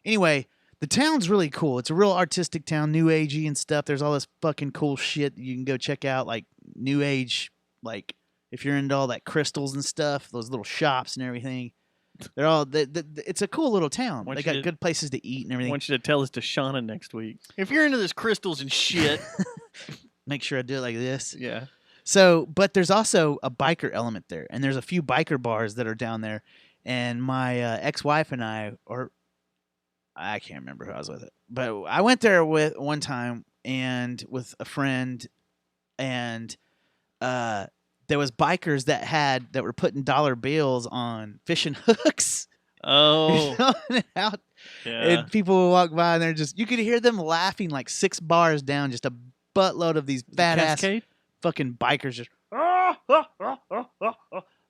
Anyway, the town's really cool. It's a real artistic town, new agey and stuff. There's all this fucking cool shit you can go check out, like new age, like if you're into all that crystals and stuff, those little shops and everything. They're all. It's a cool little town. Want They you got to- good places to eat and I everything. want you to tell us to Shauna next week. If you're into this crystals and shit. Make sure I do it like this. Yeah. So, but there's also a biker element there, and there's a few biker bars that are down there. And my ex-wife and I can't remember who I was with it, but I went there with one time and with a friend, and there was bikers that were putting dollar bills on fishing hooks. Oh. And out, Yeah. and people would walk by and you could hear them laughing like 6 bars down, just a buttload of these fat ass Cascade? fucking bikers just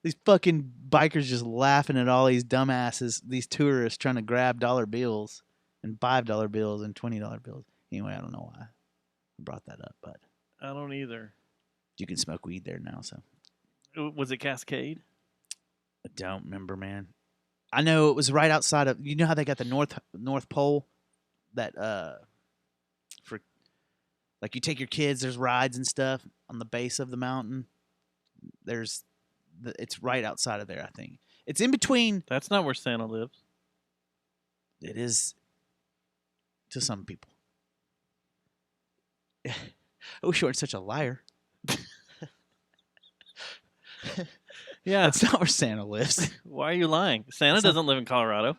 these fucking bikers just laughing at all these dumbasses, these tourists trying to grab dollar bills and $5 bills and $20 bills. Anyway, I don't know why I brought that up, but I don't either. you can smoke weed there now, so Was it Cascade? I don't remember, man. I know it was right outside of. You know how they got the North Pole, that for Like you take your kids, there's rides and stuff on the base of the mountain. It's right outside of there, I think. It's in between. That's not where Santa lives. It is to some people. Oh, Short's such a liar. Yeah. That's not where Santa lives. Why are you lying? Santa doesn't live in Colorado.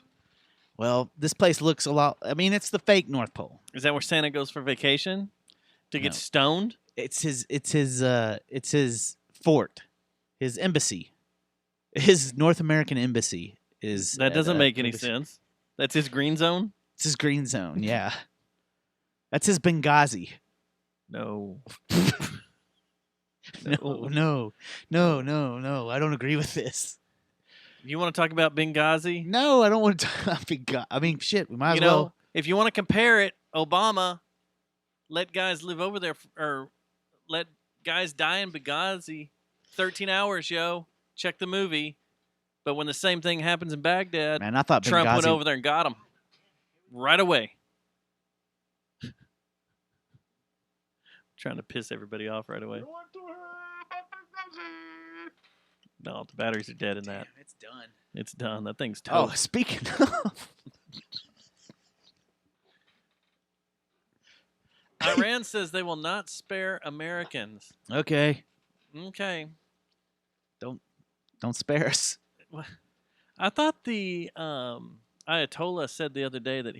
Well, this place looks a lot. I mean, it's the fake North Pole. Is that where Santa goes for vacation? To get No. stoned? It's his fort, his embassy, his North American embassy is. That doesn't make any embassy. sense. That's his green zone? It's his green zone. Yeah, that's his Benghazi. No. No. I don't agree with this. You want to talk about Benghazi? No, I don't want to talk about Benghazi. I mean, shit, we might as well. If you want to compare it, Obama let guys live over there, or let guys die in Benghazi. 13 hours, yo. Check the movie. But when the same thing happens in Baghdad, Man, I thought Trump Benghazi went over there and got him right away. Trying to piss everybody off right away. No, the batteries are dead in that. Damn, it's done. It's done. That thing's Oh, toast. speaking of. Iran says they will not spare Americans. Okay, Okay. don't spare us. I thought the Ayatollah said the other day that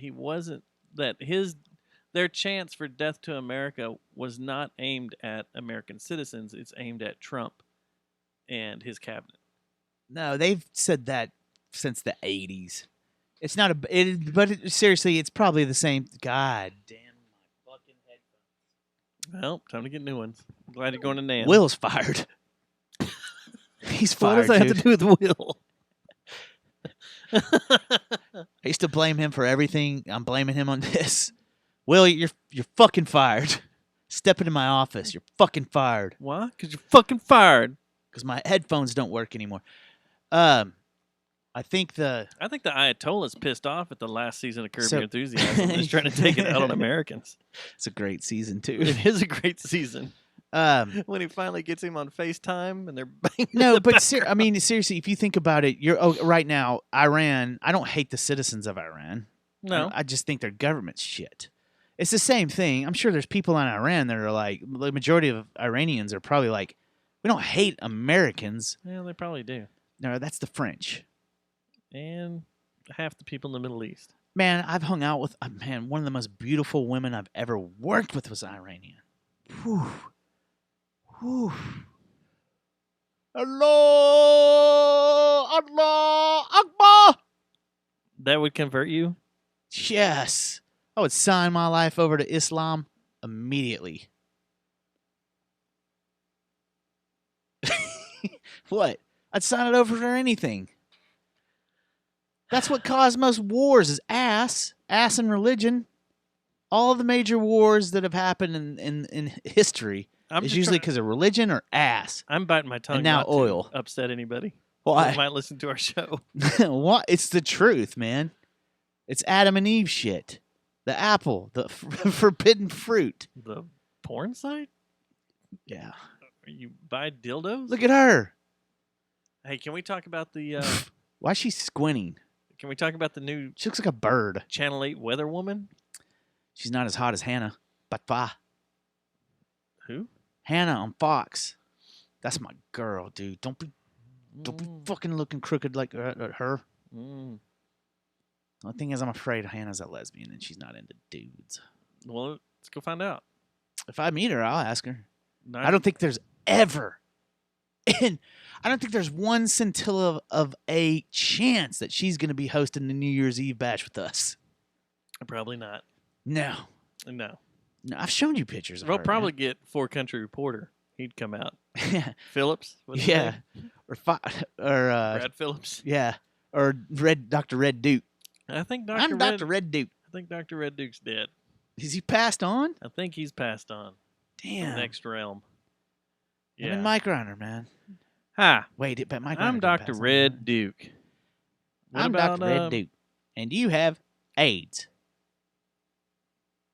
their chance for death to America was not aimed at American citizens. It's aimed at Trump and his cabinet. No, they've said that since the 80s. It's not seriously, it's probably the same. God damn my fucking headphones. Well, time to get new ones. I'm glad you're going to Nan. Will's fired. He's What fired. does that have dude. to do with Will? I used to blame him for everything. I'm blaming him on this. Will, you're fucking fired. Step into my office. You're fucking fired. Why? Because you're fucking fired. Because my headphones don't work anymore. I think the Ayatollah's pissed off at the last season of Curb So- Your Enthusiasm. He's trying to take it out on Americans. it's a great season too. It is a great season. Um, When he finally gets him on FaceTime and they're banging. no, the but background. I mean, seriously, if you think about it, right now, Iran. I don't hate the citizens of Iran. No. I just think their government's shit. It's the same thing. I'm sure there's people in Iran that are like, the majority of Iranians are probably like, we don't hate Americans. Yeah, they probably do. No, that's the French. And half the people in the Middle East. Man, I've hung out with, one of the most beautiful women I've ever worked with was Iranian. Whew. Whew. Allah Akbar. That would convert you? Yes. I would sign my life over to Islam immediately. What? I'd sign it over for anything. That's what caused most wars is ass and religion. All the major wars that have happened in history I'm is just usually trying- because of religion or ass. I'm biting my tongue And now not to oil. upset anybody. Why? Who might listen to our show. What? It's the truth, man. It's Adam and Eve shit. The apple, the forbidden fruit. The porn site? Yeah. You buy dildos? Look at her. Hey, can we talk about the Why is she squinting? can we talk about the new She looks like a bird. Channel 8 weather woman? She's not as hot as Hannah. But Who? Hannah on Fox. That's my girl, dude. Don't be Mm, fucking looking crooked like her. mm. The only thing is, I'm afraid Hannah's a lesbian and she's not into dudes. Well, let's go find out. If I meet her, I'll ask her. No, I don't think there's ever, and I don't think there's one scintilla of a chance that she's going to be hosting the New Year's Eve bash with us. Probably not. No, No. I've shown you pictures of We'll her. probably get 4 Country Reporter. He'd come out. man. Phillips? What's his Yeah, name? or Brad Phillips. yeah, or Dr. Red Duke. I think I'm Dr. Red Duke. I think Dr. Red Duke's dead. Is he passed on? I think he's passed on. Damn. Next realm. Him Yeah. and Mike Reiner, man. Hi. Wait, but Mike. I'm Reiner didn't Dr. pass on, Red right? Duke. What I'm about, Dr. Red Duke, and you have AIDS.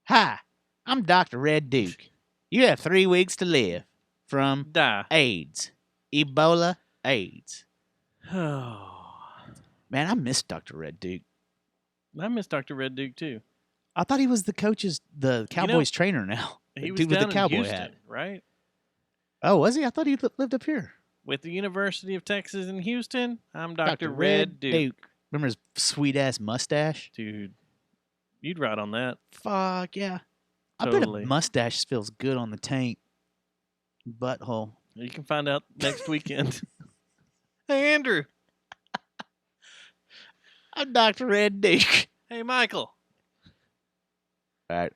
Hi, I'm Dr. Red Duke, You have 3 weeks to live from Die. AIDS. Ebola AIDS. Oh, Man, I miss Dr. Red Duke. I miss Dr. Red Duke too. I thought he was the Cowboys trainer now. He The was dude with down the cowboy in Houston, hat. right? Oh, was he? I thought he lived up here. With the University of Texas in Houston, I'm Dr. Red Duke. Remember his sweet ass mustache? Dude, you'd ride on that. Fuck yeah. I Totally. bet a mustache feels good on the taint. Butthole. You can find out next weekend. Hey, Andrew. I'm Dr. Red Duke. Hey, Michael. All right.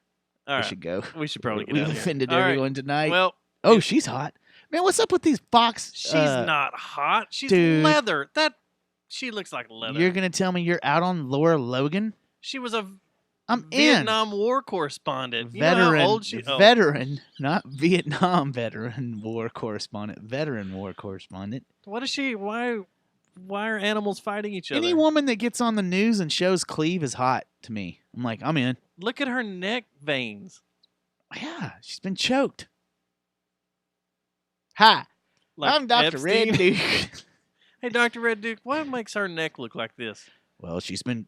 All We right. should go. We should probably get We've out of here. offended All right. everyone tonight. Well, oh, she's hot. Man, what's up with these Fox? she's not hot. She's dude. leather. She looks like leather. You're going to tell me you're out on Laura Logan? She was a I'm Vietnam War correspondent. You know veteran, how old she? Oh, veteran, not Vietnam veteran war correspondent, veteran war correspondent. what is she? Why are animals fighting each other? Any woman that gets on the news and shows cleave is hot to me. I'm like, I'm in. Look at her neck veins. Yeah, she's been choked. Hi, Like I'm Dr. Red Epstein. Duke. Hey, Dr. Red Duke, what makes her neck look like this? Well, she's been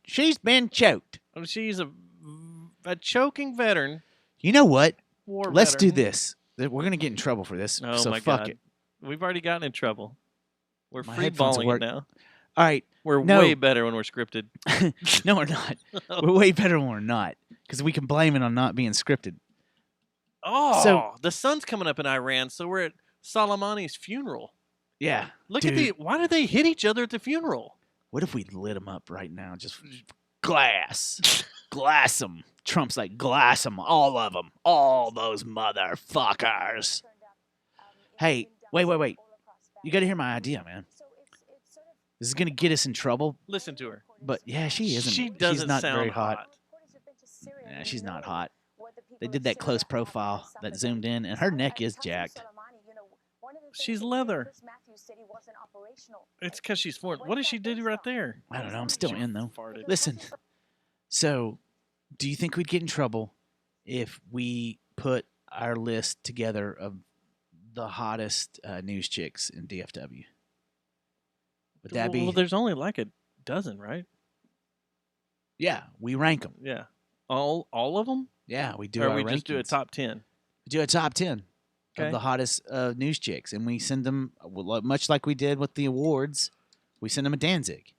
choked. Oh, she's a choking veteran. You know what? War Let's do veteran. this. We're gonna get in trouble for this. Oh so my fuck God. it. We've already gotten in trouble. We're My free headphones balling it work. now. All right. We're No. way better when we're scripted. No, we're not. We're way better when we're not, because we can blame it on not being scripted. Oh, So- the sun's coming up in Iran, so we're at Soleimani's funeral. Yeah. Look at why did they hit each other at the funeral? What if we lit them up right now? Just glass. Glass them. Trump's like, glass them. All of them. All those motherfuckers. Hey, wait. You got to hear my idea, man. This is going to get us in trouble. Listen to her. But yeah, she isn't. She doesn't She's not sound very hot. Yeah, she's not hot. They did that close profile that zoomed in, and her neck is jacked. She's leather. It's because she's foreign. What did she do right there? I don't know. I'm still in, though. Farted. Listen, so do you think we'd get in trouble if we put our list together of the hottest news chicks in DFW? Would that be? Well, there's only like a dozen, right? Yeah, we rank them. Yeah. All of them? Yeah, we do Or our we just do a rankings. top 10? We do a top 10 Okay. of the hottest news chicks, and we send them, much like we did with the awards, we send them a Danzig.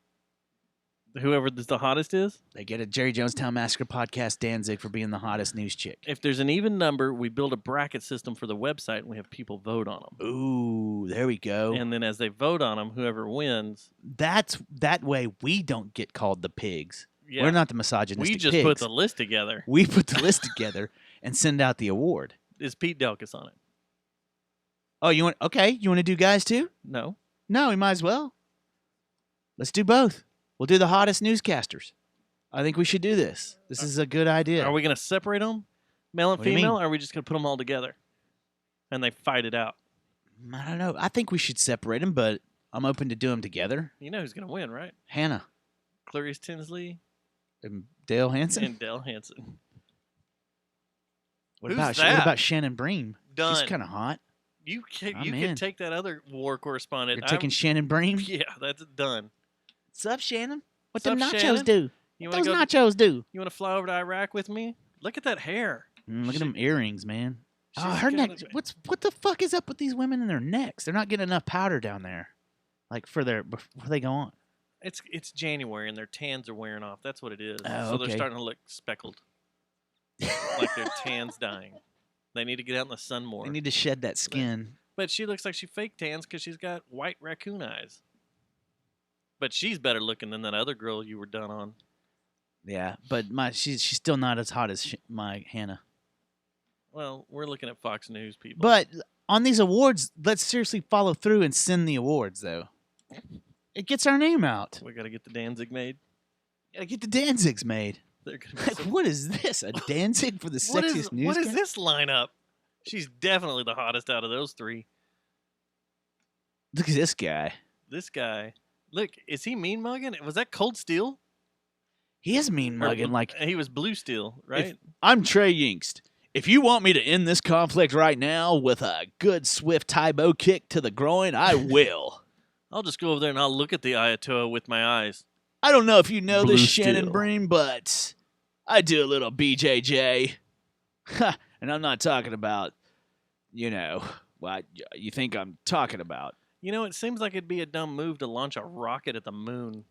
Whoever the hottest is? They get a Jerry Jonestown Massacre podcast Danzig for being the hottest news chick. If there's an even number, we build a bracket system for the website, and we have people vote on them. Ooh, there we go. And then as they vote on them, whoever wins. That way we don't get called the pigs. Yeah. We're not the misogynistic We just pigs. put the list together. We put the list together and send out the award. Is Pete Delkus on it? Oh, you want to do guys too? No. No, we might as well. Let's do both. We'll do the hottest newscasters. I think we should do this. This is a good idea. Are we going to separate them? Male and What do you mean? female? Or are we just going to put them all together? And they fight it out. I don't know. I think we should separate them, but I'm open to do them together. You know who's going to win, right? Hannah Clarice Tinsley and Dale Hansen. and Dell Hansen. What Who's about that? what about Shannon Bream? Done. She's kind of hot. You can I'm in. take that other war correspondent. You're taking Shannon Bream? Yeah, that's done. What's up, Shannon? What What's them up, nachos Shannon? do? You What want those to go? nachos do? You want to fly over to Iraq with me? Look at that hair. Look at them earrings, man. She's Her got neck. a- What the fuck is up with these women and their necks? They're not getting enough powder down there, like before they go on. It's January and their tans are wearing off. That's what it is. Oh, so they're okay. starting to look speckled, like their tans dying. They need to get out in the sun more. They need to shed that skin. But she looks like she fake tans because she's got white raccoon eyes. But she's better looking than that other girl you were done on. Yeah, but she's still not as hot as my Hannah. Well, we're looking at Fox News people. But on these awards, let's seriously follow through and send the awards, though. It gets our name out. We got to get the Danzig made. Gotta get the Danzigs made. They're gonna be Like, so- what is this? A Danzig for the What sexiest is, news? what is guy? this lineup? She's definitely the hottest out of those three. Look at this guy. This guy. Look, is he mean mugging? Was that Cold Steel? He is mean Or mugging. Like, he was Blue Steel, right? I'm Trey Yingst. If you want me to end this conflict right now with a good swift Taibo kick to the groin, I will. I'll just go over there and I'll look at the Ayatollah with my eyes. I don't know if you know Blue this, Shannon steel. Bream, but I do a little BJJ. And I'm not talking about, what you think I'm talking about. You know, it seems like it'd be a dumb move to launch a rocket at the moon.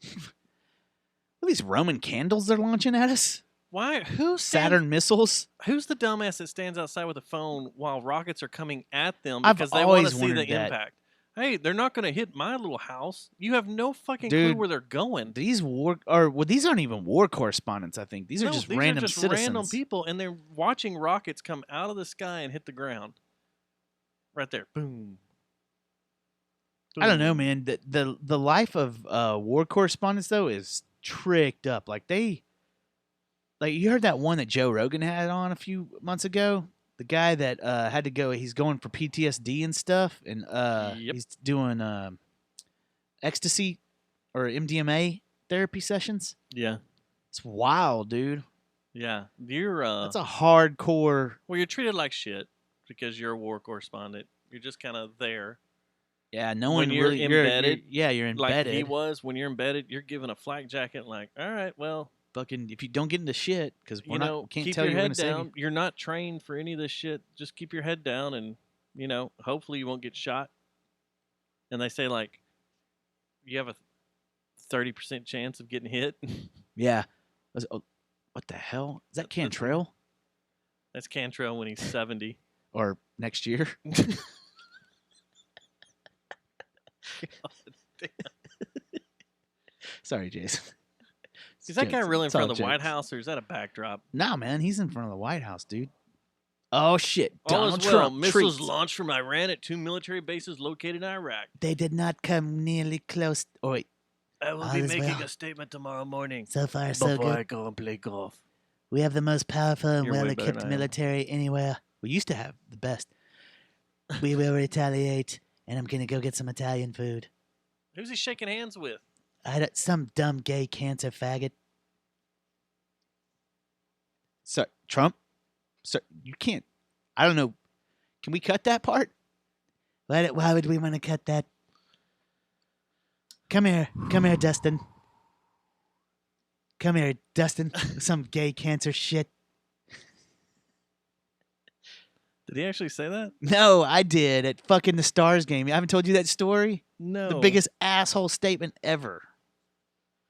Are these Roman candles they're launching at us? Why? Who Saturn missiles? Who's the dumbass that stands outside with a phone while rockets are coming at them I've because they want to always see the wondered that. impact? Hey, they're not going to hit my little house. You have no fucking Dude, clue where they're going. These these aren't even war correspondents, I think. These are just random citizens. Random people, and they're watching rockets come out of the sky and hit the ground. Right there. Boom. I don't know, man. The life of war correspondents though is tricked up. Like you heard that one that Joe Rogan had on a few months ago. The guy that had to go. He's going for PTSD and stuff, and he's doing ecstasy or MDMA therapy sessions. Yeah, it's wild, dude. Yeah, you're. That's a hardcore. Well, you're treated like shit because you're a war correspondent. You're just kind of there. Yeah, no one you're really. Embedded. You're embedded. Like he was when you're embedded. You're given a flak jacket. Like, all right, well. Fucking, if you don't get into shit, because we can't keep tell your you head when to save down. you. You're not trained for any of this shit. Just keep your head down, and hopefully you won't get shot. And they say like, you have a 30% chance of getting hit. Yeah. What the hell is that? Cantrell? That's Cantrell when he's 70 or next year. Sorry, Jason. Is that guy really in front of the White House, or is that a backdrop? Nah, man, he's in front of the White House, dude. Oh shit! Donald Trump. Missiles launched from Iran at 2 military bases located in Iraq. They did not come nearly close. Oh wait, I will be making a statement tomorrow morning. So far, so good. Before I go and play golf. We have the most powerful and You're way better well-equipped than I am. military anywhere. We used to have the best. We will retaliate, and I'm gonna go get some Italian food. Who's he shaking hands with? Some dumb gay cancer faggot. Sir, Trump? Sir, you can't. I don't know. Can we cut that part? Why would we want to cut that? Come here, Dustin. Come here, Dustin. Some gay cancer shit. Did he actually say that? No, I did at fucking the Stars game. I haven't told you that story? No. The biggest asshole statement ever.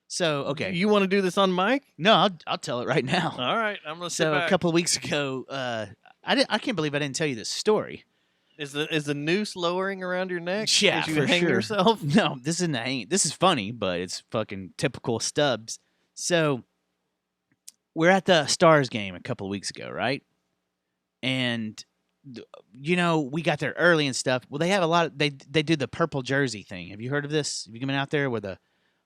So, okay. You want to do this on mic? No, I'll tell it right now. All right, I'm gonna sit So back. a couple of weeks ago, I can't believe I didn't tell you this story. Is the noose lowering around your neck? Yeah, as you for hang sure. yourself? No, this is funny, but it's fucking typical Stubbs. So we're at the Stars game a couple of weeks ago, right? And we got there early and stuff. Well, they have a lot of they do the purple jersey thing. Have you heard of this? Have you been out there with a?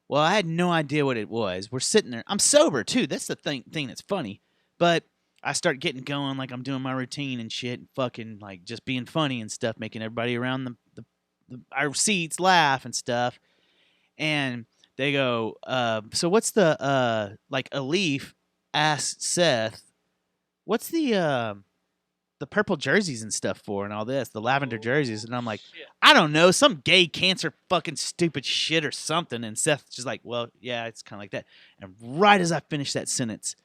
Well, I had no idea what it was. We're sitting there. I'm sober too. That's the thing that's funny. But I start getting going, like I'm doing my routine and shit, and fucking like just being funny and stuff, making everybody around our seats laugh and stuff. And they go, so what's the like Alif asked Seth, what's the purple jerseys and stuff for and all this, the lavender jerseys. And I'm like, I don't know, some gay cancer fucking stupid shit or something. And Seth's just like, well, yeah, it's kind of like that. And right as I finish that sentence,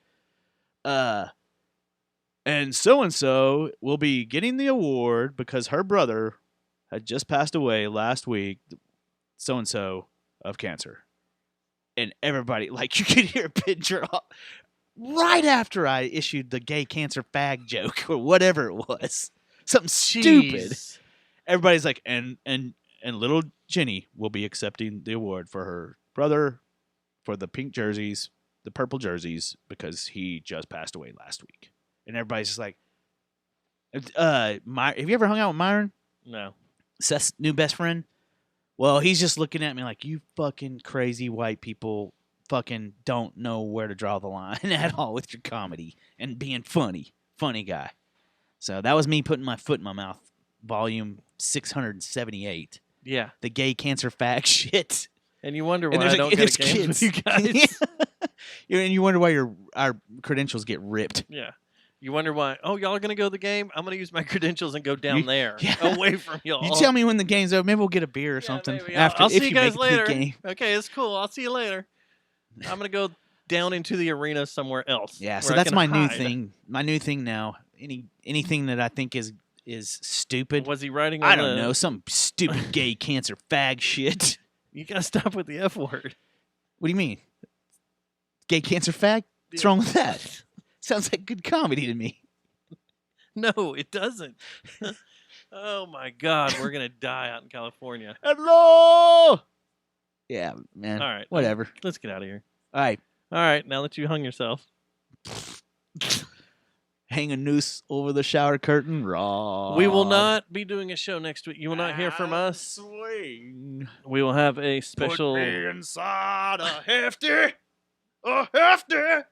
and so will be getting the award because her brother had just passed away last week, so-and-so of cancer. And everybody, like, you could hear a pin drop right after I issued the gay cancer fag joke or whatever it was. Something stupid. Everybody's like, and little Jenny will be accepting the award for her brother for the pink jerseys, the purple jerseys, because he just passed away last week. And everybody's just like, have you ever hung out with Myron? No. Seth's new best friend? Well, he's just looking at me like, you fucking crazy white people fucking don't know where to draw the line at all with your comedy and being funny. Funny guy. So that was me putting my foot in my mouth. Volume 678. Yeah. The gay cancer fag shit. And you wonder why I don't get games with you guys. And you wonder why our credentials get ripped. Yeah. You wonder why? Oh, y'all are gonna go to the game? I'm gonna use my credentials and go down there, yeah. away from y'all. You tell me when the game's over. Maybe we'll get a beer or Yeah, something maybe. after. I'll if see you guys make it to the later. game. Okay, it's cool. I'll see you later. I'm gonna go down into the arena somewhere else. Yeah, so where I that's can my new hide. thing. My new thing now. Anything that I think is stupid. Was he writing? On I don't the- know, some stupid gay cancer fag shit. You gotta stop with the F word. What do you mean? Gay cancer fag? What's Yeah. wrong with that? Sounds like good comedy to me. No, it doesn't. Oh my God, we're gonna die out in California. Hello. Yeah, man. All right, Whatever. Let's get out of here. All right. All right, now that you hung yourself, Hang a noose over the shower curtain. Raw. we will not be doing a show next week. You will not hear from us. Swing. We will have a special. Put me inside a hefty. A hefty. I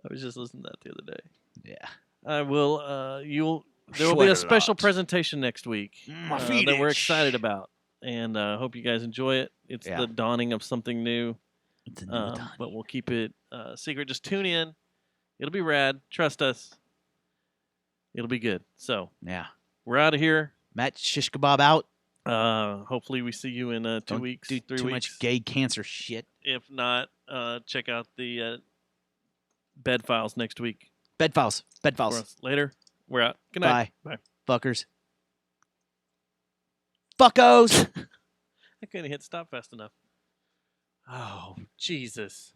was just listening to that the other day. Yeah. I will. There will be Sweat a a special lot. presentation next week My feet that we're itch. excited about, and hope you guys enjoy it. It's Yeah. the dawning of something new, It's a new dawn. but we'll keep it secret. Just tune in. It'll be rad. Trust us. It'll be good. So Yeah. we're out of here. Matt Shish Kebab out. Hopefully we see you in 2 Don't weeks, do 3 too weeks. much gay cancer shit. If not, check out the bed files next week. Bed files. Bed For files. us. Later. We're out. Good night. Bye. Fuckers. Fuckos. I couldn't hit stop fast enough. Oh, Jesus.